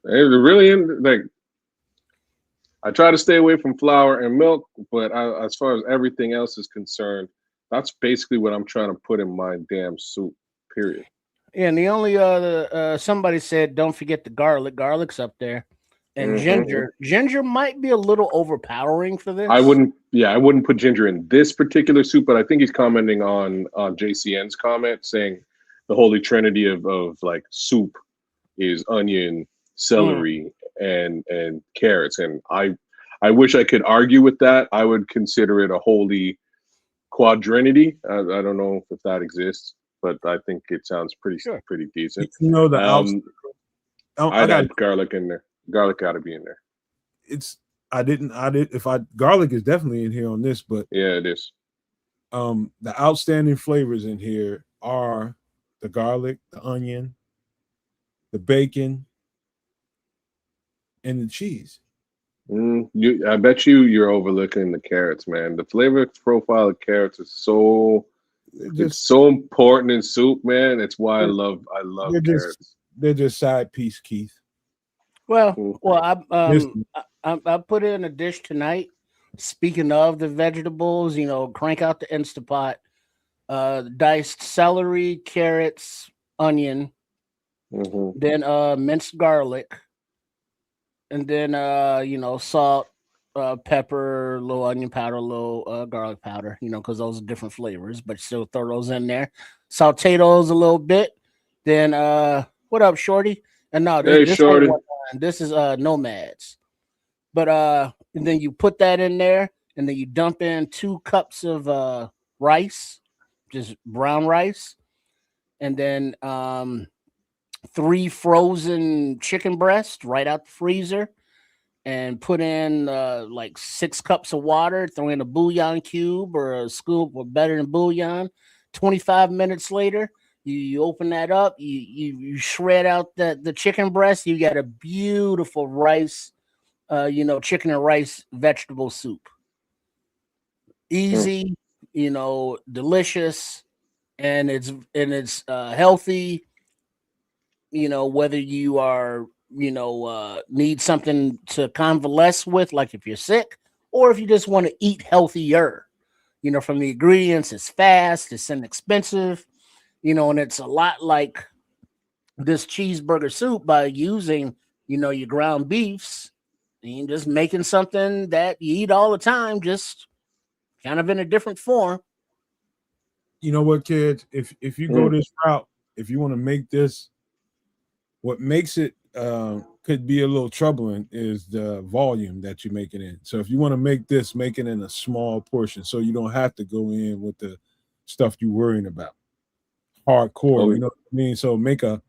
It really, like, I try to stay away from flour and milk, but as far as everything else is concerned, that's basically what I'm trying to put in my damn soup, period. Yeah, and the only somebody said, don't forget the garlic. Garlic's up there. And ginger. Ginger might be a little overpowering for this. I wouldn't put ginger in this particular soup, but I think he's commenting on JCN's comment saying the holy trinity of like soup is onion, celery, and carrots. And I wish I could argue with that. I would consider it a holy quadrinity. I don't know if that exists, but I think it sounds pretty decent. I'd add garlic in there. Garlic got to be in there. Garlic is definitely in here on this, but yeah, it is. The outstanding flavors in here are the garlic, the onion, the bacon, and the cheese. I bet you're overlooking the carrots, man. The flavor profile of carrots is so important in soup, man. It's why I love carrots. They're just side piece, Keith. Well, I put in a dish tonight. Speaking of the vegetables, crank out the Instapot, diced celery, carrots, onion, then minced garlic, and then salt, pepper, little onion powder, little garlic powder, because those are different flavors, but still throw those in there. Saute those a little bit. Then what up, Shorty? And no, this Shorty. This is Nomads. But and then you put that in there, and then you dump in 2 cups of rice, just brown rice, and then 3 frozen chicken breasts right out the freezer, and put in like 6 cups of water, throw in a bouillon cube or a scoop or better than bouillon. 25 minutes later, you open that up, you shred out the chicken breast, you got a beautiful rice, chicken and rice vegetable soup. Easy, delicious, and it's healthy. whether you are, need something to convalesce with, like if you're sick, or if you just want to eat healthier. From the ingredients, it's fast, it's inexpensive, and it's a lot like this cheeseburger soup by using, your ground beefs and just making something that you eat all the time, just kind of in a different form. You know what, kids? If you go this route, if you want to make this, what makes it could be a little troubling is the volume that you're making in. So if you want to make this, make it in a small portion, so you don't have to go in with the stuff you're worrying about. Hardcore, you know what I mean? So make a,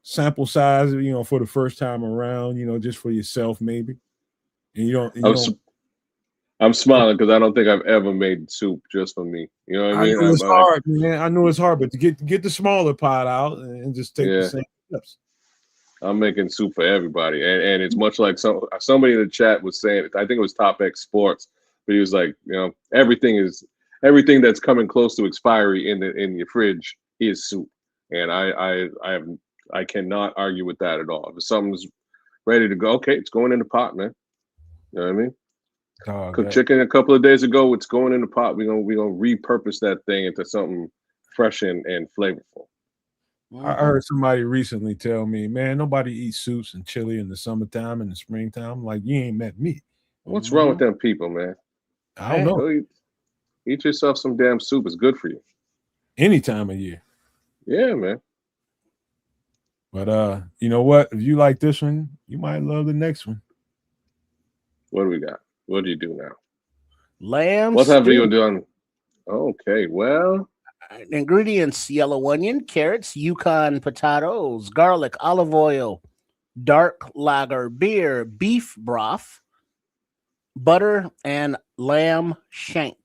sample size, for the first time around, just for yourself maybe. And you don't. I'm smiling because I don't think I've ever made soup just for me. You know what I mean? I know it's hard, man. I know it's hard, but to get the smaller pot out and just take the same steps. I'm making soup for everybody, and it's much like somebody in the chat was saying. I think it was Top X Sports, but he was like, everything that's coming close to expiry in your fridge is soup, and I cannot argue with that at all. If something's ready to go, okay, it's going in the pot, man. You know what I mean? Cooked chicken a couple of days ago. It's going in the pot. We're gonna repurpose that thing into something fresh and flavorful. I heard somebody recently tell me, man, nobody eats soups and chili in the summertime and the springtime. I'm like, you ain't met me. What's wrong with them people, man? I don't know. Eat yourself some damn soup. It's good for you. Any time of year. Yeah, man. But you know what? If you like this one, you might love the next one. What do we got? What do you do now? Lamb. What have you done? Okay, well. Ingredients: yellow onion, carrots, Yukon potatoes, garlic, olive oil, dark lager beer, beef broth, butter, and lamb shank.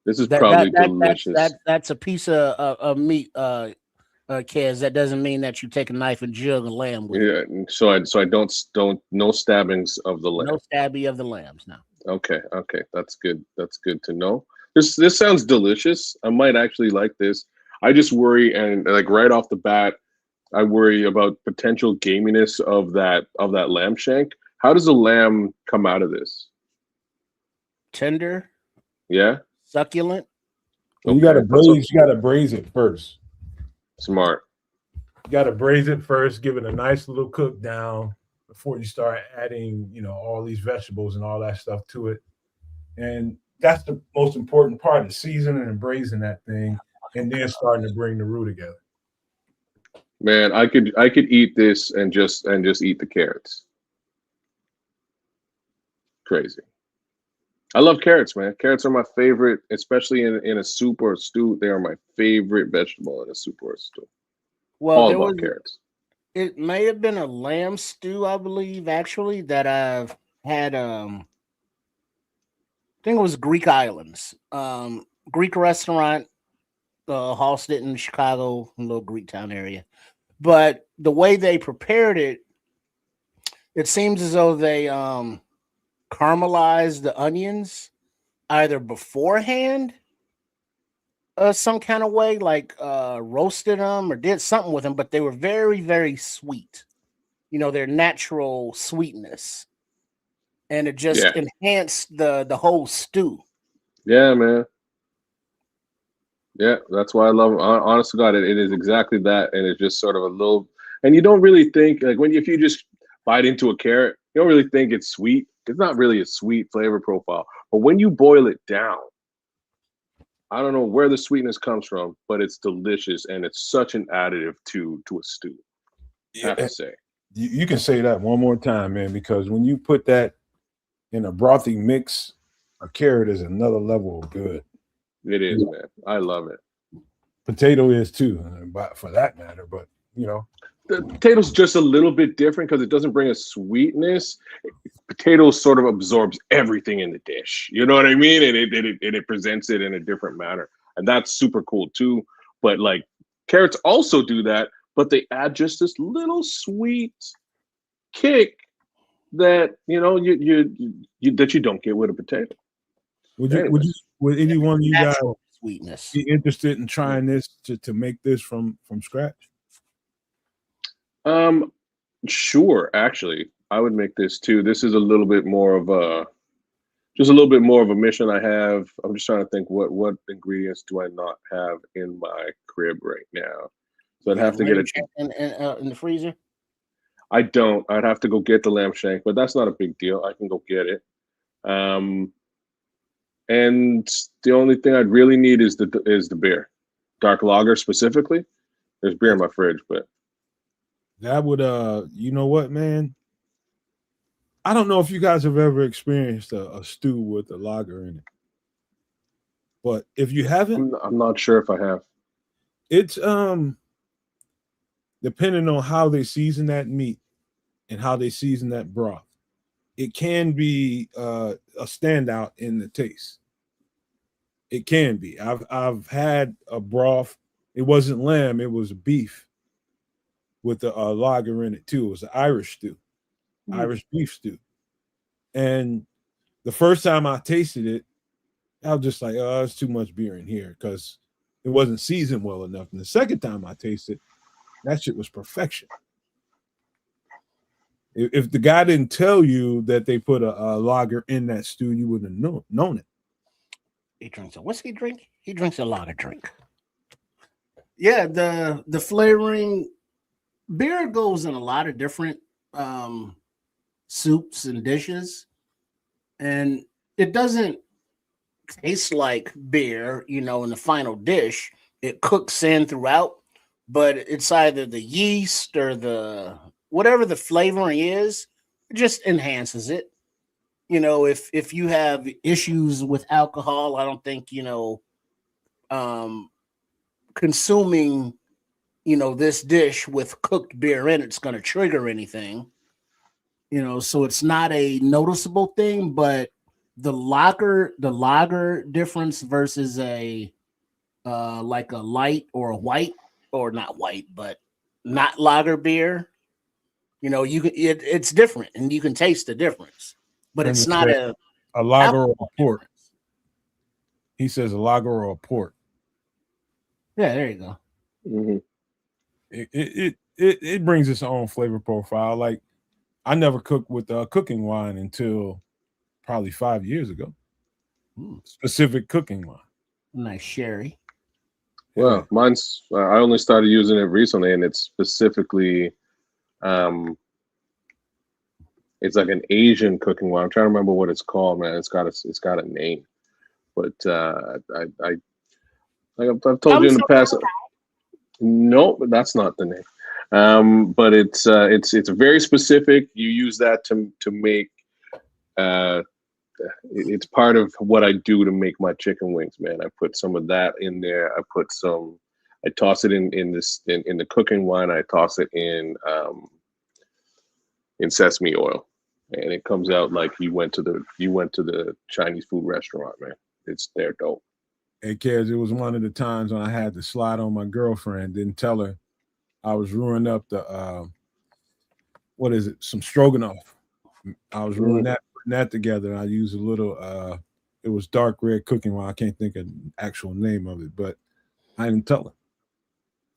This is probably delicious. That's a piece of meat, Kez. That doesn't mean that you take a knife and jug a lamb with it. Yeah, so I don't no stabbings of the lamb. No stabby of the lambs, no. Okay, that's good. That's good to know. This sounds delicious. I might actually like this. I just worry, and like right off the bat, I worry about potential gaminess of that lamb shank. How does the lamb come out of this? Tender. Yeah. Succulent. Well, you gotta braise it first. Smart. You gotta braise it first, give it a nice little cook down before you start adding, all these vegetables and all that stuff to it. And that's the most important part, is seasoning and braising that thing, and then starting to bring the roux together. Man, I could eat this and just eat the carrots. Crazy. I love carrots, man. Carrots are my favorite, especially in a soup or a stew. They are my favorite vegetable in a soup or a stew. Well, all about carrots. It may have been a lamb stew, I believe, actually, that I've had. I think it was Greek Islands, Greek restaurant, hosted in Chicago, a little Greek town area. But the way they prepared it, it seems as though they caramelized the onions either beforehand, some kind of way, like roasted them or did something with them. But they were very, very sweet. Their natural sweetness. And it just enhanced the whole stew. Yeah, man. Yeah, that's why I love it. Honest to God, it is exactly that. And it's just sort of a little, and you don't really think, like if you just bite into a carrot, you don't really think it's sweet. It's not really a sweet flavor profile. But when you boil it down, I don't know where the sweetness comes from, but it's delicious. And it's such an additive to a stew. I have to say. You can say that one more time, man, because when you put that in a brothy mix, a carrot is another level of good. It is, man. I love it. Potato is too, for that matter. But the potato's just a little bit different because it doesn't bring a sweetness. Potato sort of absorbs everything in the dish. You know what I mean? And it presents it in a different manner, and that's super cool too. But like carrots also do that, but they add just this little sweet kick that that you don't get with a potato. Would any one of you guys sweetness be interested in trying this to make this from scratch? Sure. Actually, I would make this too. This is a little bit more of a mission I have. I'm just trying to think what ingredients do I not have in my crib right now. So I'd have to get it in the freezer. I don't. I'd have to go get the lamb shank, but that's not a big deal. I can go get it. And the only thing I'd really need is the beer, dark lager specifically. There's beer in my fridge, but that would you know what, man? I don't know if you guys have ever experienced a stew with a lager in it, but if you haven't, I'm not sure if I have. It's depending on how they season that meat and how they season that broth, it can be a standout in the taste. It can be. I've had a broth. It wasn't lamb. It was beef with a lager in it too. It was an Irish stew, Irish beef stew. And the first time I tasted it, I was just like, oh, there's too much beer in here because it wasn't seasoned well enough. And the second time I tasted, that shit was perfection. If the guy didn't tell you that they put a lager in that stew, you wouldn't have known it. He drinks a whiskey drink. He drinks a lager drink. Yeah, the flavoring, beer goes in a lot of different soups and dishes, and it doesn't taste like beer, in the final dish. It cooks in throughout, but it's either the yeast or the whatever the flavoring is, it just enhances it. If you have issues with alcohol, I don't think consuming this dish with cooked beer in it's going to trigger anything. So it's not a noticeable thing, but the lager difference versus a like a light or a white, or not white, but not lager beer, it's different and you can taste the difference, but it's not a lager or a port. He says a lager or a port. Yeah, there you go. Mm-hmm. It brings its own flavor profile. Like, I never cooked with cooking wine until probably 5 years ago. Specific cooking wine. Nice sherry. Well, mine's I only started using it recently, and it's specifically it's like an Asian cooking wine. I'm trying to remember what it's called, man. It's got a name, but I've told you in the past. No, that's not the name. But it's very specific. You use that to make. It's part of what I do to make my chicken wings, man. I put some of that in there. I toss it in the cooking wine. I toss it in sesame oil, and it comes out like you went to the Chinese food restaurant, man. They're dope. Hey, kids, it was one of the times when I had to slide on my girlfriend, didn't tell her I was ruining up the some stroganoff. I was ruining that together. I used a little it was dark red cooking wine. I can't think of the actual name of it, but I didn't tell her.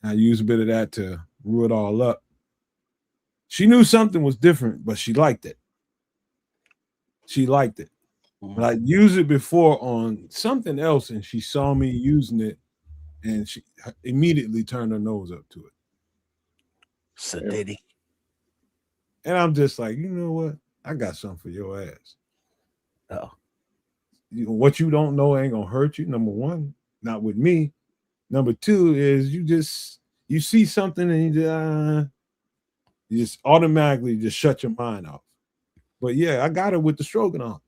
I used a bit of that to rule it all up. She knew something was different, but she liked it. But I used it before on something else, and she saw me using it, and she immediately turned her nose up to it. Sedity. And I'm just like, you know what? I got something for your ass. Oh. What you don't know ain't gonna hurt you. Number one, not with me. Number two is you see something and you just automatically just shut your mind off. But yeah, I got it with the stroganoff.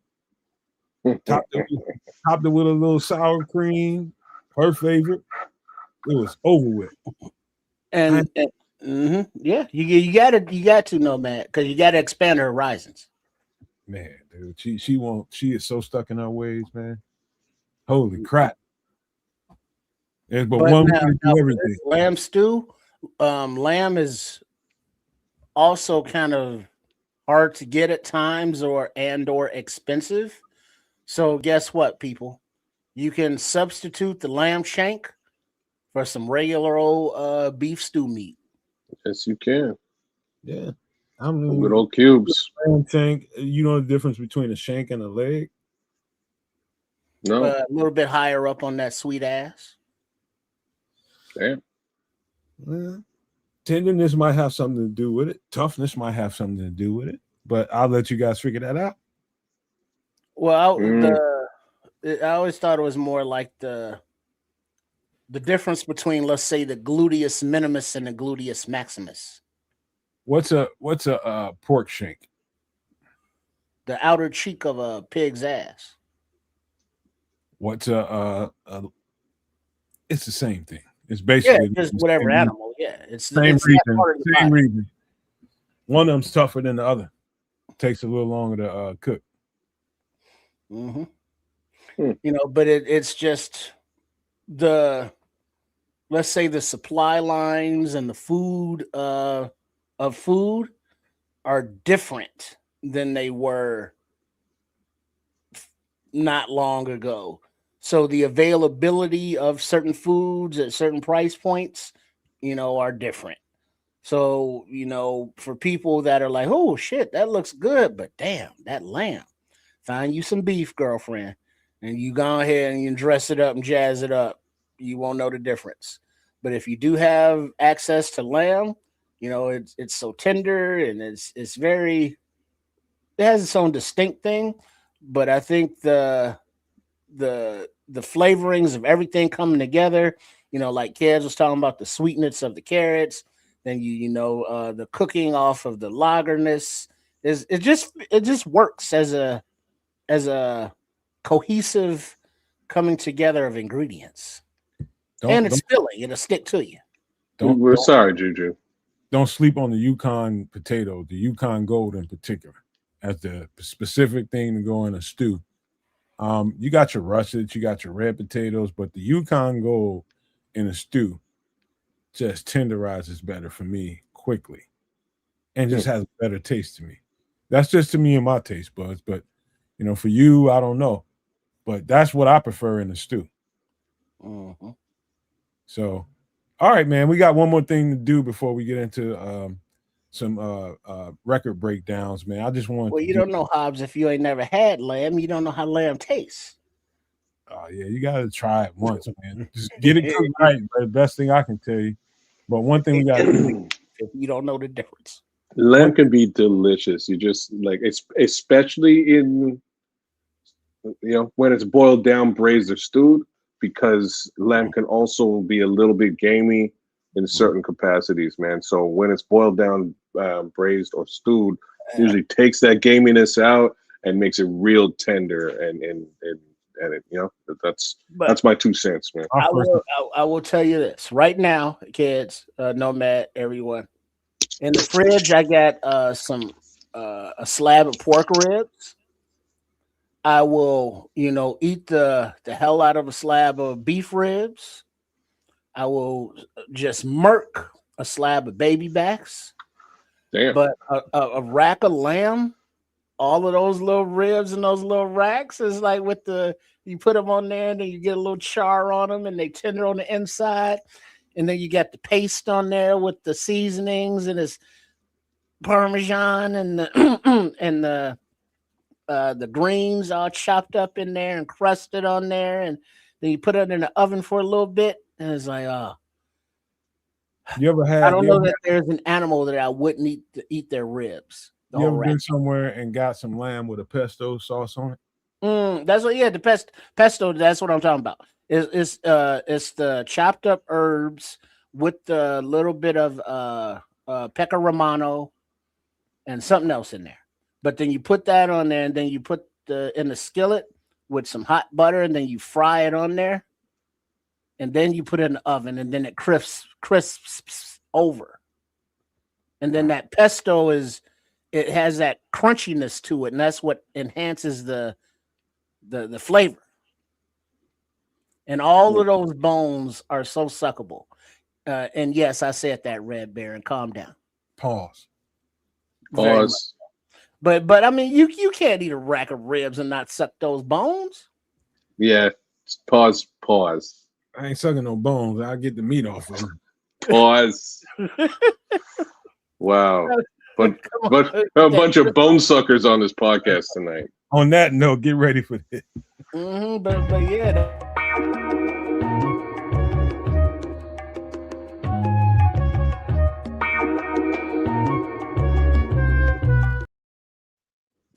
Topped it with a little sour cream, her favorite. It was over with. And yeah, you got to Nomad, because you got to expand her horizons. Man, dude, she is so stuck in her ways, man. Holy crap! But one way to do everything. Lamb stew, lamb is also kind of hard to get at times, or expensive. So guess what, people? You can substitute the lamb shank for some regular old beef stew meat. Yes, you can. Yeah. I mean, good old cubes. Shank. You know the difference between a shank and a leg? No. A little bit higher up on that sweet ass. Damn. Yeah. Tenderness might have something to do with it. Toughness might have something to do with it. But I'll let you guys figure that out. Well, I always thought it was more like the difference between, let's say, the gluteus minimus and the gluteus maximus. What's a pork shank? The outer cheek of a pig's ass. What's it's the same thing. It's basically just whatever animal. Yeah, it's same reason. Same reason. One of them's tougher than the other. Takes a little longer to cook. Mm-hmm. You know, but it's just let's say the supply lines and the food of food are different than they were not long ago. So the availability of certain foods at certain price points, you know, are different. So, you know, for people that are like, oh shit, that looks good, but damn, that lamb. Find you some beef, girlfriend, and you go ahead and you dress it up and jazz it up. You won't know the difference. But if you do have access to lamb, you know, it's so tender and it has its own distinct thing. But I think the flavorings of everything coming together, you know, like Kez was talking about the sweetness of the carrots, then the cooking off of the lagerness it just works as a cohesive coming together of ingredients. It's filling, it'll stick to you. We're sorry, Juju. Don't sleep on the Yukon potato, the Yukon Gold in particular, as the specific thing to go in a stew. You got your russets, you got your red potatoes, but the Yukon Gold in a stew just tenderizes better for me quickly and just has a better taste to me. That's just to me and my taste buds, but you know, for you, I don't know, but that's what I prefer in a stew. Mm-hmm. So, all right, man, we got one more thing to do before we get into some record breakdowns, man. I just want. Well, you don't know, Hobbs, if you ain't never had lamb, you don't know how lamb tastes. Oh yeah, you gotta try it once, man. Just get it cooked right. The best thing I can tell you. But one thing we got to do, if you don't know the difference. Lamb can be delicious. You just like it's especially in when it's boiled down, braised, or stewed, because lamb can also be a little bit gamey in certain capacities, man. So when it's boiled down, braised, or stewed, usually takes that gaminess out and makes it real tender and it, that's my 2 cents, man. I will tell you this right now, kids, Nomad, everyone. In the fridge, I got a slab of pork ribs. I will, eat the hell out of a slab of beef ribs. I will just murk a slab of baby backs. Damn. But a rack of lamb, all of those little ribs and those little racks is like you put them on there and then you get a little char on them and they tender on the inside. And then you got the paste on there with the seasonings and it's Parmesan and the greens all chopped up in there and crusted on there. And then you put it in the oven for a little bit. And it's like, you ever had? I don't know that there's an animal that I wouldn't eat their ribs. You ever been somewhere and got some lamb with a pesto sauce on it? That's what. Yeah, the pesto. That's what I'm talking about. It's the chopped up herbs with the little bit of pecca romano and something else in there. But then you put that on there, and then you put in the skillet with some hot butter, and then you fry it on there, and then you put it in the oven, and then it crisps over. And then that pesto it has that crunchiness to it, and that's what enhances the flavor. And all of those bones are so suckable. And yes, I said that, Red Baron. Calm down. Pause. But I mean, you can't eat a rack of ribs and not suck those bones. Yeah. Pause. I ain't sucking no bones. I'll get the meat off of them. Pause. Wow. but a bunch of bone suckers on this podcast tonight. On that note, get ready for this. But yeah.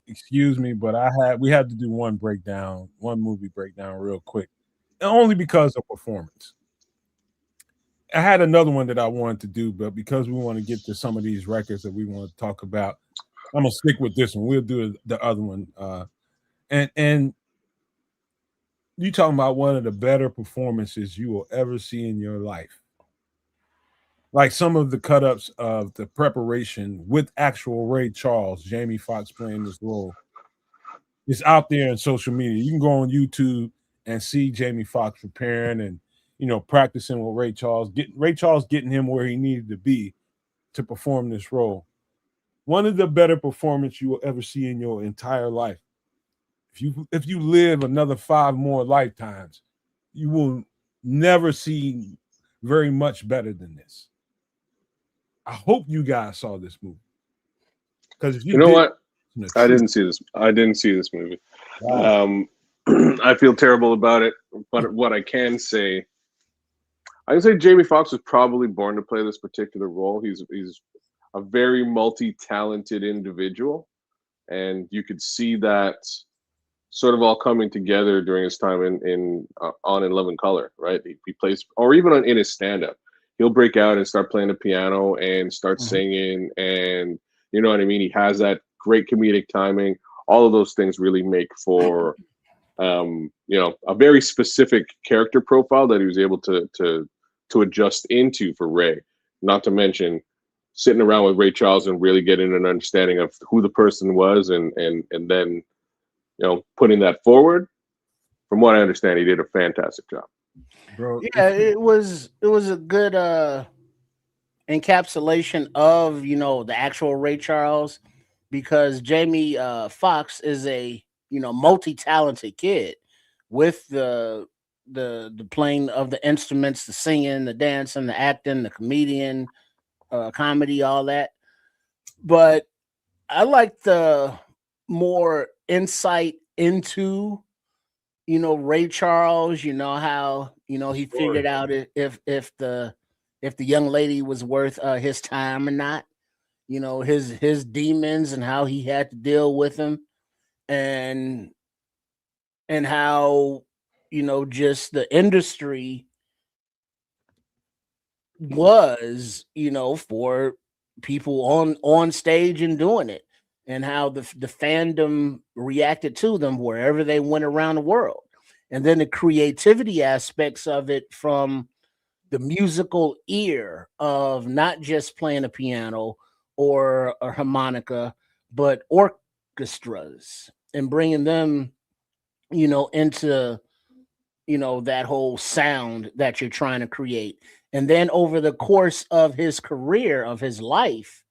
Excuse me, but we had to do one movie breakdown real quick, only because of performance. I had another one that I wanted to do, but because we want to get to some of these records that we want to talk about, I'm gonna stick with this one. We'll do the other one. And you talking about one of the better performances you will ever see in your life. Like some of the cut-ups of the preparation with actual Ray Charles, Jamie Foxx playing this role. It's out there in social media. You can go on YouTube and see Jamie Foxx preparing and practicing with Ray Charles, getting him where he needed to be to perform this role. One of the better performances you will ever see in your entire life. If you live another 5 more lifetimes, you will never see very much better than this. I hope you guys saw this movie. Because if you know what? I didn't see this. I didn't see this movie. Wow. I feel terrible about it. But what I can say Jamie Foxx was probably born to play this particular role. He's a very multi-talented individual, and you could see that sort of all coming together during his time in On In Living Color, right? He plays, or even in his stand-up, he'll break out and start playing the piano and start singing, and you know what I mean? He has that great comedic timing. All of those things really make for a very specific character profile that he was able to adjust into for Ray. Not to mention sitting around with Ray Charles and really getting an understanding of who the person was, and then putting that forward. From what I understand, he did a fantastic job. Bro, yeah, it was a good encapsulation of the actual Ray Charles, because Jamie Foxx is a multi-talented kid with the playing of the instruments, the singing, the dancing, the acting, the comedian, comedy, all that. But I like the more insight into Ray Charles, how he figured out if the young lady was worth his time or not, his demons and how he had to deal with them, and how just the industry was for people on stage and doing it, and how the fandom reacted to them wherever they went around the world. And then the creativity aspects of it, from the musical ear of not just playing a piano or a harmonica, but orchestras, and bringing them, into, that whole sound that you're trying to create. And then over the course of his career, of his life,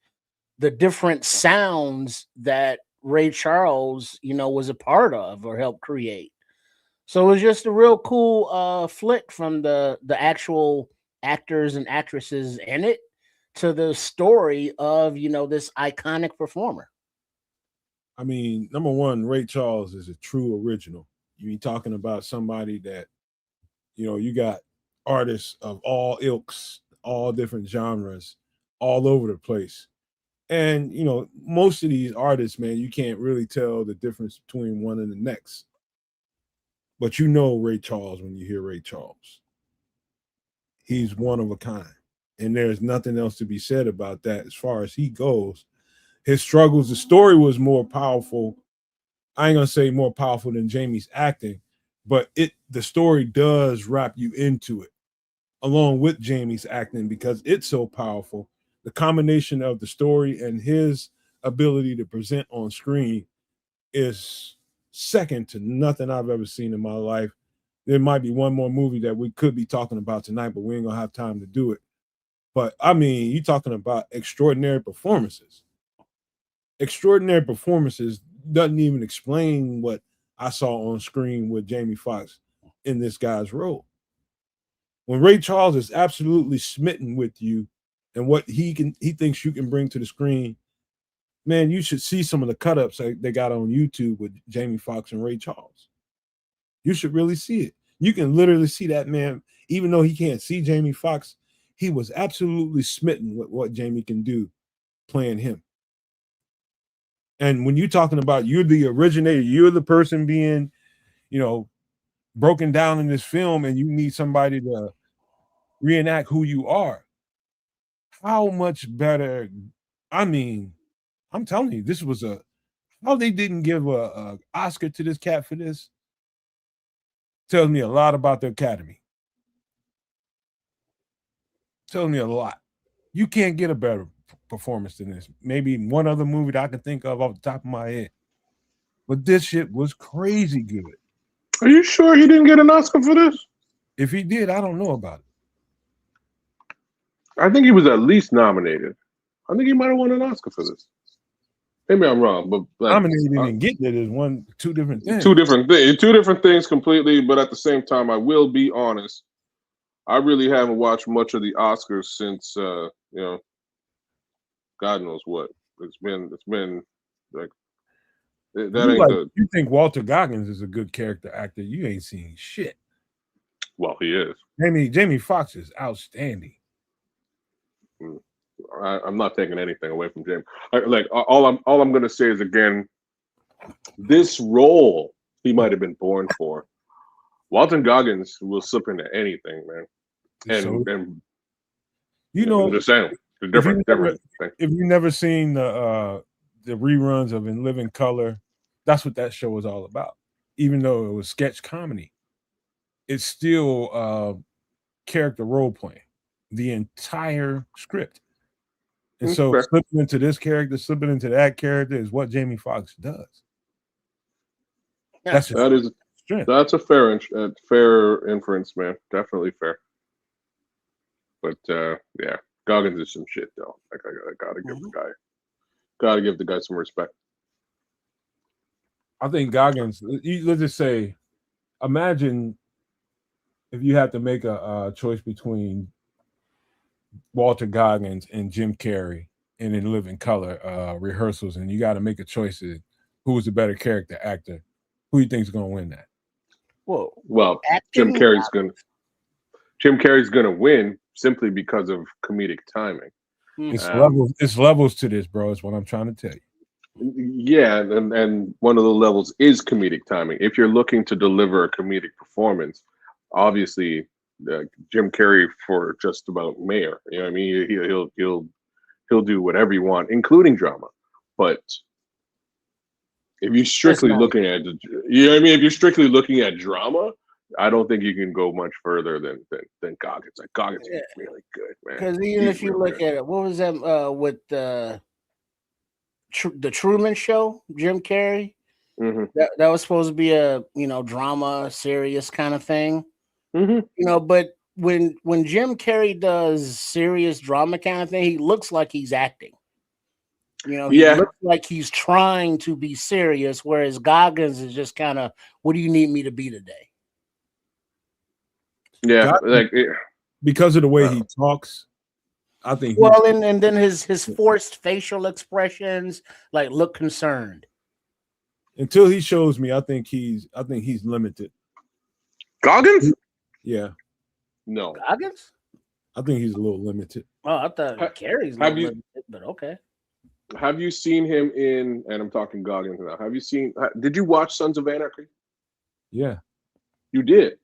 the different sounds that Ray Charles, was a part of or helped create. So it was just a real cool flick from the actual actors and actresses in it to the story of, this iconic performer. I mean, number one, Ray Charles is a true original. You're talking about somebody that, you got artists of all ilks, all different genres, all over the place. And, most of these artists, man, you can't really tell the difference between one and the next. But Ray Charles when you hear Ray Charles. He's one of a kind. And there's nothing else to be said about that as far as he goes. His struggles, the story was more powerful. I ain't going to say more powerful than Jamie's acting, but the story does wrap you into it along with Jamie's acting, because it's so powerful. The combination of the story and his ability to present on screen is second to nothing I've ever seen in my life. There might be one more movie that we could be talking about tonight, but we ain't gonna have time to do it. But I mean, you're talking about extraordinary performances. Extraordinary performances doesn't even explain what I saw on screen with Jamie Foxx in this guy's role. When Ray Charles is absolutely smitten with you and what he thinks you can bring to the screen, Man, you should see some of the cut-ups they got on YouTube with Jamie Foxx and Ray Charles. You should really see it. You can literally see that man, even though he can't see Jamie Foxx, he was absolutely smitten with what Jamie can do playing him. And when you're talking about you're the originator, you're the person being, broken down in this film, and you need somebody to reenact who you are. How much better? I mean, I'm telling you, this was how they didn't give a Oscar to this cat for this tells me a lot about the Academy. Tells me a lot. You can't get a better performance than this. Maybe one other movie that I can think of off the top of my head. But this shit was crazy good. Are you sure he didn't get an Oscar for this? If he did, I don't know about it. I think he was at least nominated. I think he might have won an Oscar for this. Maybe I'm wrong, but nominated and getting it is two different things. Two different things completely. But at the same time, I will be honest. I really haven't watched much of the Oscars since God knows what. It's been like that ain't good. You think Walter Goggins is a good character actor? You ain't seen shit. Well, he is. Jamie Foxx is outstanding. I'm not taking anything away from Jamie. All I'm gonna say is, again, this role he might have been born for. Walton Goggins will slip into anything, man. And I'm just saying, it's different thing. If you've never seen the reruns of In Living Color, that's what that show was all about. Even though it was sketch comedy, it's still character role playing, the entire script. And so slipping into this character, slipping into that character is what Jamie Foxx does. Yeah, that's a fair inference, man. Definitely fair. But yeah, Goggins is some shit though. Like I gotta give the guy some respect. I think Goggins. Let's just say, imagine if you had to make a choice between Walter Goggins and Jim Carrey in Living Color rehearsals, and you got to make a choice of who's the better character actor. Who do you think is going to win that? Well, Jim Carrey's going to win simply because of comedic timing. It's levels to this, bro. Is what I'm trying to tell you. Yeah, and one of the levels is comedic timing. If you're looking to deliver a comedic performance, obviously Jim Carrey for just about mayor. You know what I mean? He'll do whatever you want, including drama. But if you're strictly looking at, if you're strictly looking at drama, I don't think you can go much further than Goggins. Like Goggins is really good, man. Because even if you look at it, what was that with the Truman Show? Jim Carrey. Mm-hmm. That was supposed to be a drama, serious kind of thing. Mm-hmm. But when Jim Carrey does serious drama kind of thing, he looks like he's acting. He looks like he's trying to be serious, whereas Goggins is just kind of, what do you need me to be today? Yeah, because of the way he talks, I think. Well, and then his forced facial expressions, like, look concerned. Until he shows me, I think he's limited. Goggins? Yeah. No. Goggins? I think he's a little limited. Oh, I thought Carrey's limited, but okay. Have you seen him in, and I'm talking Goggins now, did you watch Sons of Anarchy? Yeah. You did?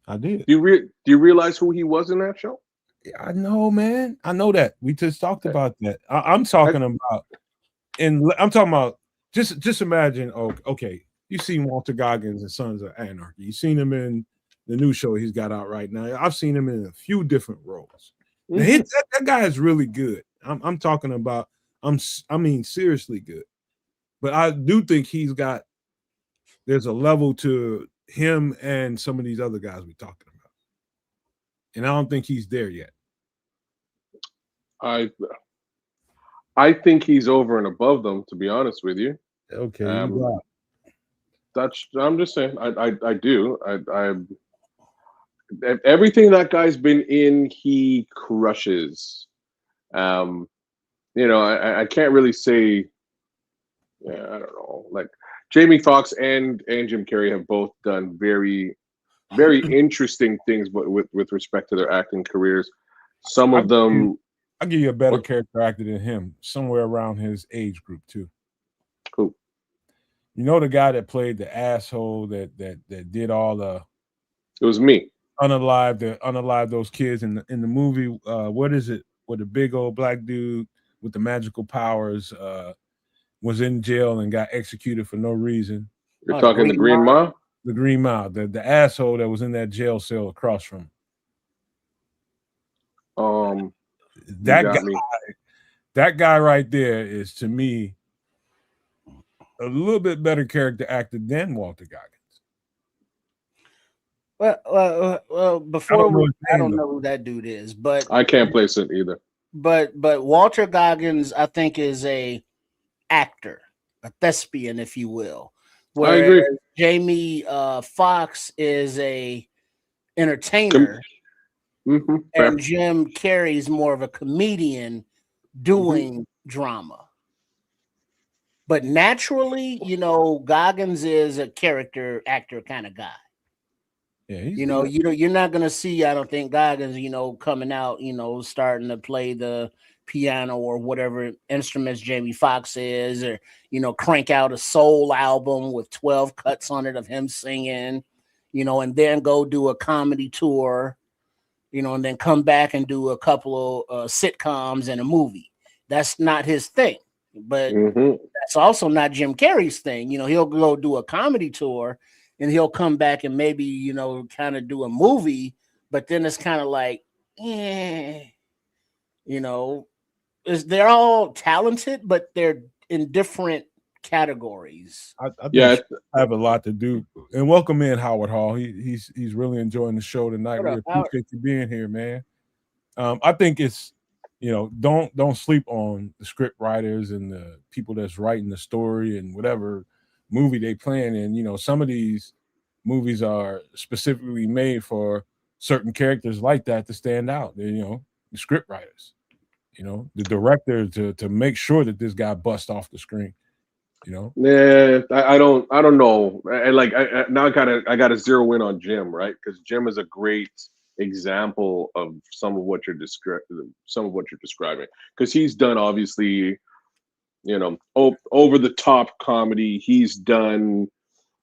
I did. Do you realize who he was in that show? I know, man. I know that. We just talked about that. I'm talking about, just imagine, okay, you've seen Walter Goggins in Sons of Anarchy. You've seen him in the new show he's got out right now. I've seen him in a few different roles. Mm-hmm. Now, that guy is really good. I'm talking about, I mean, seriously good. But I do think there's a level to him and some of these other guys we're talking about. And I don't think he's there yet. I think he's over and above them, to be honest with you. Okay. I'm just saying, I do. Everything that guy's been in, he crushes. I can't really say Yeah, I don't know. Like Jamie Foxx and Jim Carrey have both done very, very interesting things, but with respect to their acting careers. Some of them, I'll give you a better what? character actor than him, somewhere around his age group too. Who? You know the guy that played the asshole that did all the It was me. unalive those kids in the movie. What is it? Where the big old black dude with the magical powers was in jail and got executed for no reason. You're talking the Green Mile? The Green Mile, the asshole that was in that jail cell across from him. That guy right there is, to me, a little bit better character actor than Walter Goggins. Well, before I don't know who that dude is, but I can't place it either. But Walter Goggins, I think, is a actor, a thespian, if you will. Whereas I agree. Jamie Foxx is a entertainer, and Jim Carrey's more of a comedian doing drama. But naturally, Goggins is a character actor kind of guy. Yeah, you're not gonna see, I don't think, Goggins, coming out, starting to play the piano or whatever instruments Jamie Foxx is, or crank out a soul album with 12 cuts on it of him singing, and then go do a comedy tour, and then come back and do a couple of sitcoms and a movie. That's not his thing. But that's also not Jim Carrey's thing. He'll go do a comedy tour and he'll come back and maybe, kind of do a movie, but then it's kind of like, they're all talented, but they're in different categories. I think I have a lot to do. And welcome in Howard Hall. He's really enjoying the show tonight. We appreciate you being here, man. I think it's, don't sleep on the script writers and the people that's writing the story and whatever movie they playing in. Some of these movies are specifically made for certain characters like that to stand out. The script writers, the director to make sure that this guy busts off the screen. Yeah, I don't know. Now I gotta zero in on Jim, right? Because Jim is a great example of some of what you're describing, because he's done, obviously, over the top comedy. He's done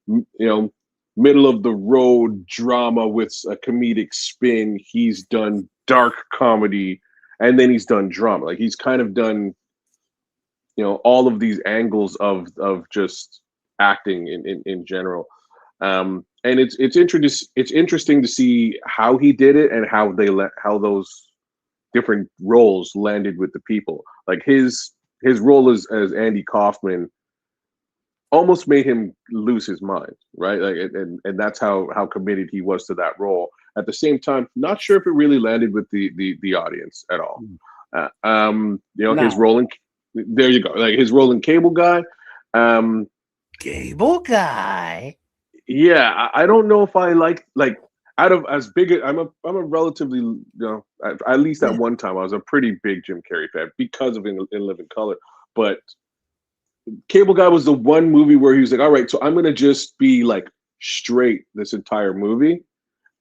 middle of the road drama with a comedic spin. He's done dark comedy, and then he's done drama. Like, he's kind of done all of these angles of just acting in general. And it's interesting to see how he did it and how those different roles landed with the people. Like his role as Andy Kaufman almost made him lose his mind, right? Like, and that's how committed he was to that role. At the same time, not sure if it really landed with the audience at all. His role in, there you go, like his role in Cable Guy. Cable Guy. Yeah, I don't know if I like out of as big as I'm a relatively, at least at one time I was a pretty big Jim Carrey fan because of In Living Color. But Cable Guy was the one movie where he was like, all right, so I'm gonna just be like straight this entire movie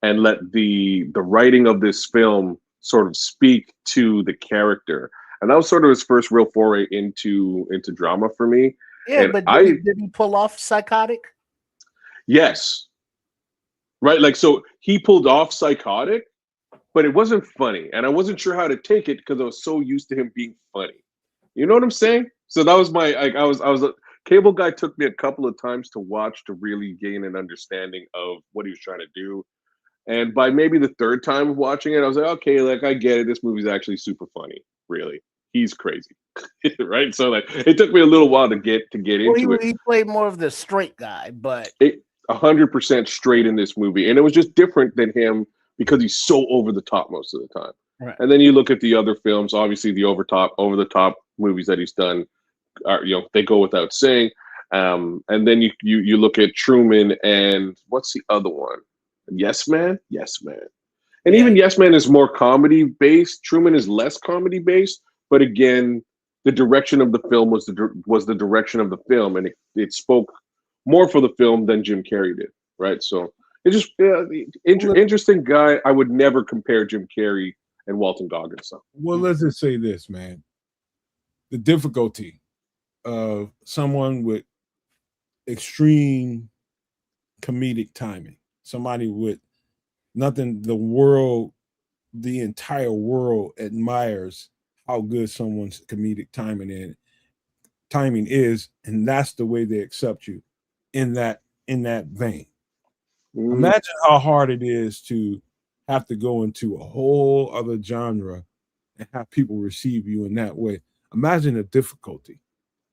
and let the writing of this film sort of speak to the character. And that was sort of his first real foray into drama for me. Yeah, and but did he pull off Psychotic? Yes. Right, like, so he pulled off Psychotic, but it wasn't funny. And I wasn't sure how to take it because I was so used to him being funny. You know what I'm saying? So that was my, like, I was Cable Guy took me a couple of times to watch to really gain an understanding of what he was trying to do. And by maybe the third time of watching it, I was like, okay, like, I get it. This movie's actually super funny. Really, he's crazy, right? So like, it took me a little while to get into it. He played more of the straight guy, but 100% straight in this movie, and it was just different than him because he's so over the top most of the time. Right. And then you look at the other films, obviously the over the top movies that he's done are, they go without saying. And then you look at Truman and what's the other one? Yes Man. And even Yes Man is more comedy based. Truman is less comedy based, but again, the direction of the film was the direction of the film, and it spoke more for the film than Jim Carrey did, right? So it's just interesting guy. I would never compare Jim Carrey and Walton Goggins. So. Well, let's just say this, man. The difficulty of someone with extreme comedic timing, somebody with nothing, the entire world admires how good someone's comedic timing is, and that's the way they accept you in that vein. Imagine how hard it is to have to go into a whole other genre and have people receive you in that way. Imagine the difficulty.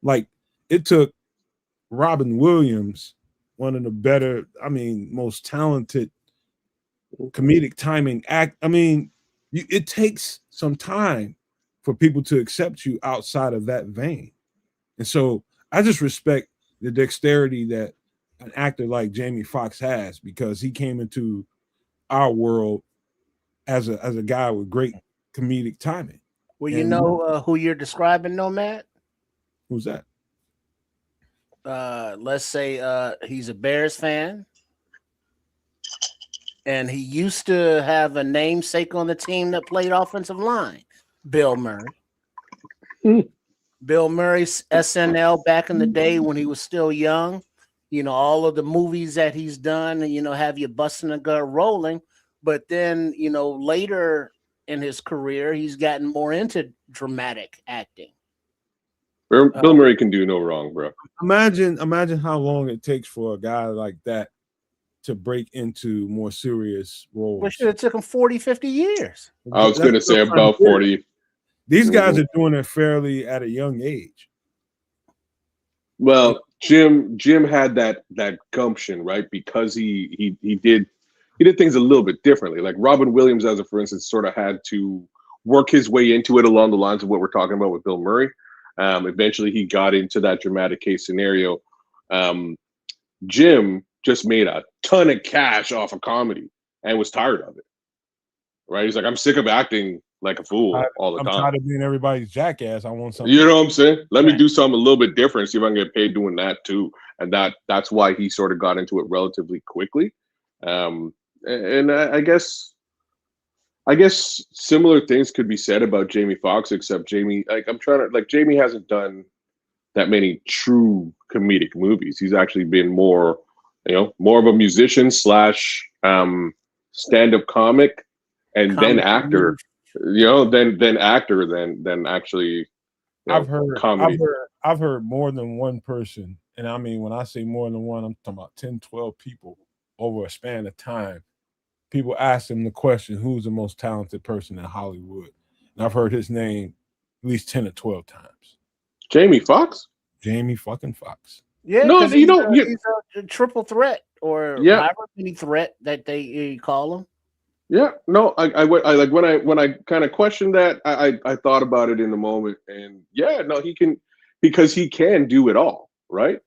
Like, it took Robin Williams, one of the better, most talented comedic timing act. It takes some time for people to accept you outside of that vein. And so I just respect the dexterity that an actor like Jamie Foxx has, because he came into our world as a guy with great comedic timing. Well, you know who you're describing, Nomad? Who's that? Let's say he's a Bears fan, and he used to have a namesake on the team that played offensive line, Bill Murray. Bill Murray's SNL back in the day when he was still young, all of the movies that he's done, have you busting a gut rolling. But then, later in his career, he's gotten more into dramatic acting. Bill Murray can do no wrong, bro. Imagine how long it takes for a guy like that to break into more serious roles. Well, shit, it took him 40, 50 years. I was going to say about 40. These guys are doing it fairly at a young age. Well, Jim had that gumption, right? Because he did things a little bit differently. Like Robin Williams, for instance, sort of had to work his way into it along the lines of what we're talking about with Bill Murray. Eventually, he got into that dramatic case scenario. Jim just made a ton of cash off of comedy and was tired of it. Right? He's like, I'm sick of acting like a fool all the time. I'm tired of being everybody's jackass. I want something. You know what I'm saying? Let me do something a little bit different, see if I can get paid doing that too. And that's why he sort of got into it relatively quickly. And I guess similar things could be said about Jamie Foxx, except Jamie, Jamie hasn't done that many true comedic movies. He's actually been more of a musician / stand-up comic, and then actor. Then actor than actually. I've heard more than one person, and I mean, when I say more than one, I'm talking about 10, 12 people over a span of time. People ask him the question, who's the most talented person in Hollywood? And I've heard his name at least 10 or 12 times. Jamie Foxx? Jamie fucking Foxx. Yeah, no, he's a triple threat, or however many threat that they call him. Yeah, no, I like when I kind of questioned that, I thought about it in the moment, and he can, because he can do it all, right?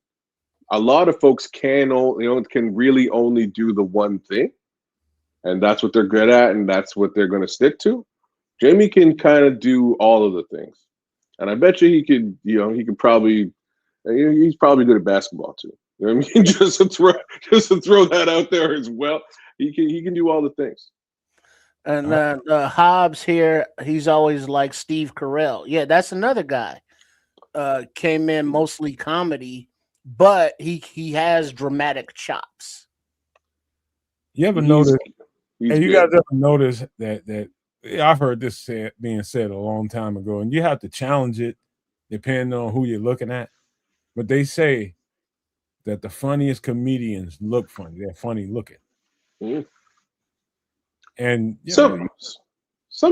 A lot of folks can really only do the one thing, and that's what they're good at, and that's what they're going to stick to. Jamie can kind of do all of the things, and I bet you he could, he's probably good at basketball too. You know what I mean? just to throw that out there as well. He can do all the things. And Hobbs here, he's always like Steve Carell. Yeah, that's another guy. Came in mostly comedy, but he has dramatic chops. You ever notice? And you guys ever notice that I've heard this being said a long time ago, and you have to challenge it depending on who you're looking at. But they say that the funniest comedians look funny. They're funny looking. Mm. And some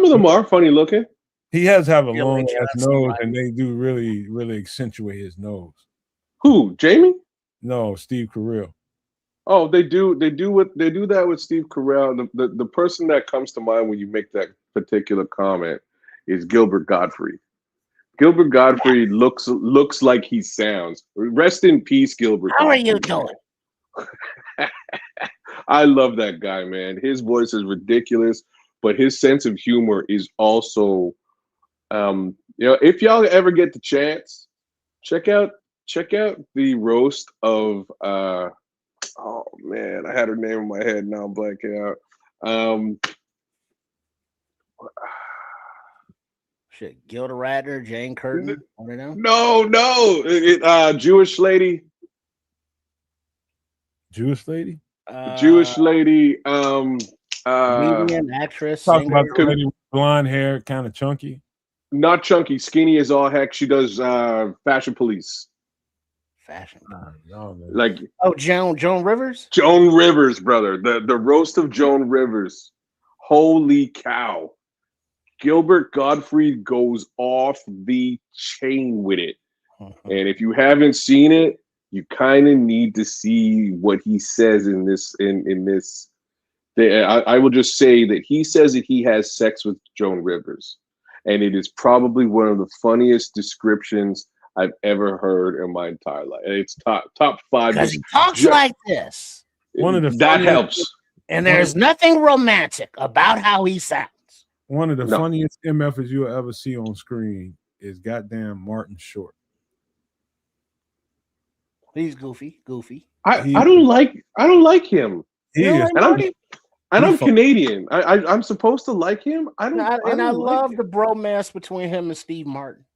of them are funny looking. He has a long ass nose, and they do really, really accentuate his nose. Who? Jamie? No, Steve Carell. Oh, they do that with Steve Carell. The person that comes to mind when you make that particular comment is Gilbert Gottfried. Gilbert Gottfried looks like he sounds. Rest in peace, Gilbert. How are you doing? I love that guy, man. His voice is ridiculous, but his sense of humor is also if y'all ever get the chance, check out the roast of oh man, I had her name in my head, now I'm blanking out. Shit, Gilda Radner, Jane Curtin. I don't know. No, Jewish lady. Jewish lady. Comedian, actress, Talk singer. about the lady with blonde hair, kind of chunky. Not chunky, skinny as all heck. She does Fashion Police. Fashion. Like Joan Rivers? Joan Rivers, brother. The roast of Joan Rivers. Holy cow. Gilbert Gottfried goes off the chain with it. And if you haven't seen it, you kind of need to see what he says in this. I will just say that he says that he has sex with Joan Rivers. And it is probably one of the funniest descriptions I've ever heard in my entire life. And it's top 5. Because he talks like this. That helps. And there's nothing romantic about how he sounds. One of the funniest MFs you'll ever see on screen is goddamn Martin Short. He's goofy. I don't like him. He is. And I'm Canadian. I'm supposed to like him. I love the bromance between him and Steve Martin.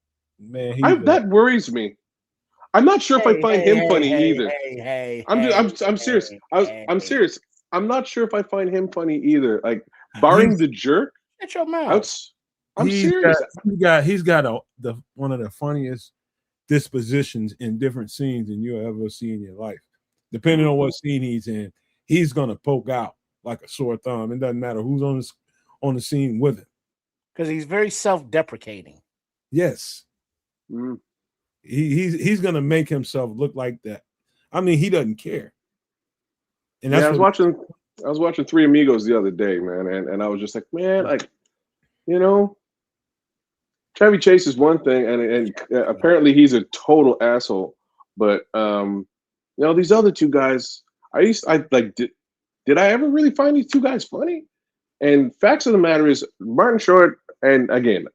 Man, that worries me. I'm not sure if I find him funny either. I'm serious. I'm serious. I'm not sure if I find him funny either. Like barring the jerk. Shut your mouth. I'm serious. He's got one of the funniest dispositions in different scenes than you'll ever see in your life. Depending on what scene he's in, he's gonna poke out like a sore thumb. It doesn't matter who's on the scene with him. Because he's very self-deprecating. Yes. He's gonna make himself look like that. I mean, he doesn't care. And that's I was watching Three Amigos the other day, man, and I was just like, man, like, Chevy Chase is one thing, and apparently he's a total asshole. But these other two guys, did I ever really find these two guys funny? And facts of the matter is, Martin Short, and again,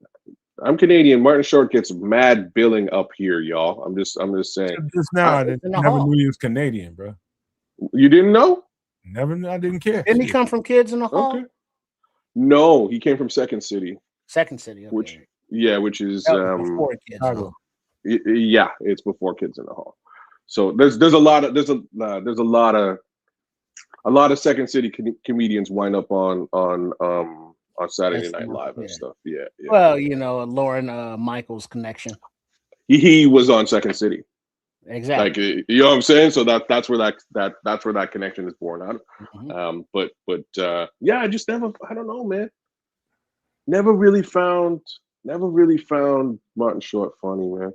I'm Canadian. Martin Short gets mad billing up here, y'all. I'm just saying. Just now, I never knew he was Canadian, bro. You didn't know? Never. I didn't care. Didn't he come from Kids in the Hall? Okay. No, he came from Second City. Second City, okay. Which is before Kids. Yeah, it's before Kids in the Hall. So there's a lot of Second City comedians wind up on Saturday Night Live and stuff. Yeah. Well, Lauren Michaels connection. He was on Second City. Exactly. Like, you know what I'm saying? So that's where that connection is born out of. But I just never, I don't know, man. Never really found Martin Short funny, man.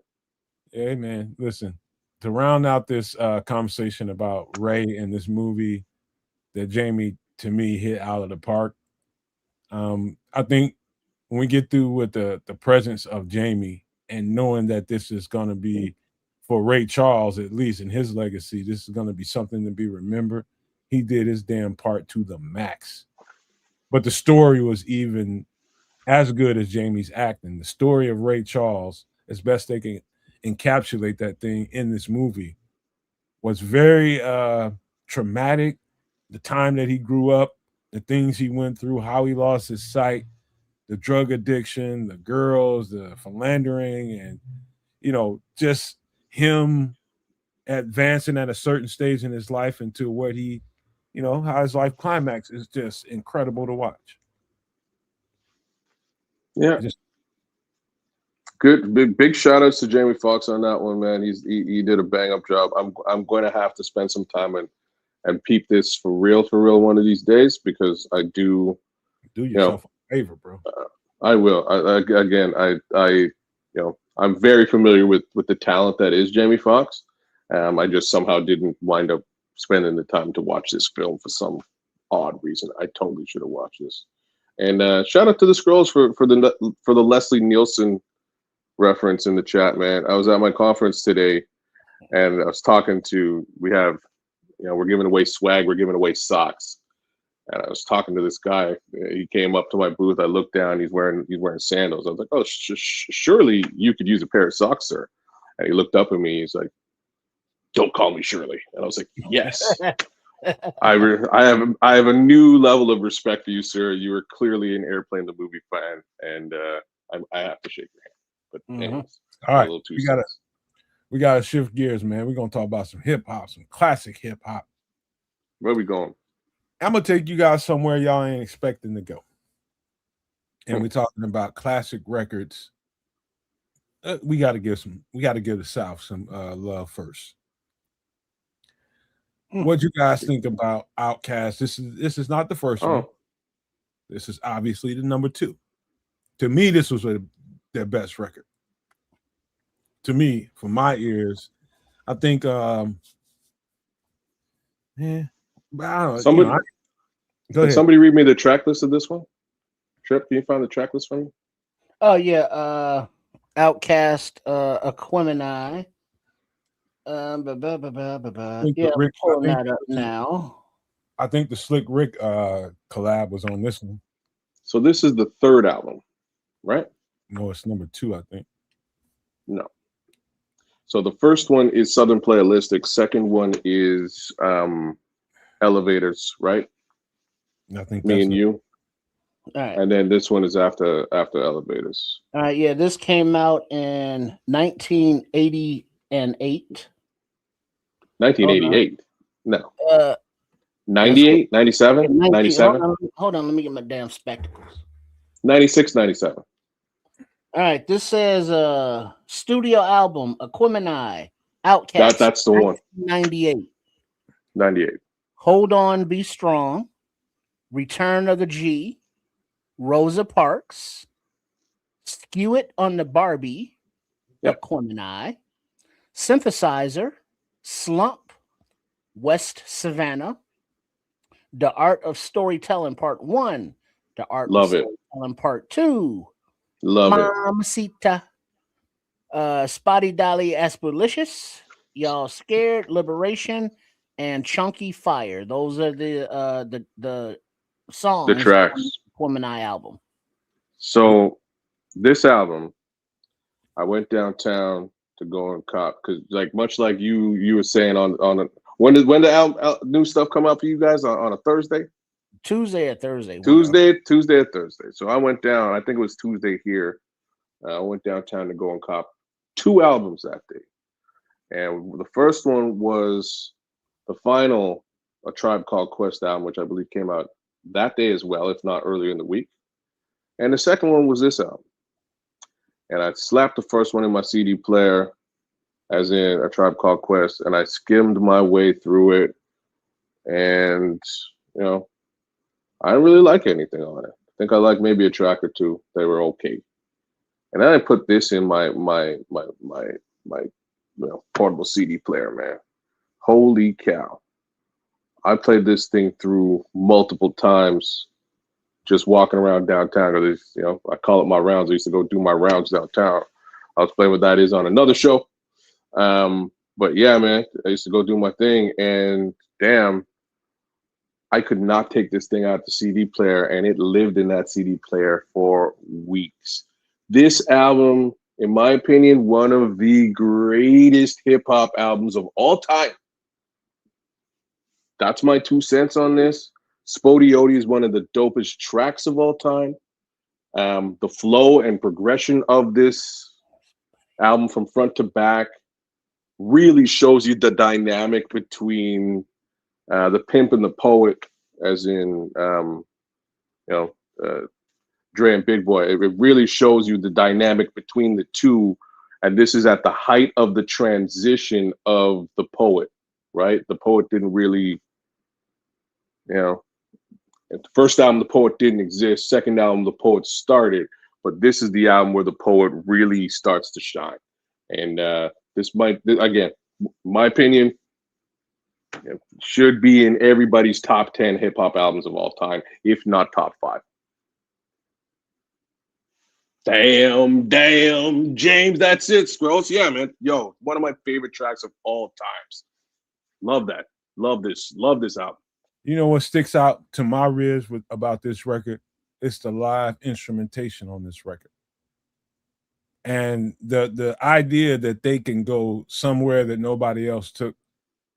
Hey, man, listen, to round out this conversation about Ray and this movie that Jamie, to me, hit out of the park. I think when we get through with the presence of Jamie and knowing that this is going to be, for Ray Charles, at least in his legacy, this is going to be something to be remembered. He did his damn part to the max. But the story was even as good as Jamie's acting. The story of Ray Charles, as best they can encapsulate that thing in this movie, was very traumatic. The time that he grew up, the things he went through, how he lost his sight, the drug addiction, the girls, the philandering, and, just him advancing at a certain stage in his life into what he, how his life climax is just incredible to watch. Yeah. Good. Big shout outs to Jamie Foxx on that one, man. He did a bang up job. I'm going to have to spend some time and peep this for real one of these days, because I do yourself a favor, bro. I will. I'm very familiar with the talent that is Jamie Foxx. I just somehow didn't wind up spending the time to watch this film for some odd reason. I totally should have watched this. And shout out to the Scrolls for the Leslie Nielsen reference in the chat, man. I was at my conference today, and I was talking to, we're giving away swag, we're giving away socks, And I was talking to this guy. He came up to my booth. I looked down. He's wearing sandals. I was like, "Oh, surely you could use a pair of socks, sir." And he looked up at me. He's like, "Don't call me Shirley." And I was like, "Yes." I have a new level of respect for you, sir. You are clearly an Airplane the movie fan, and I have to shake your hand. But anyways, all right, we gotta shift gears, man. We're gonna talk about some hip hop, some classic hip hop. Where are we going? I'm gonna take you guys somewhere y'all ain't expecting to go, and we're talking about classic records. We got to give the South some love first. What you guys think about Outkast? This is not the first one. This is obviously the number 2. To me, this was their best record. To me, for my ears, I think. But I don't know. Can somebody read me the track list of this one? Trip, can you find the track list for me? Oh yeah, Outkast, Aquemini. Yeah, Rick, pulling that up now. I think the Slick Rick collab was on this one. So this is the 3rd album, right? No, it's number 2, I think. No. So the first one is Southern Playalistic. Second one is Elevators, right? I think Me and You. All right. And then this one is after Elevators. All right, yeah, this came out in 1988. 1988? No. 98, 97, 97? Hold on, let me get my damn spectacles. 96, 97. All right, this says studio album, Aquemini, Outkast. That's the one. 98. 98. Hold On, Be Strong, Return of the G, Rosa Parks, Skew It on the Barbie, Aquemini, Synthesizer, Slump, West Savannah, The Art of Storytelling Part 1, The Art of Storytelling Part 2, Mamacita, Spotty Dolly Aspalicious, Y'all Scared, Liberation, and Chunky Fire. Those are the songs. The tracks. Aquemini album. So this album, I went downtown to go and cop because, like, much like you were saying on when the album, new stuff come out for you guys on a Thursday, Tuesday or Thursday, Tuesday or Thursday. So I went down. I think it was Tuesday here. I went downtown to go and cop 2 albums that day, and the first one was the final A Tribe Called Quest album, which I believe came out that day as well, if not earlier in the week. And the second one was this album. And I slapped the first one in my CD player, as in A Tribe Called Quest, and I skimmed my way through it. And, you know, I didn't really like anything on it. I think I liked maybe a track or 2. They were okay. And then I put this in my portable CD player, man. Holy cow. I played this thing through multiple times just walking around downtown. Because, you know, I call it my rounds. I used to go do my rounds downtown. I'll explain what that is on another show. But yeah, man, I used to go do my thing, and damn, I could not take this thing out the CD player, and it lived in that CD player for weeks. This album, in my opinion, one of the greatest hip hop albums of all time. That's my 2 cents on this. Spodiote is one of the dopest tracks of all time. The flow and progression of this album from front to back really shows you the dynamic between the pimp and the poet, as in, Dre and Big Boy. It really shows you the dynamic between the two. And this is at the height of the transition of the poet, right? The poet didn't really, at the first album, the poet didn't exist. Second album, the poet started. But this is the album where the poet really starts to shine. And this might, again, my opinion, should be in everybody's top 10 hip hop albums of all time, if not top 5. Damn, James, that's it, Scrolls. Yeah, man. Yo, one of my favorite tracks of all times. Love that. Love this album. You know what sticks out to my ribs about this record? It's the live instrumentation on this record. And the idea that they can go somewhere that nobody else took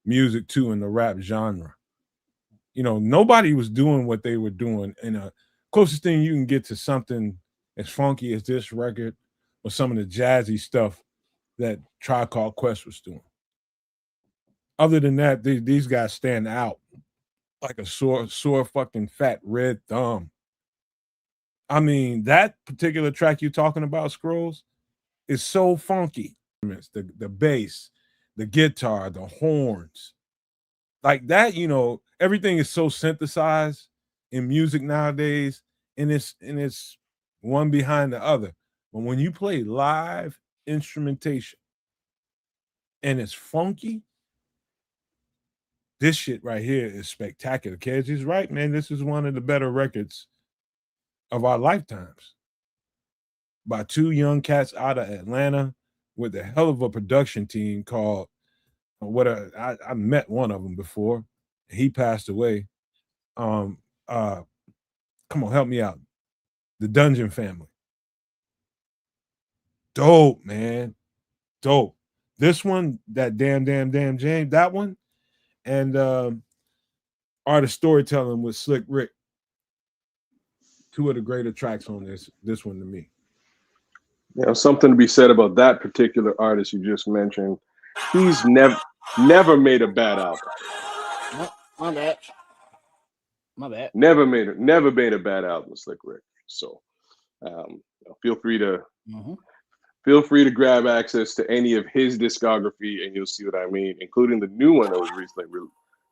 music to in the rap genre. You know, nobody was doing what they were doing. And the closest thing you can get to something as funky as this record or some of the jazzy stuff that Tribe Called Quest was doing. Other than that, these guys stand out like a sore fucking fat red thumb. I mean, that particular track you're talking about, Scrolls, is so funky. The bass, the guitar, the horns, like that. You know, everything is so synthesized in music nowadays, and it's one behind the other. But when you play live instrumentation and it's funky, this shit right here is spectacular. Kez is right, man. This is one of the better records of our lifetimes by two young cats out of Atlanta with a hell of a production team called I met one of them before. He passed away. Come on, help me out. The Dungeon Family. Dope, man. Dope. This one, that damn James, that one, and Art of Storytelling with Slick Rick. Two of the greater tracks on this one to me. You know, something to be said about that particular artist you just mentioned. He's never made a bad album. My bad. Never made a bad album, Slick Rick. So feel free to grab access to any of his discography, and you'll see what I mean, including the new one that was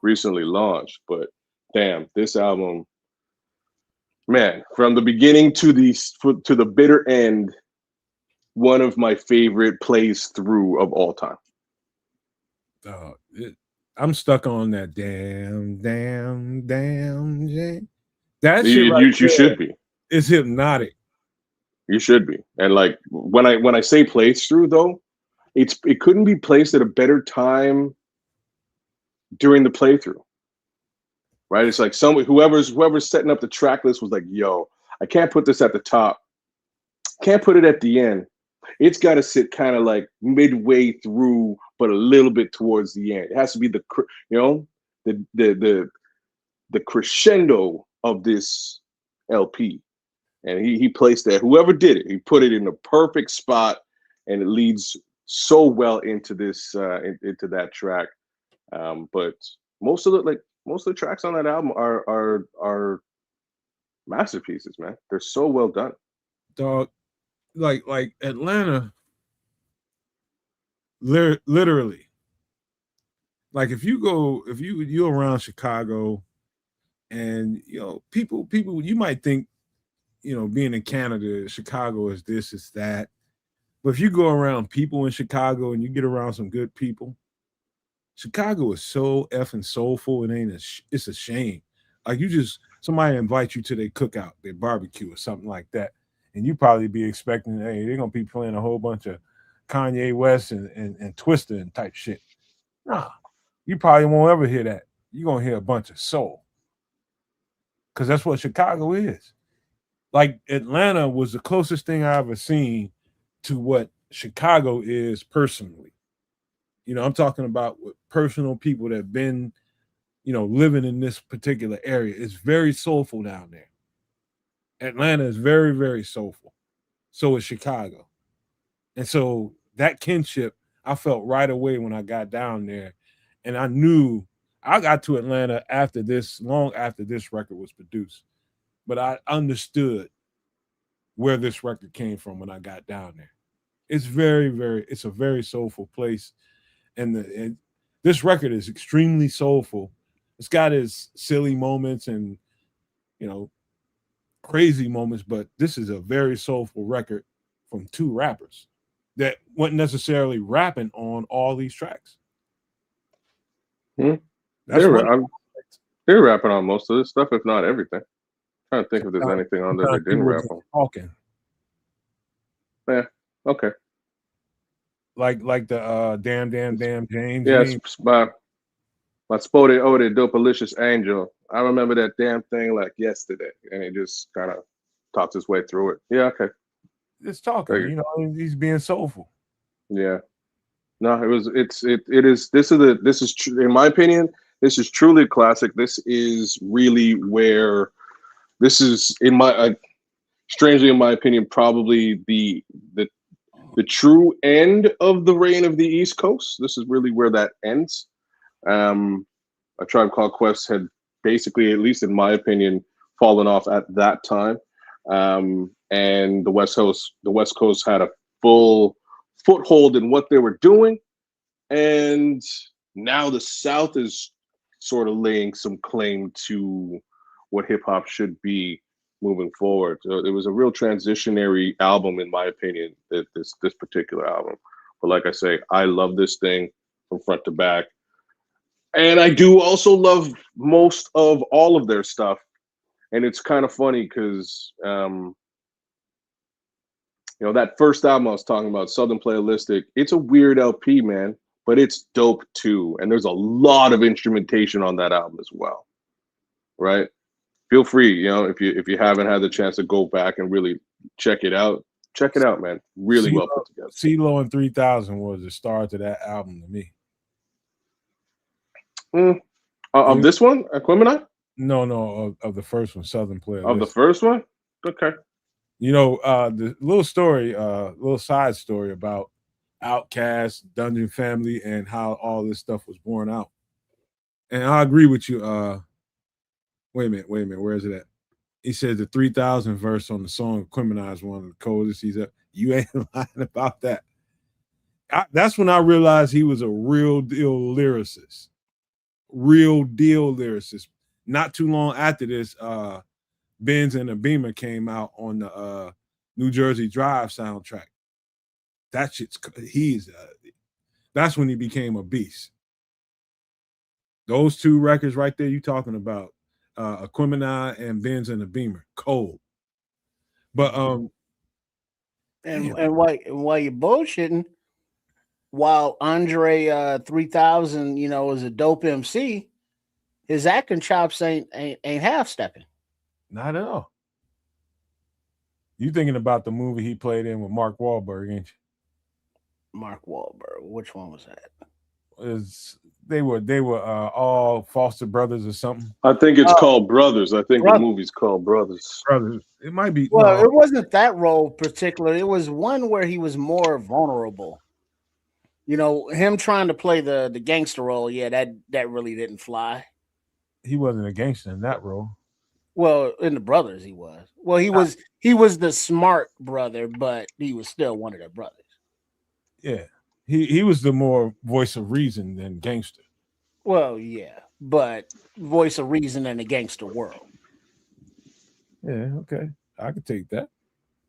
recently launched. But damn, this album, man, from the beginning to the bitter end, one of my favorite plays through of all time. I'm stuck on that damn. That you should be. It's hypnotic. You should be. And like when I say plays through though, it couldn't be placed at a better time during the playthrough. Right? It's like whoever's setting up the track list was like, yo, I can't put this at the top. Can't put it at the end. It's got to sit kind of like midway through, but a little bit towards the end. It has to be the crescendo of this LP. And he placed that. Whoever did it, he put it in the perfect spot, and it leads so well into this into that track. But most of the tracks on that album are masterpieces, man. They're so well done. Dog, like Atlanta, literally. Like if you're around Chicago, and you know people, you might think, you know, being in Canada, Chicago is this, is that. But if you go around people in Chicago and you get around some good people, Chicago is so effing soulful. It's a shame. Like somebody invites you to their cookout, their barbecue or something like that. And you probably be expecting, hey, they're going to be playing a whole bunch of Kanye West and Twister and type shit. Nah, you probably won't ever hear that. You're going to hear a bunch of soul. Because that's what Chicago is. Like Atlanta was the closest thing I ever seen to what Chicago is personally. You know, I'm talking about with personal people that have been, you know, living in this particular area. It's very soulful down there. Atlanta is very, very soulful. So is Chicago. And so that kinship, I felt right away when I got down there. And I knew I got to Atlanta long after this record was produced. But I understood where this record came from when I got down there. It's it's a very soulful place. And this record is extremely soulful. It's got its silly moments and, you know, crazy moments, but this is a very soulful record from two rappers that weren't necessarily rapping on all these tracks. They're rapping on most of this stuff, if not everything. I'm trying to think if there's anything on there they didn't rap on. Talking. Yeah. Okay. Like the damn James. Yeah, it's my spotted Dopalicious Angel. I remember that damn thing like yesterday, and he just kind of talked his way through it. Yeah, okay. It's talking, you know, he's being soulful. Yeah. No, this is in my opinion, this is truly a classic. This is really where this is strangely in my opinion, probably the true end of the reign of the East Coast. This is really where that ends. A Tribe Called Quest had basically, at least in my opinion, fallen off at that time. And the West Coast had a full foothold in what they were doing, and now the South is sort of laying some claim to what hip hop should be moving forward. So it was a real transitionary album, in my opinion, this particular album. But like I say, I love this thing from front to back, and I do also love most of all of their stuff. And it's kind of funny because you know, that first album I was talking about, Southern Playalistic, it's a weird LP, man, but it's dope too. And there's a lot of instrumentation on that album as well, right? Feel free, you know, if you haven't had the chance to go back and really check it out, man. Really well put together. CeeLo and 3000 was the star to that album to me. Of this one, Aquemini? No, of the first one, Southern Playalistic. Of the first one? Okay. You know, the little story, little side story about Outkast, Dungeon Family, and how all this stuff was born out. And I agree with you. Wait a minute. Where is it at? He said the 3000 verse on the song Aquemini is one of the coldest he's ever. You ain't lying about that. That's when I realized he was a real deal lyricist. Not too long after this, Benz and a Beamer came out on the New Jersey Drive soundtrack. That's when he became a beast. Those two records right there you talking about, Aquemini and Benz and a Beamer, cold. But and while you're bullshitting, while Andre 3000, you know, is a dope MC, his acting chops ain't half stepping. Not at all. You thinking about the movie he played in with Mark Wahlberg, ain't you? Mark Wahlberg. Which one was that? They were all foster brothers or something. I think it's called Brothers. I think the movie's called Brothers. It might be. Well, no. It wasn't that role particular. It was one where he was more vulnerable. You know, him trying to play the gangster role. Yeah, that really didn't fly. He wasn't a gangster in that role. Well, in the Brothers, he was. Well, he was the smart brother, but he was still one of their brothers. Yeah, he was the more voice of reason than gangster. Well, yeah, but voice of reason in the gangster world. Yeah, okay, I could take that.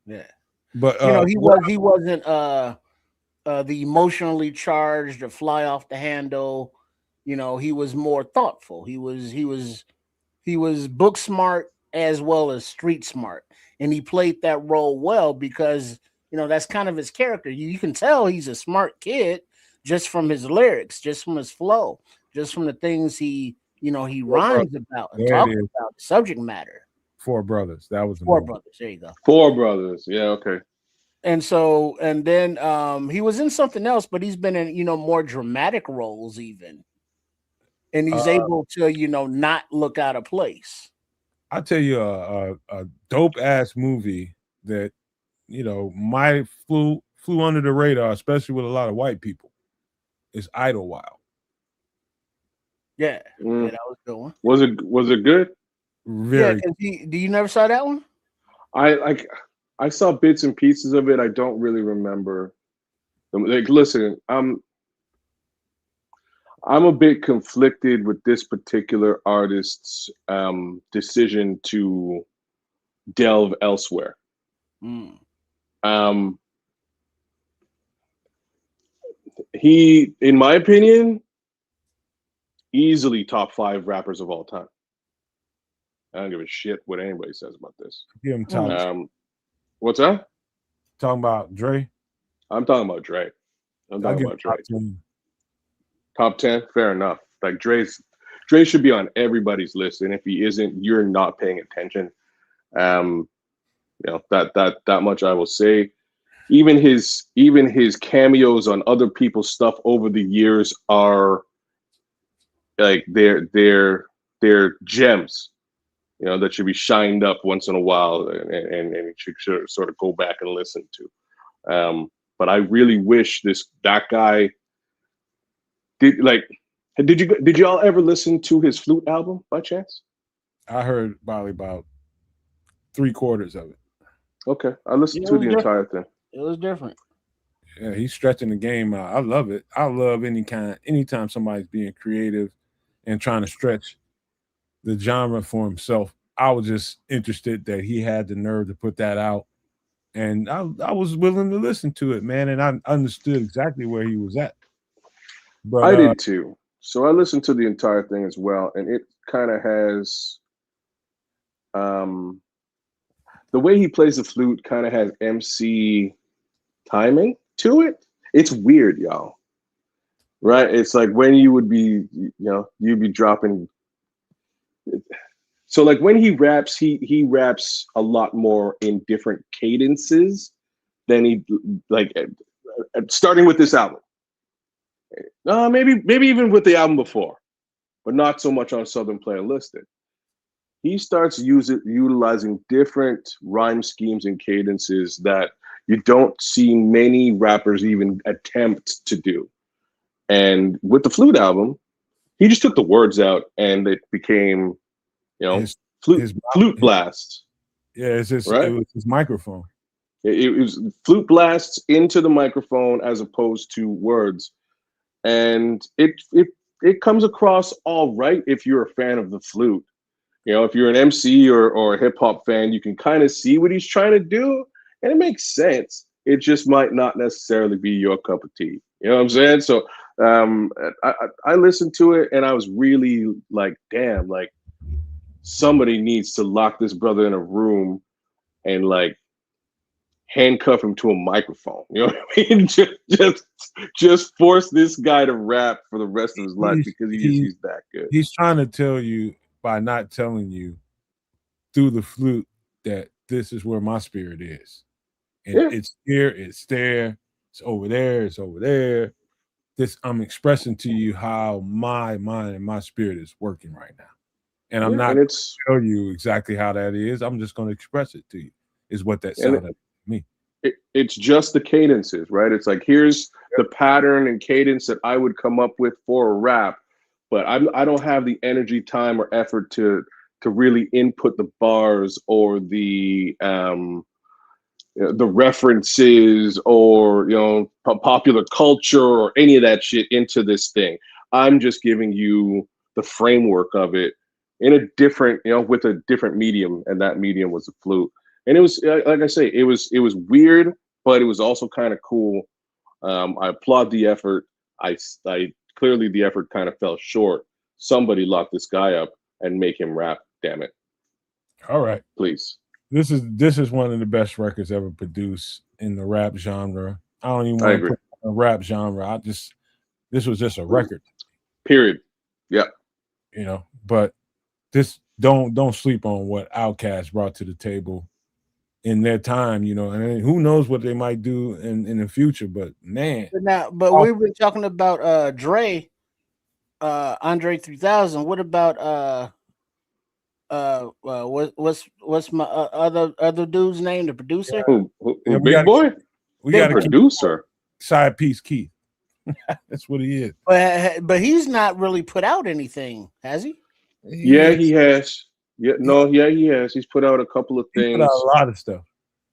Yeah, but you know, he wasn't the emotionally charged or fly off the handle. You know, he was more thoughtful. He was book smart as well as street smart, and he played that role well because, you know, that's kind of his character. You can tell he's a smart kid just from his lyrics, just from his flow, just from the things he rhymes about and talks about, subject matter. Four Brothers. That was Four Brothers. There you go. Four Brothers. Yeah. Okay. And so, and then he was in something else, but he's been in, you know, more dramatic roles even. And he's able to, you know, not look out of place. I'll tell you a dope ass movie that, you know, might flew under the radar, especially with a lot of white people, is Idlewild. Yeah, yeah, that was a good one. Was it good? Very. Yeah, do you never saw that one? I saw bits and pieces of it. I don't really remember. Like, listen, I'm a bit conflicted with this particular artist's decision to delve elsewhere. He, in my opinion, easily top 5 rappers of all time. I don't give a shit what anybody says about this. Give him top. What's that? Talking about Dre? I'm talking about Dre. I'm talking about Dre. Top 10, fair enough. Like Dre's Dre should be on everybody's list, and if he isn't, you're not paying attention. You know, that much I will say. Even his cameos on other people's stuff over the years are like they're gems, you know, that should be shined up once in a while, and you should sort of go back and listen to. But I really wish that guy did like. Did y'all ever listen to his flute album by chance? I heard probably about 3/4 of it. Okay, I listened to the entire thing. It was different. Yeah, he's stretching the game out. I love it. I love anytime somebody's being creative and trying to stretch the genre for himself. I was just interested that he had the nerve to put that out, and I was willing to listen to it, man. And I understood exactly where he was at. But I did too. So I listened to the entire thing as well, and it kind of has, the way he plays the flute kind of has MC timing to it. It's weird, y'all. Right? It's like when you would be, you know, you'd be dropping. So like when he raps, he raps a lot more in different cadences than he like starting with this album. Maybe even with the album before, but not so much on Southern Play Enlisted. He starts utilizing different rhyme schemes and cadences that you don't see many rappers even attempt to do. And with the flute album, he just took the words out and it became, you know, flute blasts. Yeah, it was his microphone. It was flute blasts into the microphone as opposed to words. And it comes across all right if you're a fan of the flute. You know, if you're an MC or a hip hop fan, you can kind of see what he's trying to do, and it makes sense. It just might not necessarily be your cup of tea. You know what I'm saying? So I listened to it, and I was really like, damn, like somebody needs to lock this brother in a room and like handcuff him to a microphone. You know what I mean? just force this guy to rap for the rest of his life because he's that good. He's trying to tell you by not telling you through the flute that this is where my spirit is. And it's here, it's there, it's over there, it's over there. I'm expressing to you how my mind and my spirit is working right now. And I'm not going to tell you exactly how that is. I'm just going to express it to you, is what that sounded like to me. It's just the cadences, right? It's like, here's the pattern and cadence that I would come up with for a rap, but I don't have the energy, time, or effort to really input the bars or the references or, you know, popular culture or any of that shit into this thing. I'm just giving you the framework of it in a different, you know, with a different medium, and that medium was the flute. And it was, like I say, it was weird, but it was also kind of cool. I applaud the effort. I clearly the effort kind of fell short. Somebody lock this guy up and make him rap. Damn it! All right, please. This is one of the best records ever produced in the rap genre. I don't even want to put it in a rap genre. This was just a record. Period. Yeah. You know, but this don't sleep on what Outkast brought to the table in their time, you know, and who knows what they might do in the future, but man. But we were talking about Dre, Andre 3000. What about what's my other dude's name, the producer? Big Boy? We got a producer. Side piece Keith. That's what he is. But he's not really put out anything, has he? Yeah, he has. Yeah, he has. He's put out a couple of things. Put out a lot of stuff.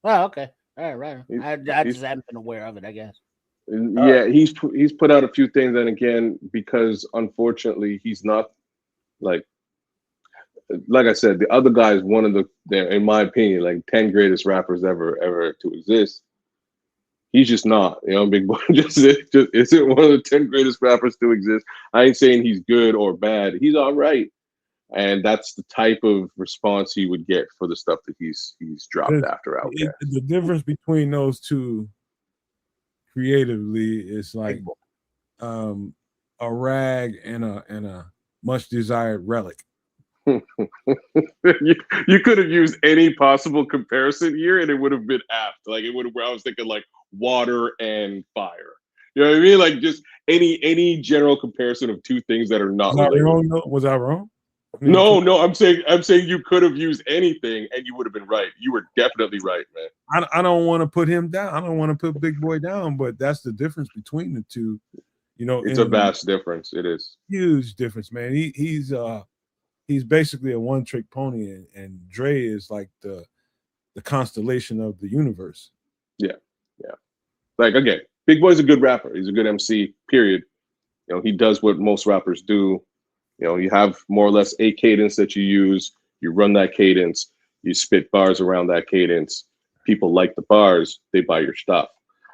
Oh, okay. All right. I just haven't been aware of it, I guess. Yeah, he's put out a few things, and again, because unfortunately he's not like I said, the other guy is one of the, in my opinion, like 10 greatest rappers ever to exist. He's just not, you know, Big Boy just isn't one of the 10 greatest rappers to exist. I ain't saying he's good or bad. He's all right. And that's the type of response he would get for the stuff that he's dropped after Outkast. The difference between those two creatively is like a rag and a much desired relic. you could have used any possible comparison here, and it would have been apt. Like it would have. I was thinking like water and fire. You know what I mean? Like just any general comparison of two things that are not related. Was I wrong? No. I'm saying you could have used anything, and you would have been right. You were definitely right, man. I don't want to put him down. I don't want to put Big Boy down, but that's the difference between the two. You know, it's a vast difference. It is huge difference, man. He's basically a one-trick pony, and Dre is like the constellation of the universe. Yeah. Like again, Big Boy's a good rapper. He's a good MC. Period. You know, he does what most rappers do. You know, you have more or less a cadence that you use. You run that cadence. You spit bars around that cadence. People like the bars. They buy your stuff.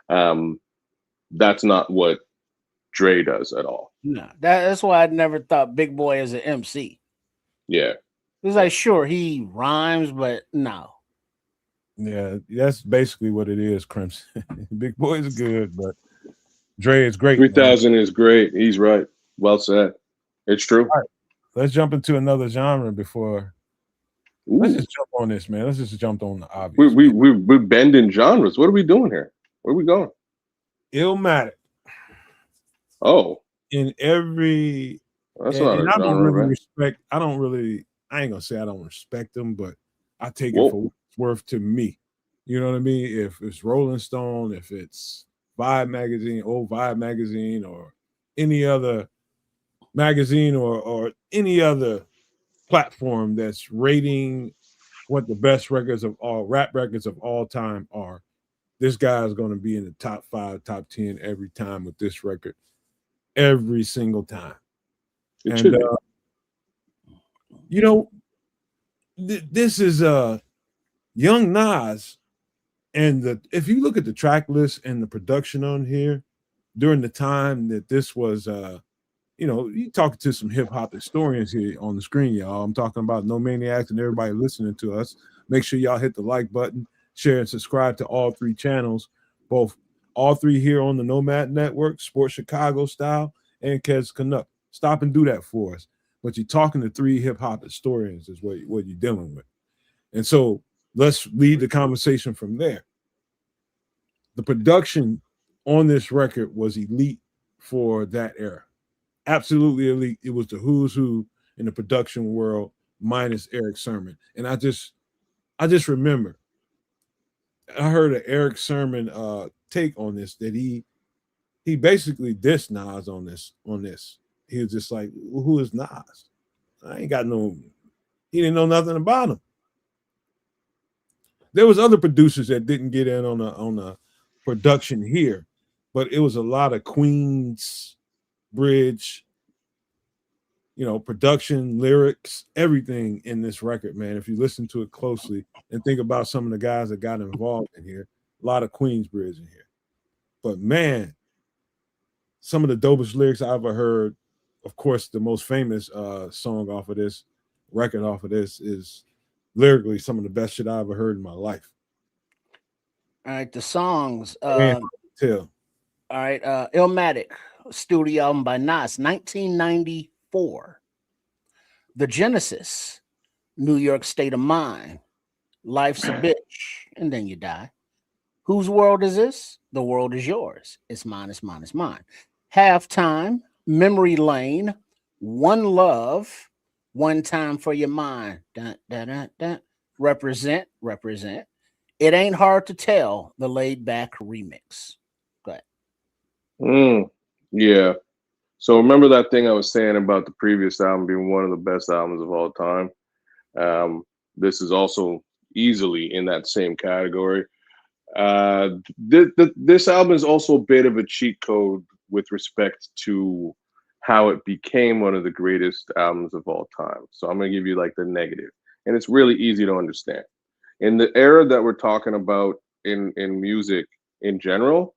That's not what Dre does at all. No, that's why I never thought Big Boy as an MC. Yeah. It's like, sure, he rhymes, but no. Yeah, that's basically what it is, Crimson. Big Boy is good, but Dre is great. 3000 is great. He's right. Well said. It's true. All right. Let's jump into another genre before. Ooh. Let's just jump on this, man. Let's just jump on the obvious. We're bending genres. What are we doing here? Where are we going? Illmatic. Oh. In every. That's not a genre, I don't really right? respect. I ain't gonna say I don't respect them, but I take it for what it's worth to me. You know what I mean? If it's Rolling Stone, if it's Vibe magazine, old Vibe magazine, or any other magazine or any other platform that's rating what the best rap records of all time are, this guy is going to be in the top 5, top 10 every time with this record, every single time. And you know, this is young Nas, and if you look at the track list and the production on here during the time that this was you know, you talking to some hip-hop historians here on the screen, y'all. I'm talking about No Maniacs and everybody listening to us. Make sure y'all hit the like button, share, and subscribe to all 3 channels, all 3 here on the Nomad Network, Sports Chicago Style, and Kez Canuck. Stop and do that for us. But you're talking to 3 hip-hop historians is what you're dealing with. And so let's lead the conversation from there. The production on this record was elite for that era. Absolutely elite. It was the who's who in the production world, minus Eric Sermon. And I just remember I heard an Eric Sermon take on this, that he basically dissed Nas on this. He was just like, well, who is Nas? He didn't know nothing about him. There was other producers that didn't get in on the production here, but it was a lot of Queens bridge, you know, production, lyrics, everything in this record, man. If you listen to it closely and think about some of the guys that got involved in here, a lot of Queensbridge in here. But man, some of the dopest lyrics I ever heard. Of course, the most famous song off of this record, is lyrically some of the best shit I ever heard in my life. All right, the songs. Tell. All right, Illmatic, studio album by Nas, 1994. The Genesis, New York State of Mind, Life's a Bitch, and Then You Die. Whose world is this? The world is yours. It's mine, it's mine, it's mine. Halftime, Memory Lane, One Love, One Time for Your Mind. Dun, dun, dun, dun. Represent. It Ain't Hard to Tell, the Laid Back remix. Go ahead. Yeah. So remember that thing I was saying about the previous album being one of the best albums of all time? This is also easily in that same category. This album is also a bit of a cheat code with respect to how it became one of the greatest albums of all time. So I'm going to give you like the negative. And it's really easy to understand. In the era that we're talking about in music in general,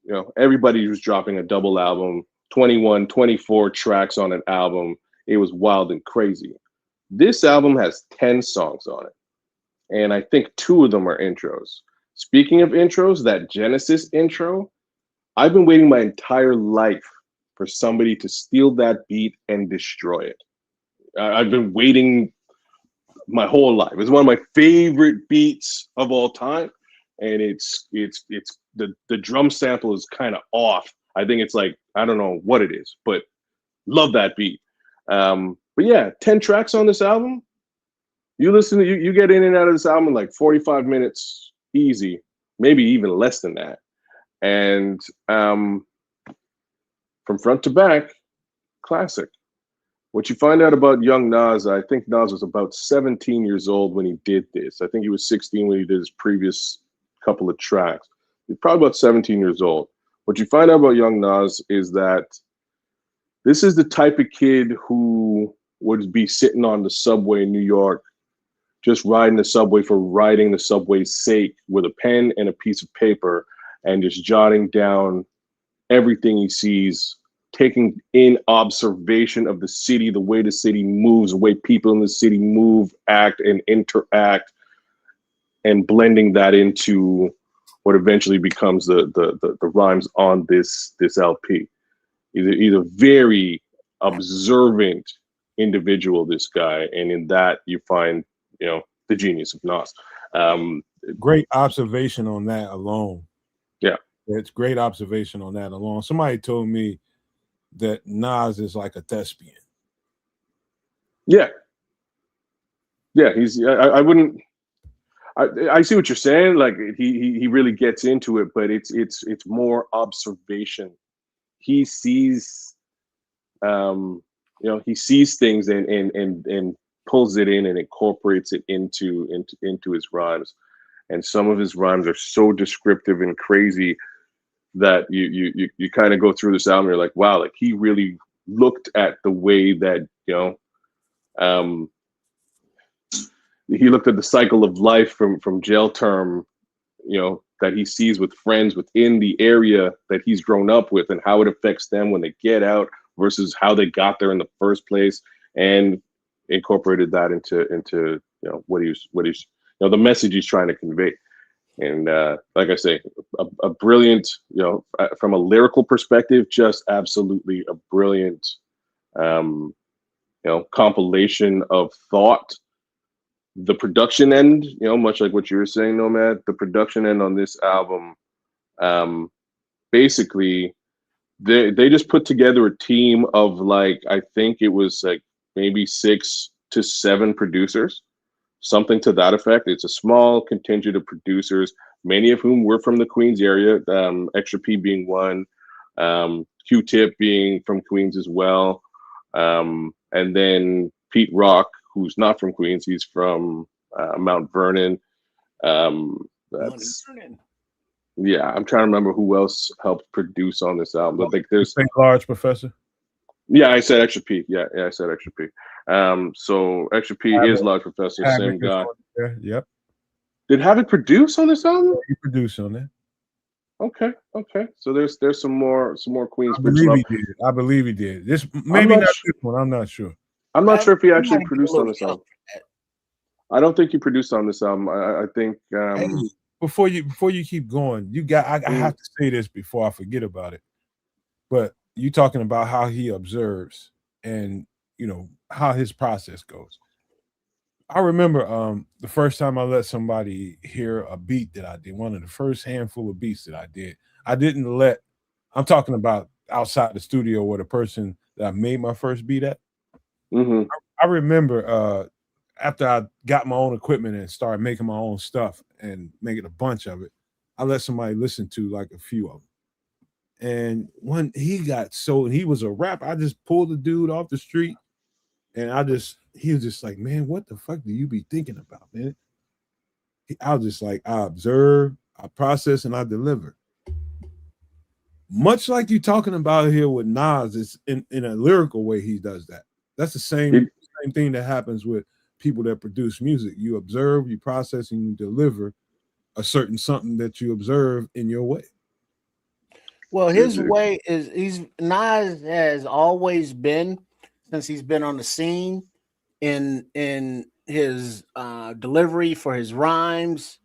you know, everybody was dropping a double album, 21, 24 tracks on an album. It was wild and crazy. This album has 10 songs on it. And I think 2 of them are intros. Speaking of intros, that Genesis intro, I've been waiting my entire life for somebody to steal that beat and destroy it. I've been waiting my whole life. It's one of my favorite beats of all time, and it's the drum sample is kind of off. I think it's like, I don't know what it is, but love that beat. But yeah, 10 tracks on this album. You listen to you get in and out of this album in like 45 minutes easy, maybe even less than that. And from front to back, classic. What you find out about young Nas, I think Nas was about 17 years old when he did this. I think he was 16 when he did his previous couple of tracks. He's probably about 17 years old. What you find out about young Nas is that this is the type of kid who would be sitting on the subway in New York, just riding the subway for riding the subway's sake, with a pen and a piece of paper, and just jotting down everything he sees, taking in observation of the city, the way the city moves, the way people in the city move, act, and interact, and blending that into what eventually becomes the rhymes on this LP. He's a very observant individual, this guy, and in that you find, you know, the genius of Nas. Great observation on that alone. Yeah, it's great observation on that alone. Somebody told me that Nas is like a thespian. Yeah, he's. I wouldn't. I see what you're saying. Like he really gets into it, but it's more observation. He sees, he sees things and pulls it in and incorporates it into his rhymes. And some of his rhymes are so descriptive and crazy that you kind of go through this album, you're like, wow, like he really looked at the way that, he looked at the cycle of life from jail term, that he sees with friends within the area that he's grown up with, and how it affects them when they get out versus how they got there in the first place, and incorporated that into what he's the message he's trying to convey. And like I say, a brilliant, from a lyrical perspective, just absolutely a brilliant, compilation of thought. The production end, much like what you were saying, Nomad, the production end on this album, basically, they just put together a team of, like, I think it was like maybe 6 to 7 producers, something to that effect. It's a small contingent of producers, many of whom were from the Queens area, Extra P being one, Q-Tip being from Queens as well, and then Pete Rock, who's not from Queens, he's from Mount Vernon. Yeah, I'm trying to remember who else helped produce on this album. I think there's Large Professor. Yeah, I said Extra P. Yeah, I said Extra P. So Extra P is Large Professor, same guy. Yep. Did Havoc produce on this album? Yeah, he produced on that. Okay. So there's some more Queens. I believe he did. This maybe not this one. I'm not sure. I'm not sure if he actually produced on this album. I don't think he produced on this album. I think. Hey, before you keep going, I have to say this before I forget about it. But you talking about how he observes and how his process goes. I remember the first time I let somebody hear a beat that I did, one of the first handful of beats that I did. I'm talking about outside the studio where the person that I made my first beat at. Mm-hmm. I remember after I got my own equipment and started making my own stuff and making a bunch of it, I let somebody listen to like a few of them. And when he was a rapper, I just pulled the dude off the street, and he was just like, man, what the fuck do you be thinking about, man? I was just like, I observe, I process, and I deliver. Much like you talking about here with Nas, it's in a lyrical way he does that. That's the same thing that happens with people that produce music. You observe, you process, and you deliver a certain something that you observe in your way. Well, his way is Nas has always been, since he's been on the scene, in his delivery for his rhymes,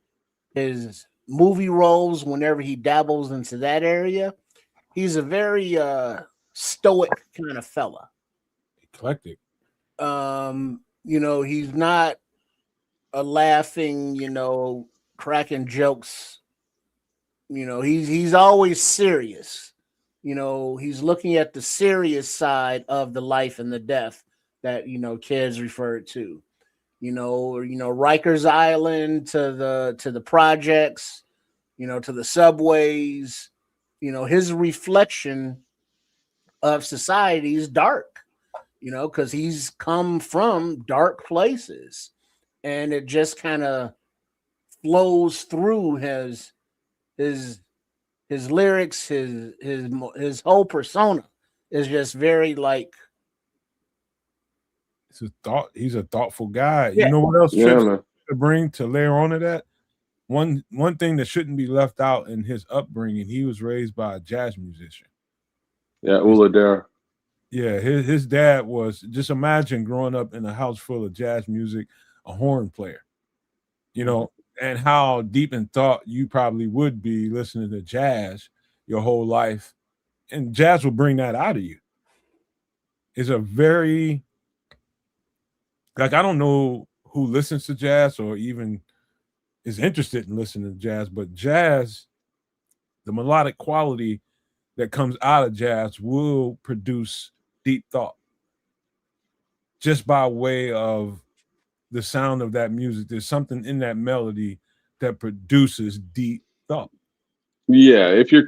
his movie roles, whenever he dabbles into that area. He's a very stoic kind of fella. Eclectic. He's not a laughing, cracking jokes. He's always serious. He's looking at the serious side of the life and the death that kids referred to. Rikers Island to the projects, to the subways. His reflection of society is dark. Because he's come from dark places, and it just kind of flows through his lyrics, his whole persona is just very like. He's a thoughtful guy. Yeah. You know what else to bring to layer onto that? One thing that shouldn't be left out in his upbringing, he was raised by a jazz musician. Yeah, Uladera. Yeah, his dad was, just imagine growing up in a house full of jazz music, a horn player, and how deep in thought you probably would be listening to jazz your whole life. And jazz will bring that out of you. It's a very, I don't know who listens to jazz or even is interested in listening to jazz, but jazz, the melodic quality that comes out of jazz will produce deep thought just by way of the sound of that music. There's something in that melody that produces deep thought. Yeah, if you're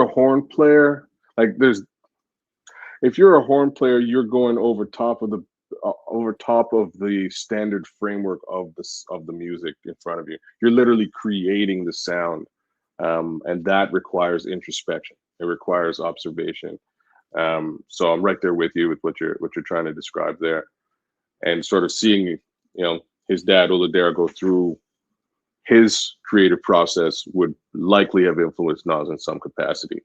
a horn player, if you're a horn player, you're going over top of the standard framework of the music in front of you. You're literally creating the sound, and that requires introspection. It requires observation. So I'm right there with you with what you're trying to describe there, and sort of seeing his dad Uladera go through his creative process would likely have influenced Nas in some capacity.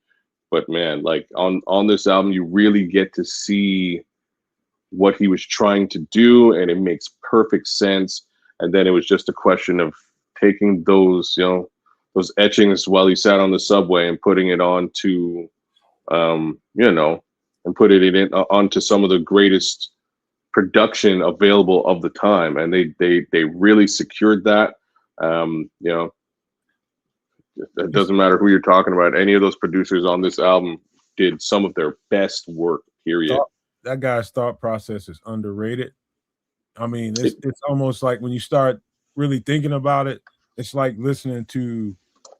But man, like on this album, you really get to see what he was trying to do, and it makes perfect sense. And then it was just a question of taking those etchings while he sat on the subway and putting it onto and putting it onto some of the greatest production available of the time, and they really secured that. It doesn't matter who you're talking about. Any of those producers on this album did some of their best work, period. That guy's thought process is underrated. I mean, it's almost like when you start really thinking about it, it's like listening to,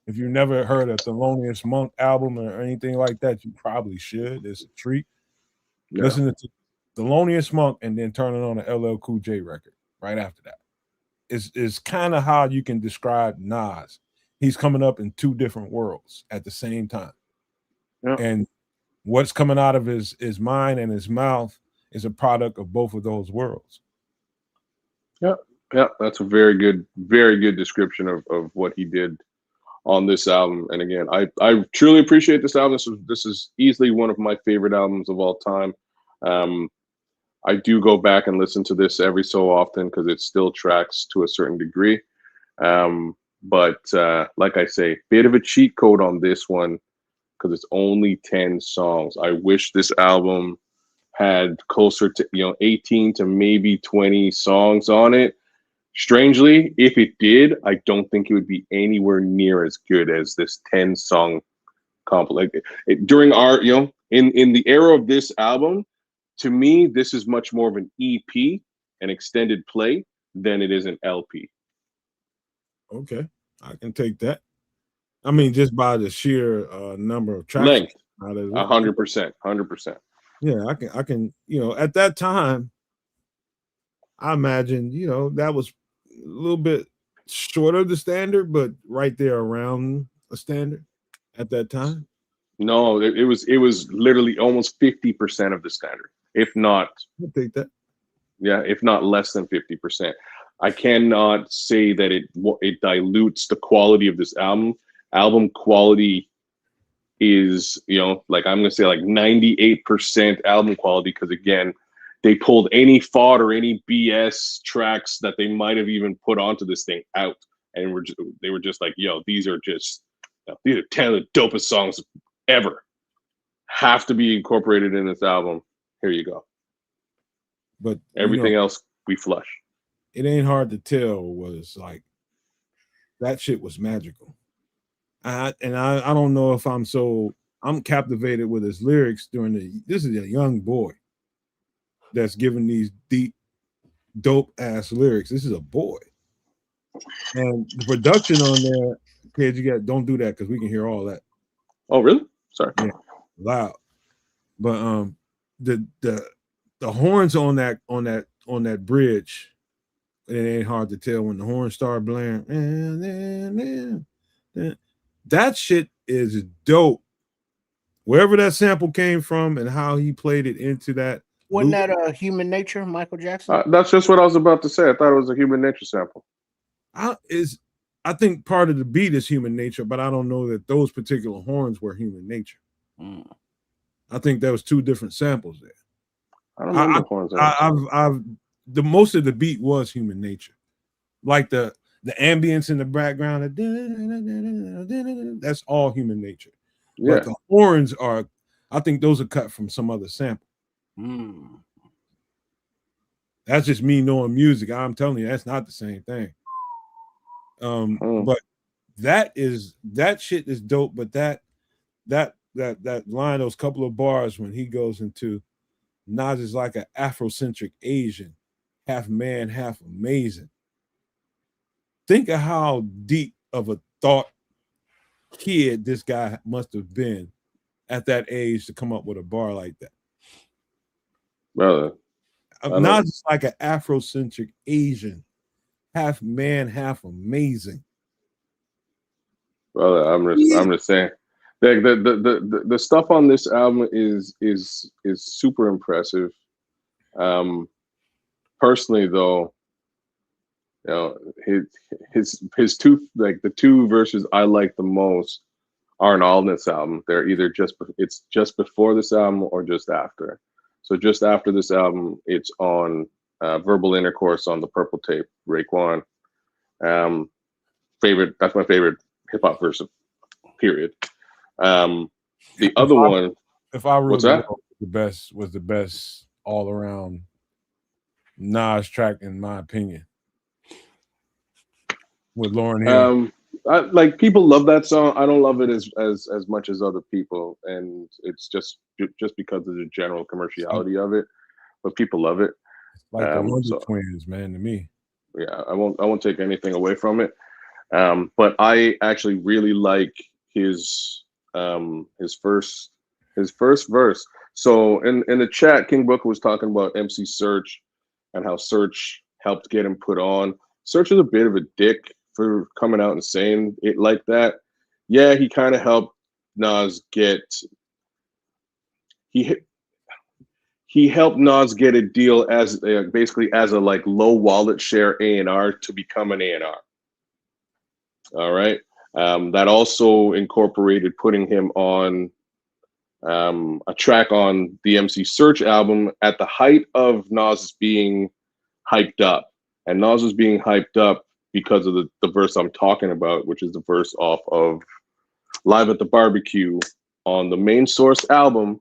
if you've never heard a Thelonious Monk album or anything like that, you probably should. It's a treat. Yeah. Listening to Thelonious Monk and then turning on an LL Cool J record right after that is kind of how you can describe Nas. He's coming up in two different worlds at the same time. Yeah. And what's coming out of his mind and his mouth is a product of both of those worlds. Yeah, that's a very good description of what he did on this album. And again, I truly appreciate this album. This is easily one of my favorite albums of all time. I do go back and listen to this every so often because it still tracks to a certain degree. But like I say, bit of a cheat code on this one because it's only 10 songs. I wish this album had closer to 18 to maybe 20 songs on it. Strangely, if it did, I don't think it would be anywhere near as good as this 10-song comp. Like during our in the era of this album, to me, this is much more of an EP, an extended play, than it is an LP. Okay, I can take that. I mean, just by the sheer number of tracks. Length, 100%. Yeah, I can. At that time, I imagine that was a little bit short of the standard, but right there around a standard at that time. No, it was literally almost 50% of the standard, if not. I'll take that. Yeah, if not less than 50%. I cannot say that it dilutes the quality of this album. Album quality is, like I'm gonna say like 98% album quality, because again, they pulled any FOD or any BS tracks that they might have even put onto this thing out, and they were just like, these are 10 of the dopest songs ever. have to be incorporated in this album. Here you go. But everything else we flush. It ain't hard to tell. Was like that shit was magical. I don't know if I'm captivated with his lyrics this is a young boy that's giving these deep, dope ass lyrics. This is a boy. And the production on there, kids, don't do that because we can hear all that. Oh, really? Sorry. Yeah, loud. But the horns on that bridge, it ain't hard to tell when the horns start blaring. That shit is dope. Wherever that sample came from and how he played it into that. Wasn't that Human Nature, Michael Jackson? That's just what I was about to say. I thought it was a Human Nature sample. I think part of the beat is Human Nature, but I don't know that those particular horns were Human Nature. I think there was two different samples there. I don't remember horns. The most of the beat was Human Nature, like the ambience in the background. That's all Human Nature. Yeah. But the horns I think those are cut from some other sample. That's just me knowing music. I'm telling you, that's not the same thing. But that shit is dope. But that line, those couple of bars when he goes into Nas is like an Afrocentric Asian, half man, half amazing. Think of how deep of a thought kid this guy must have been at that age to come up with a bar like that. Brother, Nas is like an Afrocentric Asian, half man, half amazing. Brother, I'm just saying. The stuff on this album is super impressive. Personally, though, you know, his two, like the two verses I like the most aren't all in this album. They're either it's just before this album or just after. So just after this album, it's on Verbal Intercourse on the Purple Tape, Raekwon. That's my favorite hip hop verse, period. The other one, if I really what's that? Was the best all around Nas track in my opinion. With Lauryn Hill. Like people love that song. I don't love it as much as other people, and it's just because of the general commerciality of it. But people love it. Like the Wonder Twins, man, to me. Yeah, I won't take anything away from it. But I actually really like his first verse. So in the chat, King Booker was talking about MC Search and how Search helped get him put on. Search is a bit of a dick for coming out and saying it like that. Yeah, he kind of helped Nas get he helped Nas get a deal as basically as a like low wallet share A&R to become an A&R. All right. That also incorporated putting him on a track on the MC Search album at the height of Nas being hyped up. And Nas was being hyped up because of the verse I'm talking about, which is the verse off of Live at the Barbecue on the Main Source album,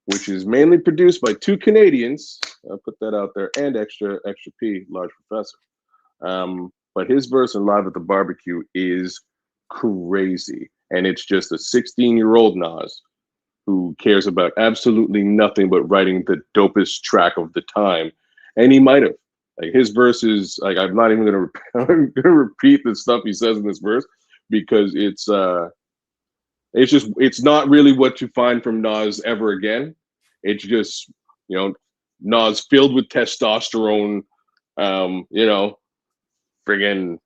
which is mainly produced by two Canadians. I'll put that out there, and Extra P, Large Professor. But his verse in Live at the Barbecue is crazy. And it's just a 16-year-old Nas who cares about absolutely nothing but writing the dopest track of the time. And he might have. Like his verse is like, I'm not even gonna repeat the stuff he says in this verse because it's not really what you find from Nas ever again. It's just, you know, Nas filled with testosterone, you know, friggin',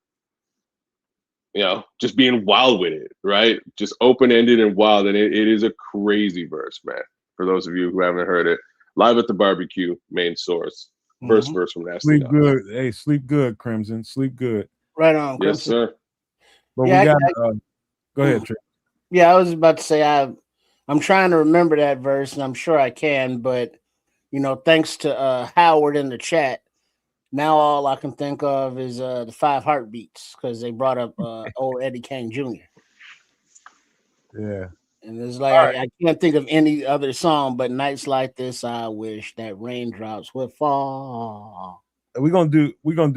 you know, just being wild with it, right? Just open-ended and wild. And it is a crazy verse, man. For those of you who haven't heard it, Live at the Barbecue, Main Source. First verse from Nasty. Sleep good. Hey, sleep good, Crimson. Sleep good. Right on, Crimson. Yes, sir. But yeah, we got go ahead, Trick. Yeah, I was about to say I'm trying to remember that verse, and I'm sure I can, but you know, thanks to Howard in the chat, now all I can think of is the 5 Heartbeats because they brought up old Eddie Kane Jr. Yeah. And it's like I can't think of any other song, but nights like this, I wish that raindrops would fall. We're gonna do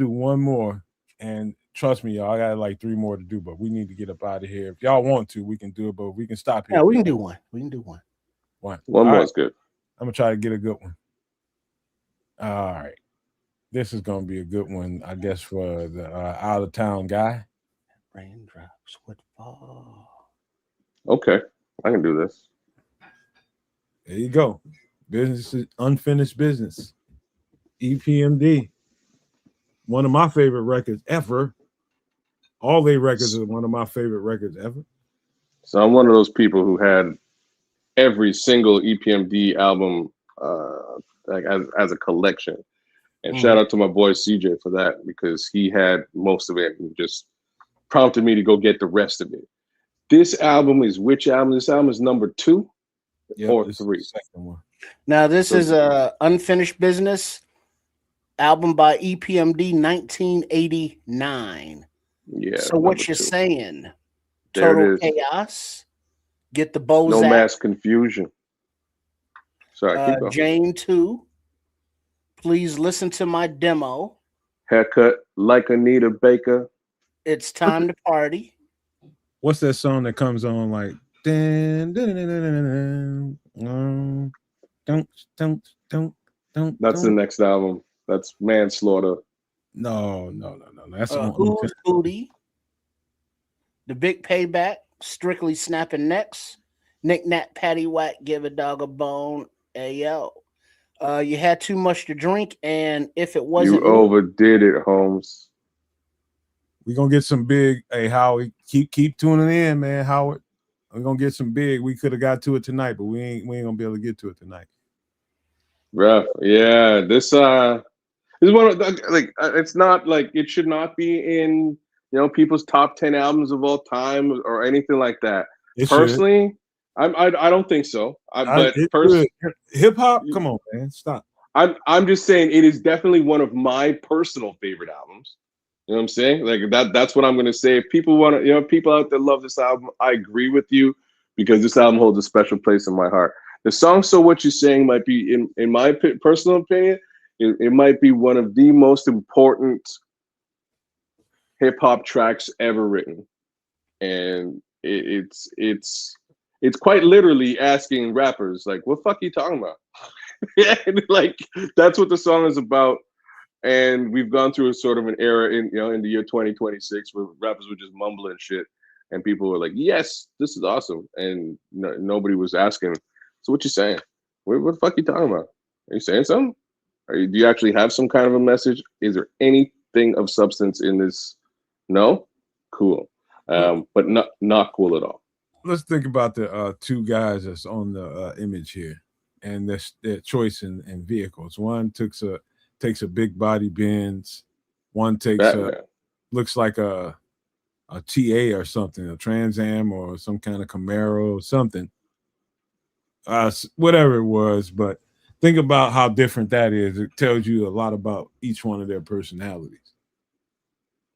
one more, and trust me, y'all, I got like 3 more to do, but we need to get up out of here. If y'all want to, we can do it, but we can stop here. Yeah, we can do one. We can do one. One more is good. I'm gonna try to get a good one. All right, this is gonna be a good one, I guess, for the out of town guy. Raindrops would fall. Okay, I can do this. There you go. Business is unfinished business. EPMD. One of my favorite records ever. All their records are one of my favorite records ever. So I'm one of those people who had every single EPMD album like as a collection. And shout out to my boy CJ for that, because he had most of it and just prompted me to go get the rest of it. This album is which album? This album is number 2 or 3. Second one. Now this is a unfinished business album by EPMD 1989. Yeah. So what you're saying? There Total it is. chaos. Get the bows No out. mass confusion. Sorry, keep going. Jane 2. Please listen to my demo. Haircut like Anita Baker. It's time to party. What's that song that comes on like dun, dun, dun, dun, dun, dun, dun, dun, dun, That's the next album. That's Manslaughter. No. That's on Who's Booty? The Big Payback. Strictly Snapping Necks. Knick Knack Patty Whack. Give a Dog a Bone. Ayo. You had too much to drink, and if it wasn't, You overdid it, Holmes. We're gonna get some big. Hey, Howie, keep tuning in, man. Howard, we're gonna get some big. We could have got to it tonight, but we ain't gonna be able to get to it tonight. Rough. Yeah, this is one of like it's not like it should not be in people's top 10 albums of all time or anything like that. Personally, I don't think so. But hip hop, come on, man, stop. I'm just saying it is definitely one of my personal favorite albums. You know what I'm saying? Like that's what I'm gonna say. If people want to, people out there love this album, I agree with you, because this album holds a special place in my heart. The song "So What You're Saying" might be, in my personal opinion, it might be one of the most important hip hop tracks ever written, and it's quite literally asking rappers like, "What the fuck are you talking about?" Yeah, like that's what the song is about. And we've gone through a sort of an era in the year 2026 where rappers were just mumbling shit, and people were like, "Yes, this is awesome," and nobody was asking, "So what you saying? What the fuck are you talking about? Are you saying something? Do you actually have some kind of a message? Is there anything of substance in this?" No? Cool. But not cool at all. Let's think about the 2 guys that's on the image here, and their choice in vehicles. One takes a big body Benz. One takes looks like a TA or something, a Trans Am or some kind of Camaro or something. Whatever it was, but think about how different that is. It tells you a lot about each one of their personalities.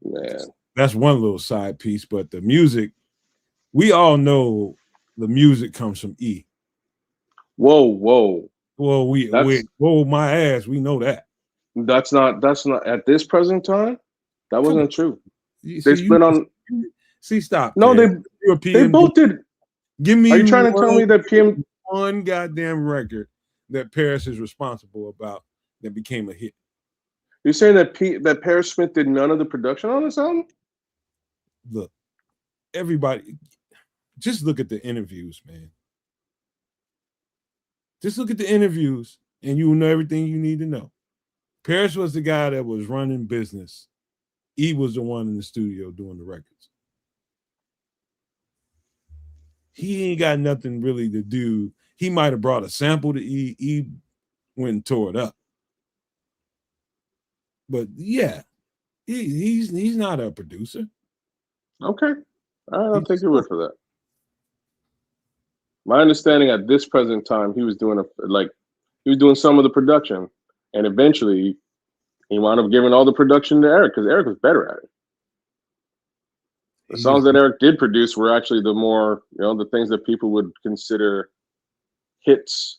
Man. That's one little side piece, but the music, we all know the music comes from E. Whoa. Well, whoa, my ass, we know that. That's not at this present time. That wasn't true. They split on. See, stop. No, they both did. Give me. Are you trying to tell me that PM one goddamn record that Paris is responsible about that became a hit? You're saying that Paris Smith did none of the production on this album? Look, everybody, just look at the interviews, man. Just look at the interviews, and you will know everything you need to know. Paris was the guy that was running business. E was the one in the studio doing the records. He ain't got nothing really to do. He might have brought a sample to E. E went and tore it up. But yeah, he's not a producer. Okay. I'll take your word for that. My understanding at this present time, he was doing some of the production, and eventually he wound up giving all the production to Eric because Eric was better at it. The songs that Eric did produce were actually the more, the things that people would consider hits,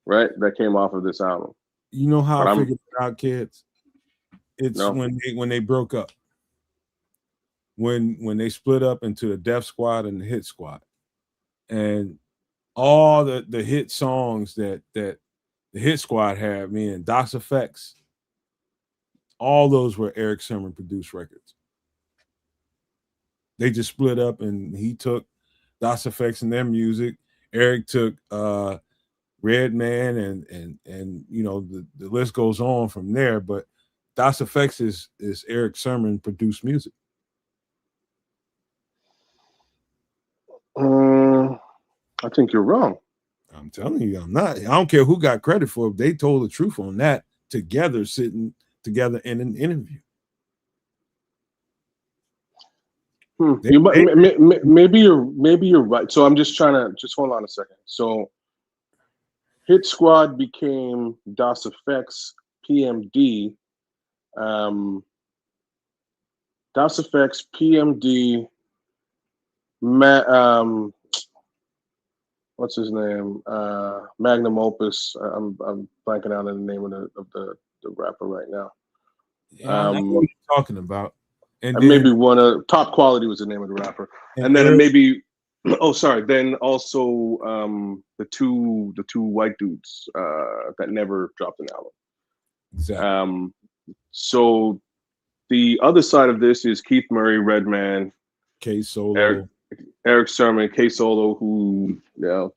right? That came off of this album. You know how I figured it out, kids? It's when they broke up. When they split up into the Def Squad and the Hit Squad. And all the hit songs that the Hit Squad had, meaning DOS Effects, all those were Eric Sermon produced records. They just split up, and he took DOS Effects and their music. Eric took Redman, and the list goes on from there. But DOS Effects is Eric Sermon produced music. I think you're wrong. I'm telling you, I'm not. I don't care who got credit for it. They told the truth on that together, sitting together in an interview. Maybe you're right. So I'm just trying to hold on a second. So Hit Squad became DOS Effects PMD. DOS Effects PMD. What's his name? Magnum Opus. I'm blanking out on the name of the rapper right now. Yeah, I know what you're talking about. And maybe Top Quality was the name of the rapper. And then maybe then also the two white dudes that never dropped an album. Exactly. So the other side of this is Keith Murray, Redman, K Solo, Eric Sermon, K Solo, who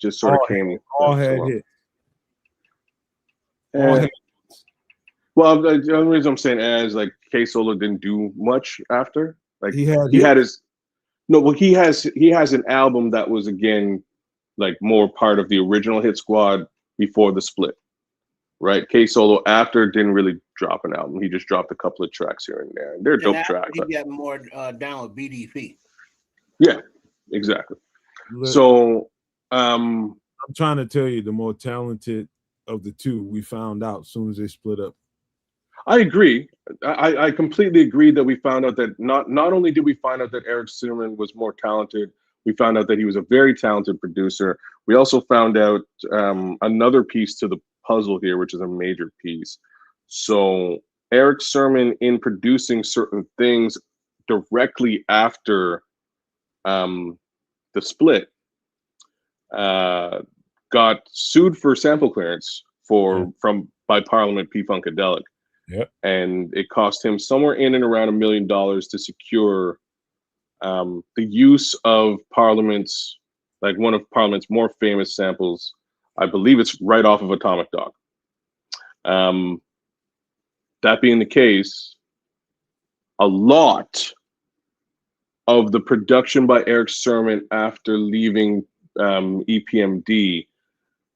just sort of came. All had hits. Well, the only reason I'm saying like K Solo didn't do much after. Like he has an album that was again like more part of the original Hit Squad before the split. Right? K Solo after didn't really drop an album. He just dropped a couple of tracks here and there. And they're dope tracks. He got more down with BDP. Yeah, exactly. So I'm trying to tell you, the more talented of the two, we found out as soon as they split up. I agree. I completely agree that we found out that not only did we find out that Eric Sermon was more talented, we found out that he was a very talented producer. We also found out another piece to the puzzle here, which is a major piece. So Eric Sermon, in producing certain things directly after the split, got sued for sample clearance by Parliament P Funkadelic. Yep. And it cost him somewhere in and around $1 million to secure the use of Parliament's, like one of Parliament's more famous samples. I believe it's right off of Atomic Dog. That being the case, a lot of the production by Eric Sermon after leaving EPMD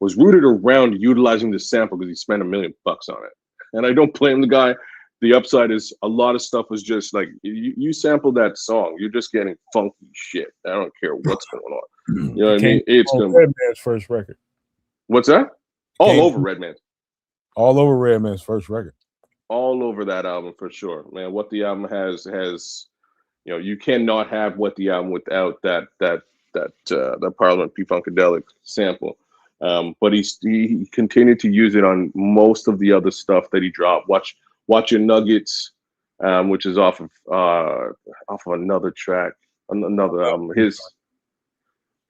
was rooted around utilizing this sample because he spent $1 million on it. And I don't blame the guy. The upside is a lot of stuff was just like, you sample that song, you're just getting funky shit. I don't care what's going on. You know what I mean? It's going to Redman's first record. What's that? All over Redman. All over Redman's first record. All over that album for sure, man. What the album has, you cannot have What the Album without that Parliament P Funkadelic sample. But he continued to use it on most of the other stuff that he dropped. Watch Your Nuggets, which is off of another track, another album.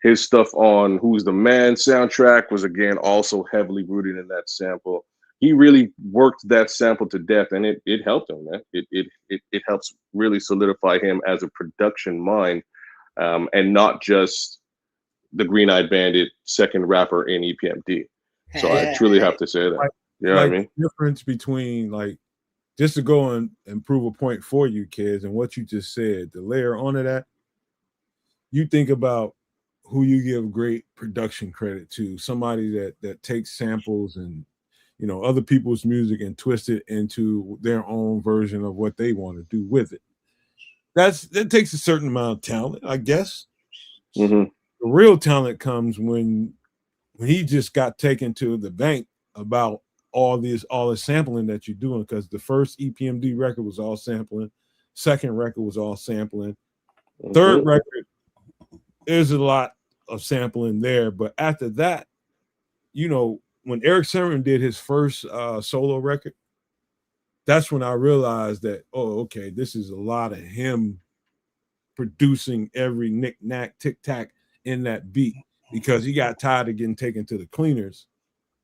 His stuff on Who's the Man soundtrack was again also heavily rooted in that sample. He really worked that sample to death, and it helped him, man. It helps really solidify him as a production mind, and not just the Green-Eyed Bandit second rapper in EPMD. So I truly have to say that. You know what I mean? The difference between, like, just to go and prove a point for you kids and what you just said, the layer onto that, you think about who you give great production credit to, somebody that takes samples and other people's music and twist it into their own version of what they want to do with it. That takes a certain amount of talent, I guess. Mm-hmm. The real talent comes when he just got taken to the bank about all the sampling that you're doing, because the first EPMD record was all sampling, second record was all sampling, Third record, there's a lot of sampling there, but after that, you know, when Eric Sermon did his first solo record, that's when I realized that, oh, okay, this is a lot of him producing every knick-knack, tic-tac in that beat, because he got tired of getting taken to the cleaners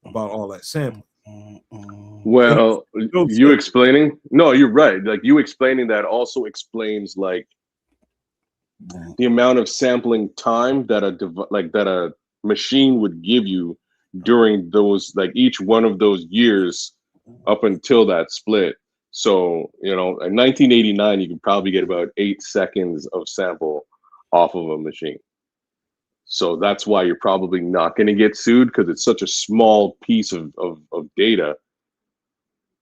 about all that sampling. Well, you explaining? No, you're right. Like, you explaining that also explains like the amount of sampling time that a machine would give you during those, like, each one of those years up until that split. So, you know, in 1989, you could probably get about 8 seconds of sample off of a machine. So that's why you're probably not going to get sued, because it's such a small piece of data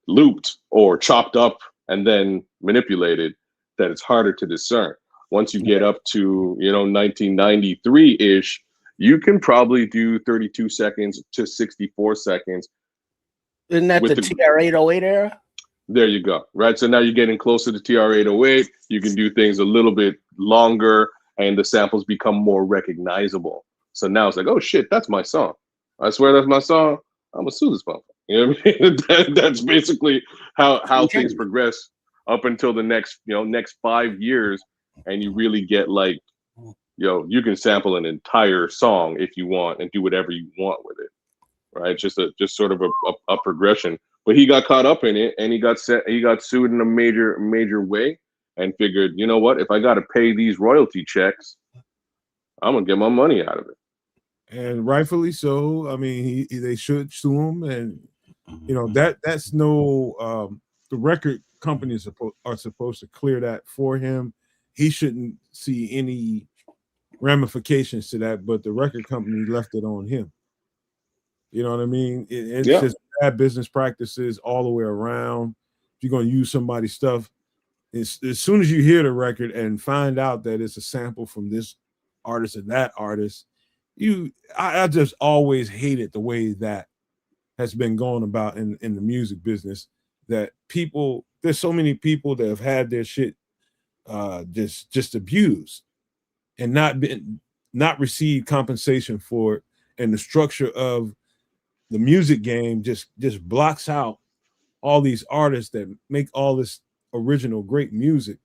looped or chopped up and then manipulated that it's harder to discern. Once you get up to, you know, 1993-ish, you can probably do 32 seconds to 64 seconds. Isn't that the TR-808 era? There you go. Right. So now you're getting closer to TR-808. You can do things a little bit longer, and the samples become more recognizable. So now it's like, oh shit, that's my song. I swear that's my song. I'm gonna sue this motherfucker. You know what I mean? That's basically how things progress up until the next 5 years, and you really get like, you can sample an entire song if you want and do whatever you want with it. Right? Just sort of a progression. But he got caught up in it, and he got sued in a major way, and figured, you know what, if I got to pay these royalty checks, I'm gonna get my money out of it. And rightfully so. I mean, they should sue him, and you know that's no. The record companies are supposed to clear that for him. He shouldn't see any ramifications to that, but the record company left it on him. You know what I mean? It's just bad business practices all the way around. If you're going to use somebody's stuff, as soon as you hear the record and find out that it's a sample from this artist and that artist, I just always hated the way that has been going about in the music business, that there's so many people that have had their shit just abused and not received compensation for it, and the structure of the music game just blocks out all these artists that make all this original great music.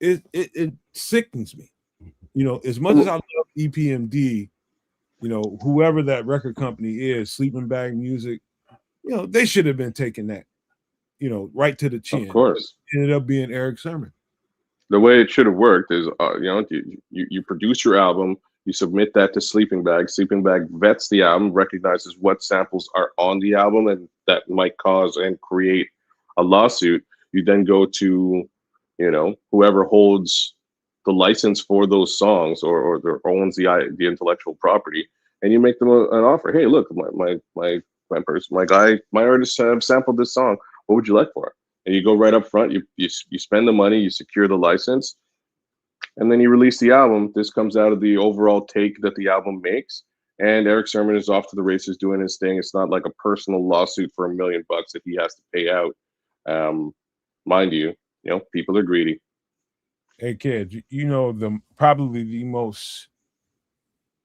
It sickens me. You know, as much as I love EPMD, you know, whoever that record company is, Sleeping Bag Music, you know, they should have been taking that, you know, right to the chin. Of course. It ended up being Eric Sermon. The way it should have worked is, you produce your album, you submit that to Sleeping Bag. Sleeping Bag vets the album, recognizes what samples are on the album and that might cause and create a lawsuit. You then go to, you know, whoever holds the license for those songs or owns the intellectual property, and you make them an offer. Hey, look, my artists have sampled this song. What would you like for it? And you go right up front. You spend the money, you secure the license, and then you release the album. This comes out of the overall take that the album makes, and Eric Sermon is off to the races doing his thing. It's not like a personal lawsuit for $1 million that he has to pay out. Mind you, people are greedy. Hey, kid, you know probably the most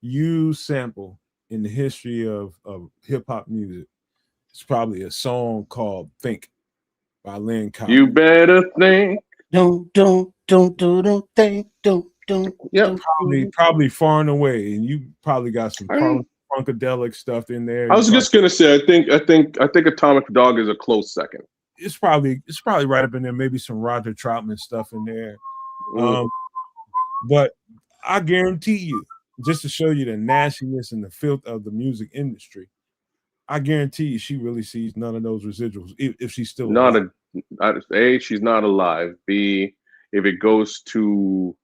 used sample in the history of hip hop music. It's probably a song called "Think" by Lynn Collins. You better think. Don't think. Yeah, probably far and away, and you probably got some funkadelic stuff in there. I was just gonna say, I think Atomic Dog is a close second. It's probably right up in there. Maybe some Roger Troutman stuff in there. But I guarantee you, just to show you the nastiness and the filth of the music industry, I guarantee you she really sees none of those residuals if she's still alive. A, she's not alive. B, if it goes to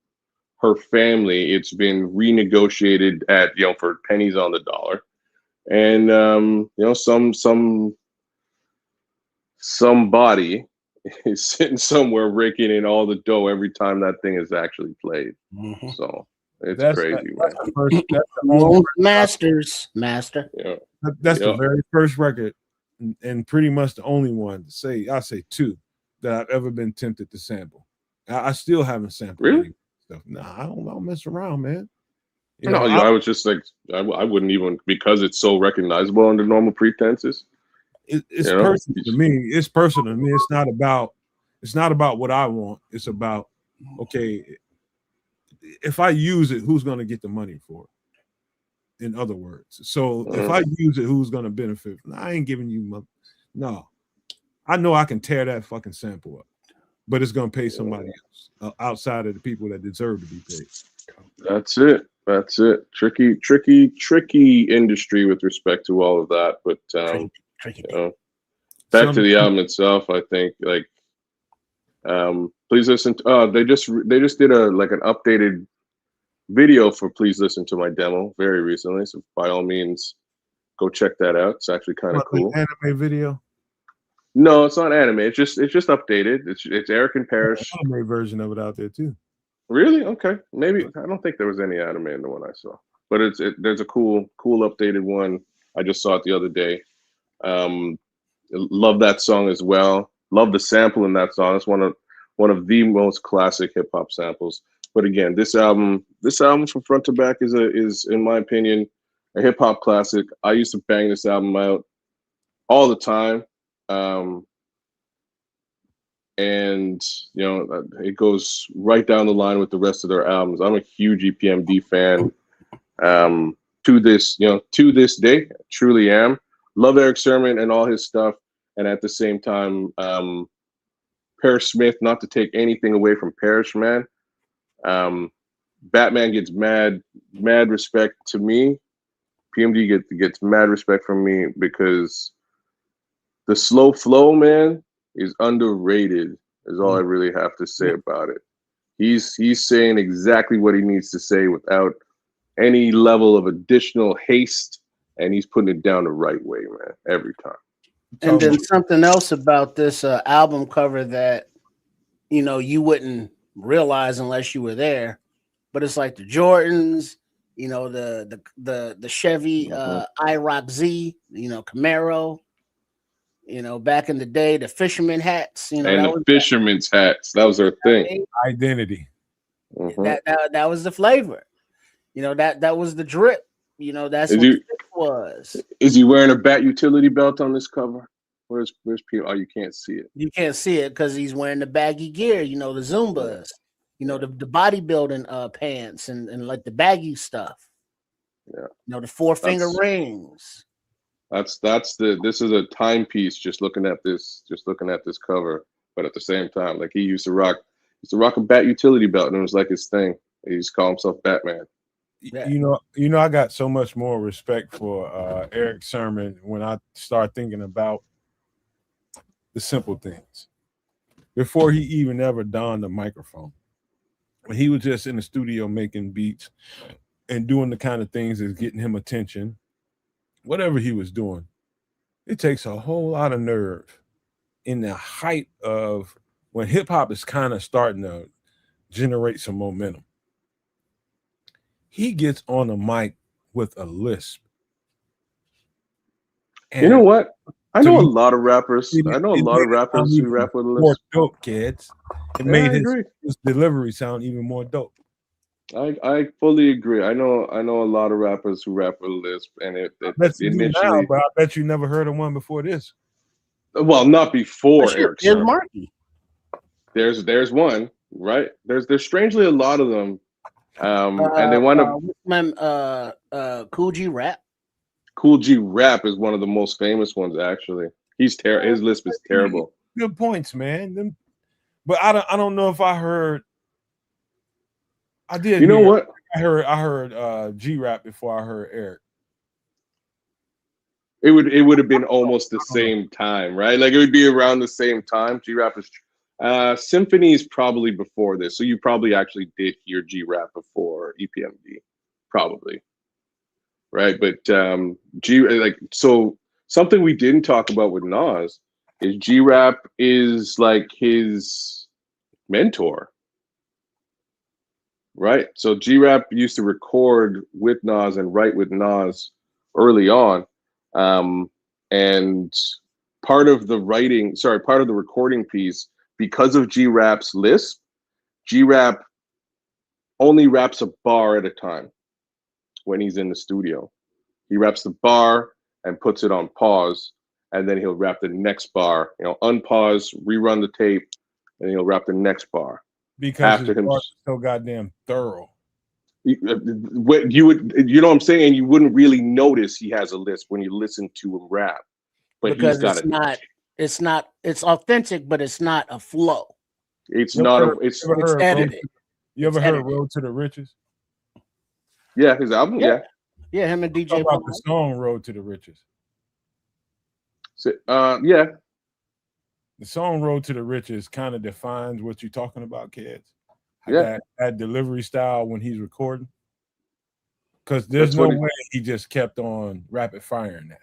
her family, it's been renegotiated at for pennies on the dollar, and somebody is sitting somewhere raking in all the dough every time that thing is actually played. Mm-hmm. So that's crazy, man. Master. Yeah. That's the very first record, and pretty much the only one to say. I say two that I've ever been tempted to sample. I still haven't sampled. Really? stuff. Nah, I don't mess around, man. I was just like, I wouldn't even, because it's so recognizable under normal pretenses. It's personal to me. It's personal to me. It's not about what I want. It's about, okay, if I use it, who's going to get the money for it? In other words, so if I use it, who's going to benefit? I ain't giving you money. No, I know I can tear that fucking sample up, but it's going to pay somebody else outside of the people that deserve to be paid. That's it. Tricky industry with respect to all of that. But back to the album itself, I think like Please Listen to, they just did an updated video for Please Listen to My Demo very recently, so by all means go check that out. It's actually kind of cool. Anime video? No, it's not anime. It's just updated. It's Eric and Parrish. Anime version of it out there too. Really? Okay. Maybe I don't think there was any anime in the one I saw, but there's a cool updated one. I just saw it the other day. Love that song as well. Love the sample in that song. It's one of the most classic hip hop samples. But again, this album from front to back is in my opinion a hip hop classic. I used to bang this album out all the time. And it goes right down the line with the rest of their albums. I'm a huge EPMD fan. To this day, truly am. Love Eric Sermon and all his stuff, and at the same time, Parrish Smith. Not to take anything away from Parrish, man. Batman gets mad respect to me. PMD gets mad respect from me because the slow flow, man, is underrated, is all I really have to say about it. He's saying exactly what he needs to say without any level of additional haste, and he's putting it down the right way, man, every time. And then something else about this album cover that you wouldn't realize unless you were there, but it's like the Jordans, the Chevy IROC Z, Camaro. Back in the day, the fisherman hats, and the fisherman's hats, that was their thing. Identity. That was the flavor. That was the drip. That's what it was. Is he wearing a bat utility belt on this cover? Where's Peter? Oh, you can't see it. You can't see it because he's wearing the baggy gear. The Zumbas. The bodybuilding pants and like the baggy stuff. Yeah. The 4-finger rings. This is a timepiece just looking at this cover, but at the same time, like he used to rock a bat utility belt and it was like his thing. He used to call himself Batman. Yeah. I got so much more respect for Eric Sermon when I start thinking about the simple things. Before he even ever donned a microphone, when he was just in the studio making beats and doing the kind of things that's getting him attention, whatever he was doing, it takes a whole lot of nerve in the height of when hip hop is kind of starting to generate some momentum. He gets on the mic with a lisp. And you know what? I know a lot of rappers. I know a lot of rappers who rap with a lisp. More dope, kids. It made his delivery sound even more dope. I fully agree. I know a lot of rappers who rap with a lisp, and it initially. Now, but I bet you never heard of one before this. Well, not before Eric. There's Marky. There's one, right? There's strangely a lot of them, and they wind up. Cool G Rap. Cool G Rap is one of the most famous ones, actually. His lisp is terrible. Good points, man. But I don't know if I heard. I did. You know what? I heard G Rap before I heard Eric. It would have been almost the same time, right? Like it would be around the same time. G Rap is Symphony is probably before this, so you probably actually did hear G Rap before EPMD, probably, right? But so something we didn't talk about with Nas is G Rap is like his mentor. Right. So G Rap used to record with Nas and write with Nas early on. And part of the recording piece, because of G Rap's lisp, G Rap only raps a bar at a time when he's in the studio. He raps the bar and puts it on pause, and then he'll rap the next bar. Unpause, rerun the tape, and he'll rap the next bar. Because his bar is so goddamn thorough. What you would, what I'm saying? You wouldn't really notice he has a list when you listen to him rap, but because it's authentic, but it's not a flow. It's not. It's edited. You ever heard "Road to the Riches"? Yeah, his album. Yeah, him and DJ. Talk about the song "Road to the Riches." Yeah. The song "Road to the Riches" kind of defines what you're talking about, kids. Yeah, that delivery style when he's recording, because there's no way he just kept on rapid firing that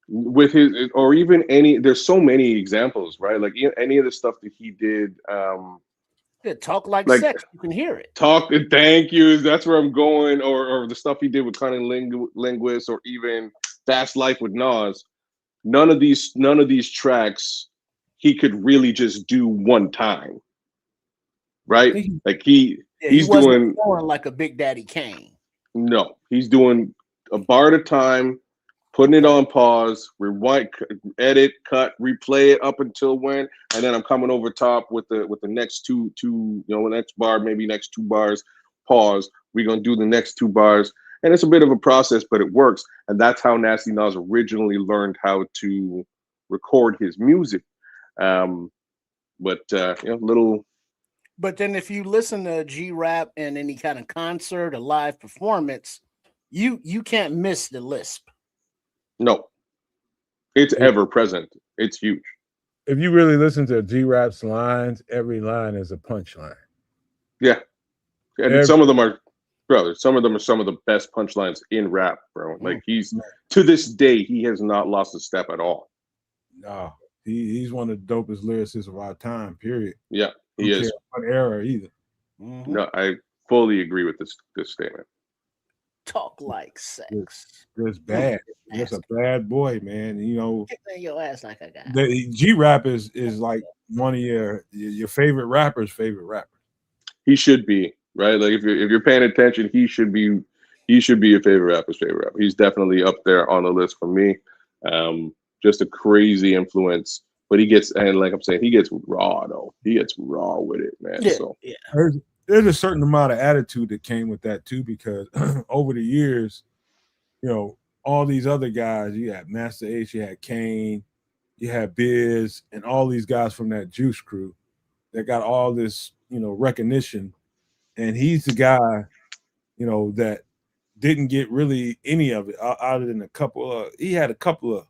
with his, or even any. There's so many examples, right? Like any of the stuff that he did. Talk like sex, you can hear it. Thank you. That's where I'm going. Or the stuff he did with Cunning Linguist, or even Fast Life with Nas. None of these tracks he could really just do one time, right? Like he's doing like a Big Daddy Kane. No, he's doing a bar at a time, putting it on pause, rewind, edit, cut, replay it up until when, and then I'm coming over top with the next two, the next bar, maybe next 2 bars, pause. We're gonna do the next 2 bars, and it's a bit of a process, but it works, and that's how Nasty Nas originally learned how to record his music. Little. But then if you listen to G-Rap in any kind of concert or live performance, you can't miss the lisp. No, it's ever present. It's huge. If you really listen to G-Rap's lines, every line is a punchline. Yeah, and some of them are, brother. Some of them are some of the best punchlines in rap, bro. Like to this day, he has not lost a step at all. No, he's one of the dopest lyricists of our time. Period. Yeah, he is. What era either? No, I fully agree with this statement. Talk like sex. It's bad. It's a bad boy, man. Get your ass like a guy. The G-Rap is like one of your favorite rapper's favorite rapper. He should be, right? Like if you're paying attention, he should be your favorite rapper's favorite rapper. He's definitely up there on the list for me. Just a crazy influence, but he gets raw though. He gets raw with it, man. Yeah, so there's a certain amount of attitude that came with that too, because over the years, all these other guys, you had Master H, you had Kane, you had Biz, and all these guys from that Juice crew that got all this, recognition. And he's the guy, that didn't get really any of it other than he had a couple of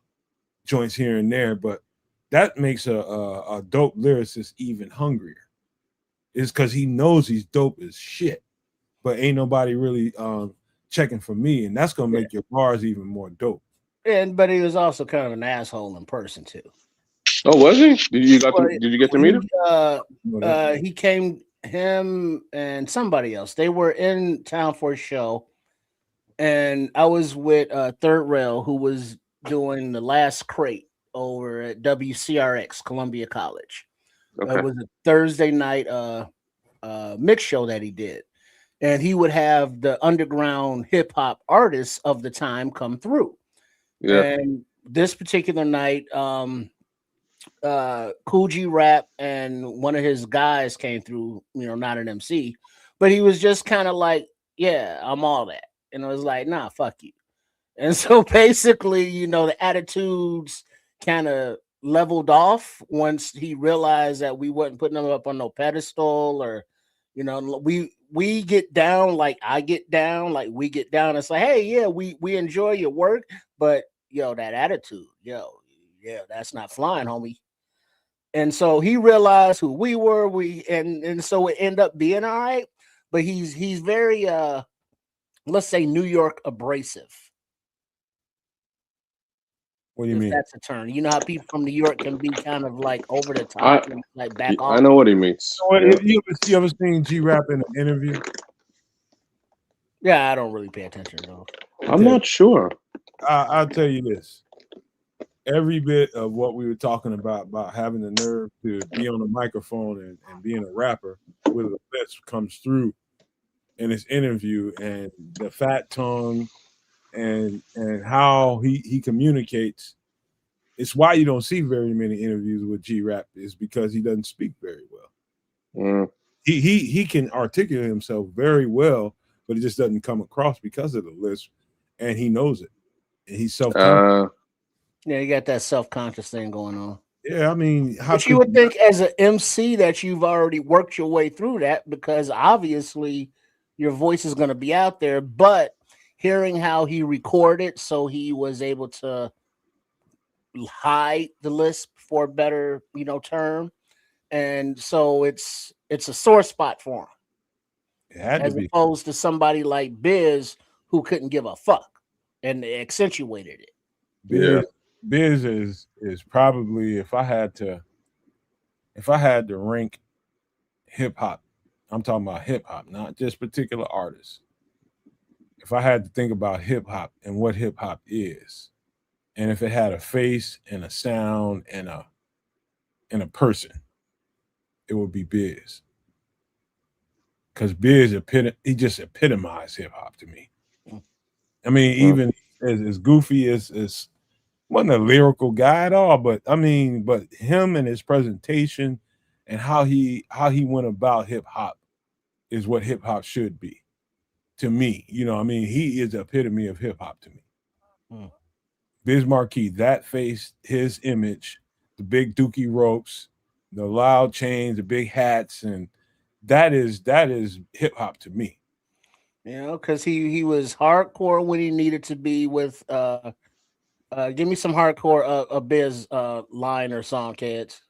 joints here and there, but that makes a dope lyricist even hungrier. Is because he knows he's dope as shit, but ain't nobody really checking for me, and that's gonna make your bars even more dope. But he was also kind of an asshole in person too. Oh, was he? Did you get to meet him? He came, him and somebody else. They were in town for a show, and I was with Third Rail, who was doing the last crate over at WCRX Columbia College. Okay. It was a Thursday night mix show that he did, and he would have the underground hip hop artists of the time come through. Yeah. And this particular night, Cool G Rap and one of his guys came through. Not an MC, but he was just kind of like, "Yeah, I'm all that," and it was like, "Nah, fuck you." And so basically, the attitudes kind of leveled off once he realized that we wasn't putting him up on no pedestal, or we get down like I get down, like we get down. It's like, hey, yeah, we enjoy your work, but that attitude, that's not flying, homie. And so he realized who we were, and so it ended up being all right. But he's very let's say New York abrasive. What do you mean? That's a term. You know how people from New York can be kind of like over the top and like back off. I know what he means. You ever seen G-Rap in an interview? Yeah, I don't really pay attention though. I'm not sure. I'll tell you this. Every bit of what we were talking about having the nerve to be on a microphone and being a rapper with a list comes through in his interview, and the fat tongue and how he communicates. It's why you don't see very many interviews with G-Rap, is because he doesn't speak very well. He can articulate himself very well, but it just doesn't come across because of the lisp, and he knows it. And he's self-conscious. Yeah, you got that self-conscious thing going on. Yeah, I mean, but you would think as an MC that you've already worked your way through that, because obviously your voice is going to be out there, but hearing how he recorded, so he was able to hide the lisp for a better, term. And so it's a sore spot for him. It had as to be. Opposed to somebody like Biz who couldn't give a fuck and accentuated it. Biz is probably, if I had to rank hip hop, I'm talking about hip hop, not just particular artists. If I had to think about hip hop and what hip hop is, and if it had a face and a sound and a person, it would be Biz. Because Biz he just epitomized hip hop to me. I mean, even as goofy as wasn't a lyrical guy at all, but I mean, but him and his presentation and how he went about hip hop is what hip hop should be to me. I mean, he is the epitome of hip hop to me. Biz Markie, that face, his image, the big dookie ropes, the loud chains, the big hats, and that is hip hop to me. Because he was hardcore when he needed to be with give me some hardcore a Biz line or song, kids.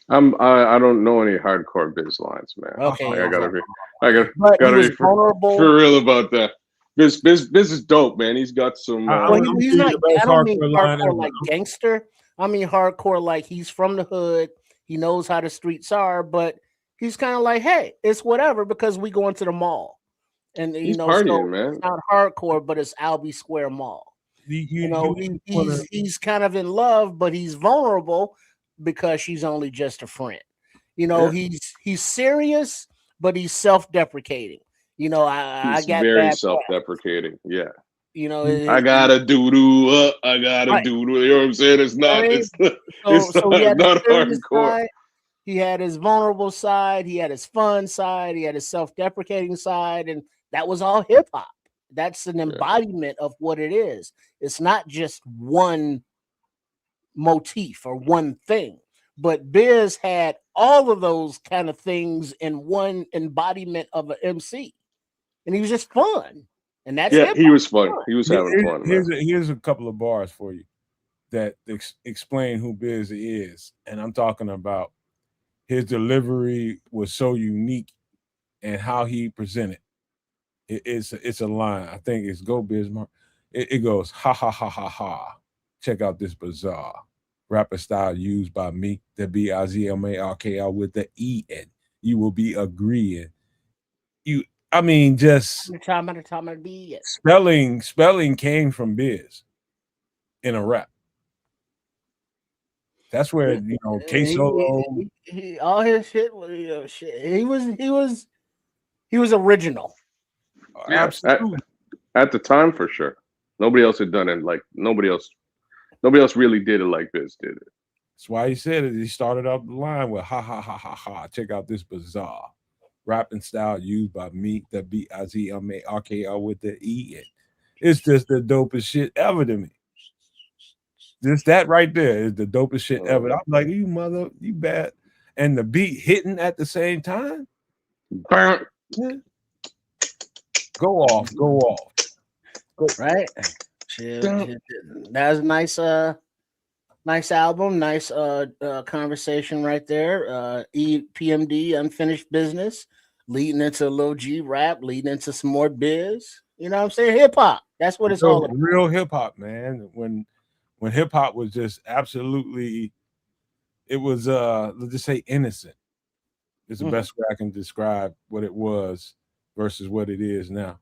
I don't know any hardcore Biz lines, man. Okay, I gotta be vulnerable. For real about that. Biz is dope, man. He's got some. He's not. I don't mean hardcore like gangster. I mean hardcore like he's from the hood. He knows how the streets are, but he's kind of like, hey, it's whatever because we going to the mall, and he's partying, man. It's not hardcore, but it's Albee Square Mall. He's kind of in love, but he's vulnerable because she's only just a friend. He's serious, but he's self-deprecating. I got very self-deprecating. Yeah. I gotta doo up. I gotta doo. You know what I'm saying? It's not. It's not hardcore. Side, he had his vulnerable side. He had his fun side. He had his self-deprecating side, and that was all hip hop. That's an embodiment of what it is. It's not just one motif or one thing, but Biz had all of those kind of things in one embodiment of an MC, and he was just fun. And that's he was fun. He was having fun. Here's a couple of bars for you that explain who Biz is, and I'm talking about his delivery was so unique and how he presented. It's a line. I think it's Go Bismarck. It goes, ha, ha, ha, ha, ha. Check out this bizarre rapper style used by me, the BIZMARKL with the EN. You will be agreeing. Just spelling came from Biz in a rap. That's where, K-Solo. All his shit was shit. He was original. Absolutely. At the time, for sure. Nobody else had done it like nobody else really did it like Biz did it. That's why he said it. He started off the line with ha ha ha ha ha. Check out this bizarre rapping style used by me, the BIZMARKL with the EN. It's just the dopest shit ever to me. Just that right there is the dopest shit ever. I'm like, you bad. And the beat hitting at the same time. Yeah. Go off. Right. That was a nice album, nice conversation right there. PMD, Unfinished Business, leading into a little G-Rap, leading into some more Biz. You know what I'm saying? Hip hop. That's what it's all about. Real hip hop, man. When hip hop was just absolutely, it was let's just say innocent. It's the best way I can describe what it was versus what it is now.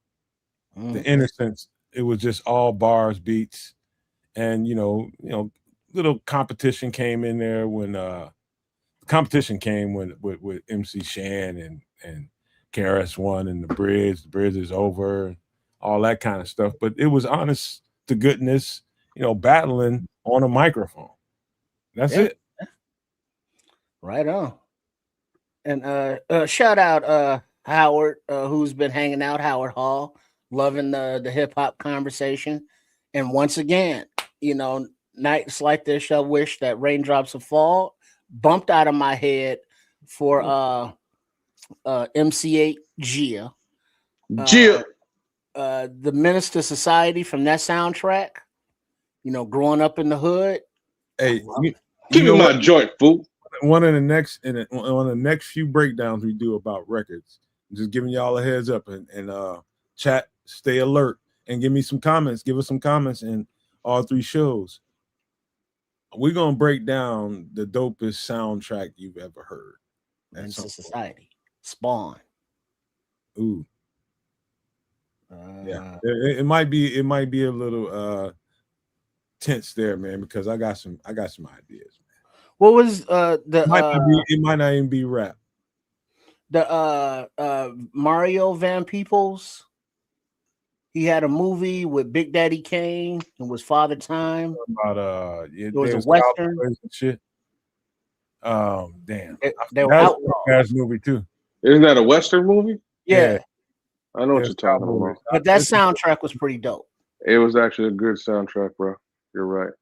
The innocence, it was just all bars, beats, and little competition came in there when competition came with MC Shan and KRS-One and the bridge is over, all that kind of stuff. But it was honest to goodness, battling on a microphone. That's it. Right on. And shout out Howard, who's been hanging out, Howard Hall, loving the hip hop conversation. And once again, nights like this, I wish that raindrops would fall. Bumped out of my head for MC8 Gia. The Minister Society from that soundtrack. Growing up in the hood. Hey, give me my joint, fool. One of the next few breakdowns we do about records. I'm just giving y'all a heads up and chat, stay alert, and give me some comments. Give us some comments in all 3 shows. We're gonna break down the dopest soundtrack you've ever heard. Minister Society. Spawn. Ooh. Yeah. It might be a little tense there, man, because I got some ideas. What was it might not even be rap. The Mario Van Peebles. He had a movie with Big Daddy Kane and was Father Time. About it was a Western and shit. Damn. They were out. That movie too. Isn't that a Western movie? Yeah. I know what you're talking about. But that soundtrack was pretty dope. It was actually a good soundtrack, bro. You're right.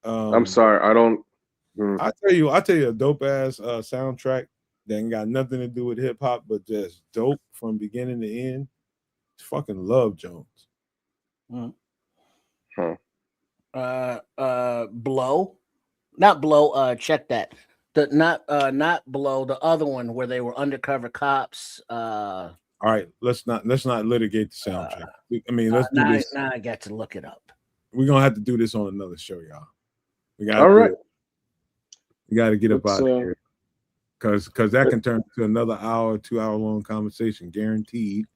I'm sorry. I don't. I tell you a dope ass soundtrack that ain't got nothing to do with hip hop, but just dope from beginning to end. It's fucking Love Jones. Blow, not Blow. Check that. Not Blow. The other one where they were undercover cops. All right, let's not litigate the soundtrack. I mean, let's do this. Now I got to look it up. We're gonna have to do this on another show, y'all. We got We got to get up out of here because that can turn into another 2-hour long conversation, guaranteed.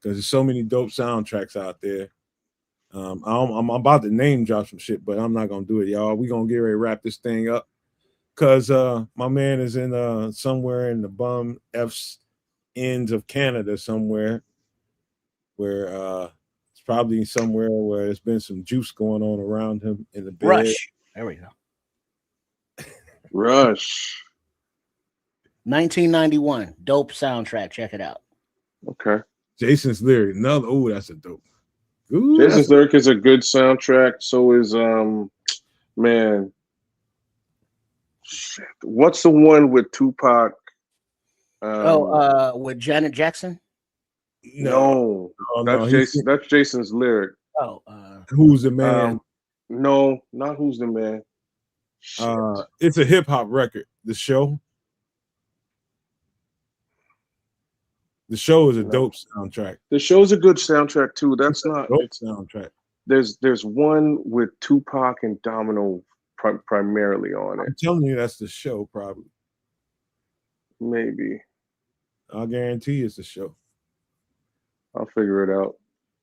Because there's so many dope soundtracks out there. I'm about to name drop some shit, but I'm not gonna do it, y'all. We're gonna get ready to wrap this thing up because my man is in somewhere in the bum F's ends of Canada somewhere where it's probably somewhere where there's been some juice going on around him in the bed. Rush. There we go. Rush. 1991. Dope soundtrack. Check it out. Okay. Jason's Lyric. That's a dope. Jason's Lyric is a good soundtrack. So is man. Shit. What's the one with Tupac? With Janet Jackson? No. That's Jason's Lyric. Who's the Man? No, not Who's the Man. It's a hip hop record. The Show. The Show is a dope soundtrack. The Show's a good soundtrack too. That's not a dope soundtrack. There's one with Tupac and Domino primarily on it. I'm telling you, that's The Show, probably. Maybe. I'll guarantee it's The Show. I'll figure it out.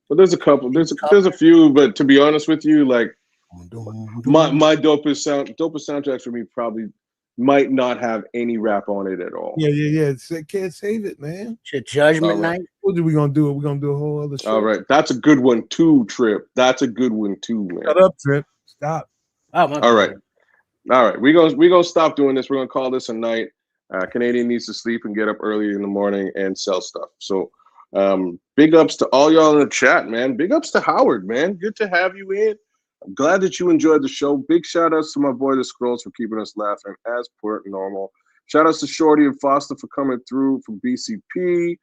But there's a couple. There's a few. But to be honest with you, like my dopest soundtracks for me probably might not have any rap on it at all. Yeah. Can't save it, man. Judgment Night. What are we gonna do? We're gonna do a whole other show. All right, that's a good one too, Trip. That's a good one too, man. Shut up, Trip. Stop. All right. We're gonna stop doing this. We're gonna call this a night. Canadian needs to sleep and get up early in the morning and sell stuff. So, big ups to all y'all in the chat, man. Big ups to Howard, man. Good to have you in. I'm glad that you enjoyed the show. Big shout outs to my boy The Scrolls for keeping us laughing as per normal. Shout outs to Shorty and Foster for coming through from BCP,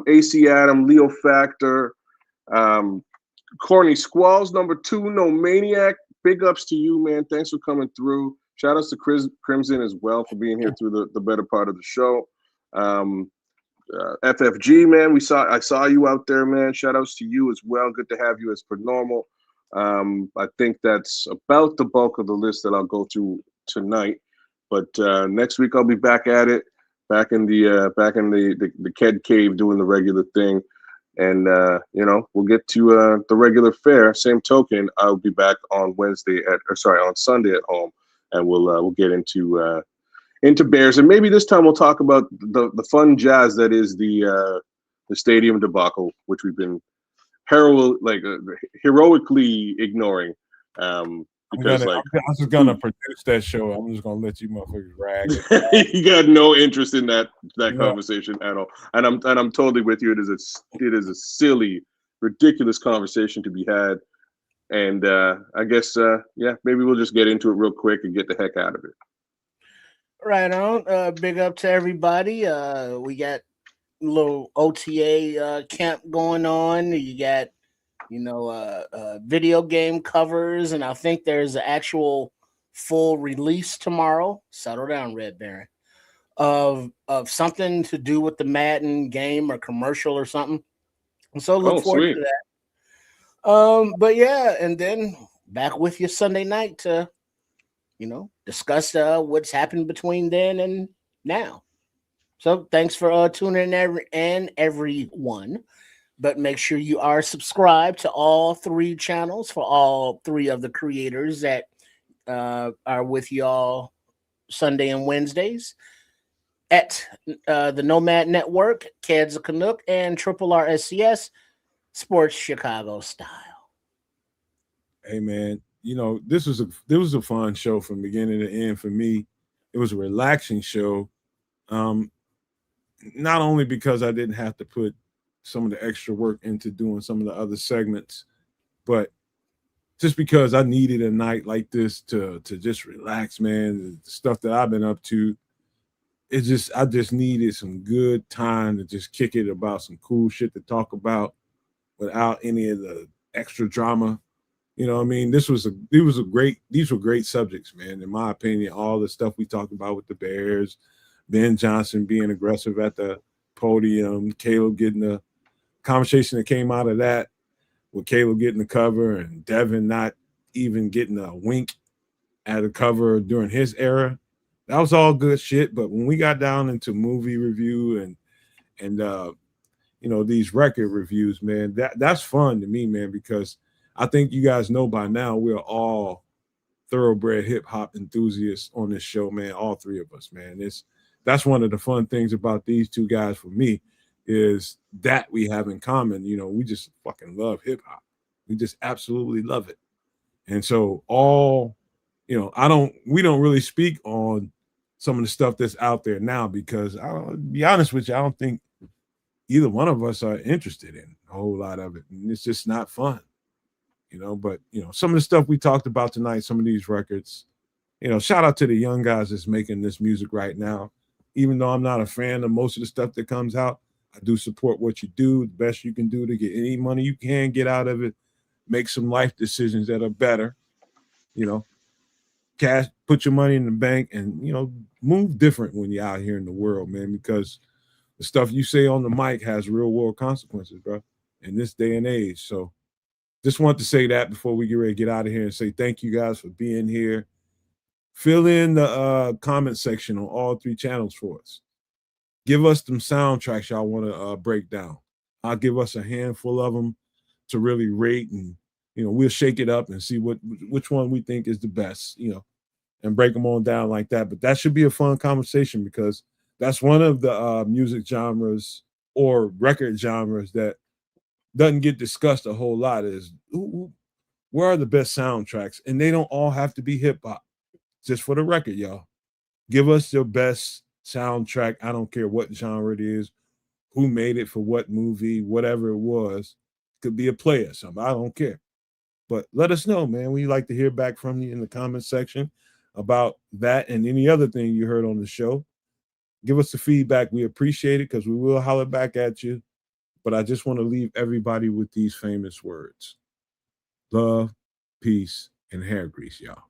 AC Adam, Leo Factor, Corny Squalls #2, No Maniac. Big ups to you, man. Thanks for coming through. Shout outs to Crimson as well for being here through the better part of the show. FFG, man, I saw you out there, man. Shout outs to you as well. Good to have you as per normal. I think that's about the bulk of the list that I'll go through tonight. But next week I'll be back at it, back in the Ked Cave doing the regular thing, and we'll get to the regular fare. Same token, I'll be back on Sunday at home, and we'll get into into Bears, and maybe this time we'll talk about the fun jazz that is the stadium debacle, which we've been heroically ignoring. Because I'm just gonna produce that show. I'm just gonna let you motherfuckers rag it. You got no interest in that conversation at all, and I'm totally with you. It is a silly, ridiculous conversation to be had, and I guess maybe we'll just get into it real quick and get the heck out of it. Right on. Big up to everybody. We got a little OTA camp going on. You got video game covers, and I think there's an actual full release tomorrow. Settle down, Red Baron. Of something to do with the Madden game or commercial or something. And so look forward to that. But yeah, and then back with you Sunday night to discuss what's happened between then and now. So thanks for tuning in, everyone. But make sure you are subscribed to all 3 channels for all 3 of the creators that are with y'all Sunday and Wednesdays at the Nomad Network, Kids of Canuck, and Triple RSCS Sports Chicago Style. Hey man, this was a fun show from beginning to end for me. It was a relaxing show. Not only because I didn't have to put some of the extra work into doing some of the other segments, but just because I needed a night like this to just relax, man. The stuff that I've been up to, I just needed some good time to just kick it about some cool shit to talk about without any of the extra drama. You know what I mean? These were great subjects, man. In my opinion, all the stuff we talked about with the Bears, Ben Johnson being aggressive at the podium, Caleb getting the conversation that came out of that, with Caleb getting the cover and Devin not even getting a wink at a cover during his era. That was all good shit. But when we got down into movie review and these record reviews, man, that's fun to me, man, because I think you guys know by now we're all thoroughbred hip hop enthusiasts on this show, man. All 3 of us, man. That's one of the fun things about these 2 guys for me, is that we have in common. We just fucking love hip hop. We just absolutely love it. And so we don't really speak on some of the stuff that's out there now because I'll be honest with you, I don't think either one of us are interested in a whole lot of it. And it's just not fun, but some of the stuff we talked about tonight, some of these records, shout out to the young guys that's making this music right now. Even though I'm not a fan of most of the stuff that comes out, I do support what you do, the best you can do to get any money you can get out of it, make some life decisions that are better, cash, put your money in the bank and, move different when you're out here in the world, man, because the stuff you say on the mic has real world consequences, bro, in this day and age. So just want to say that before we get ready to get out of here and say thank you guys for being here. Fill in the comment section on all 3 channels for us. Give us some soundtracks y'all want to break down. I'll give us a handful of them to really rate, and we'll shake it up and see which one we think is the best, and break them on down like that. But that should be a fun conversation because that's one of the music genres or record genres that doesn't get discussed a whole lot. Is where are the best soundtracks? And they don't all have to be hip hop. Just for the record, y'all, give us your best soundtrack. I don't care what genre it is, who made it for what movie, whatever it was. Could be a play or something. I don't care. But let us know, man. We'd like to hear back from you in the comment section about that and any other thing you heard on the show. Give us the feedback. We appreciate it because we will holler back at you. But I just want to leave everybody with these famous words. Love, peace, and hair grease, y'all.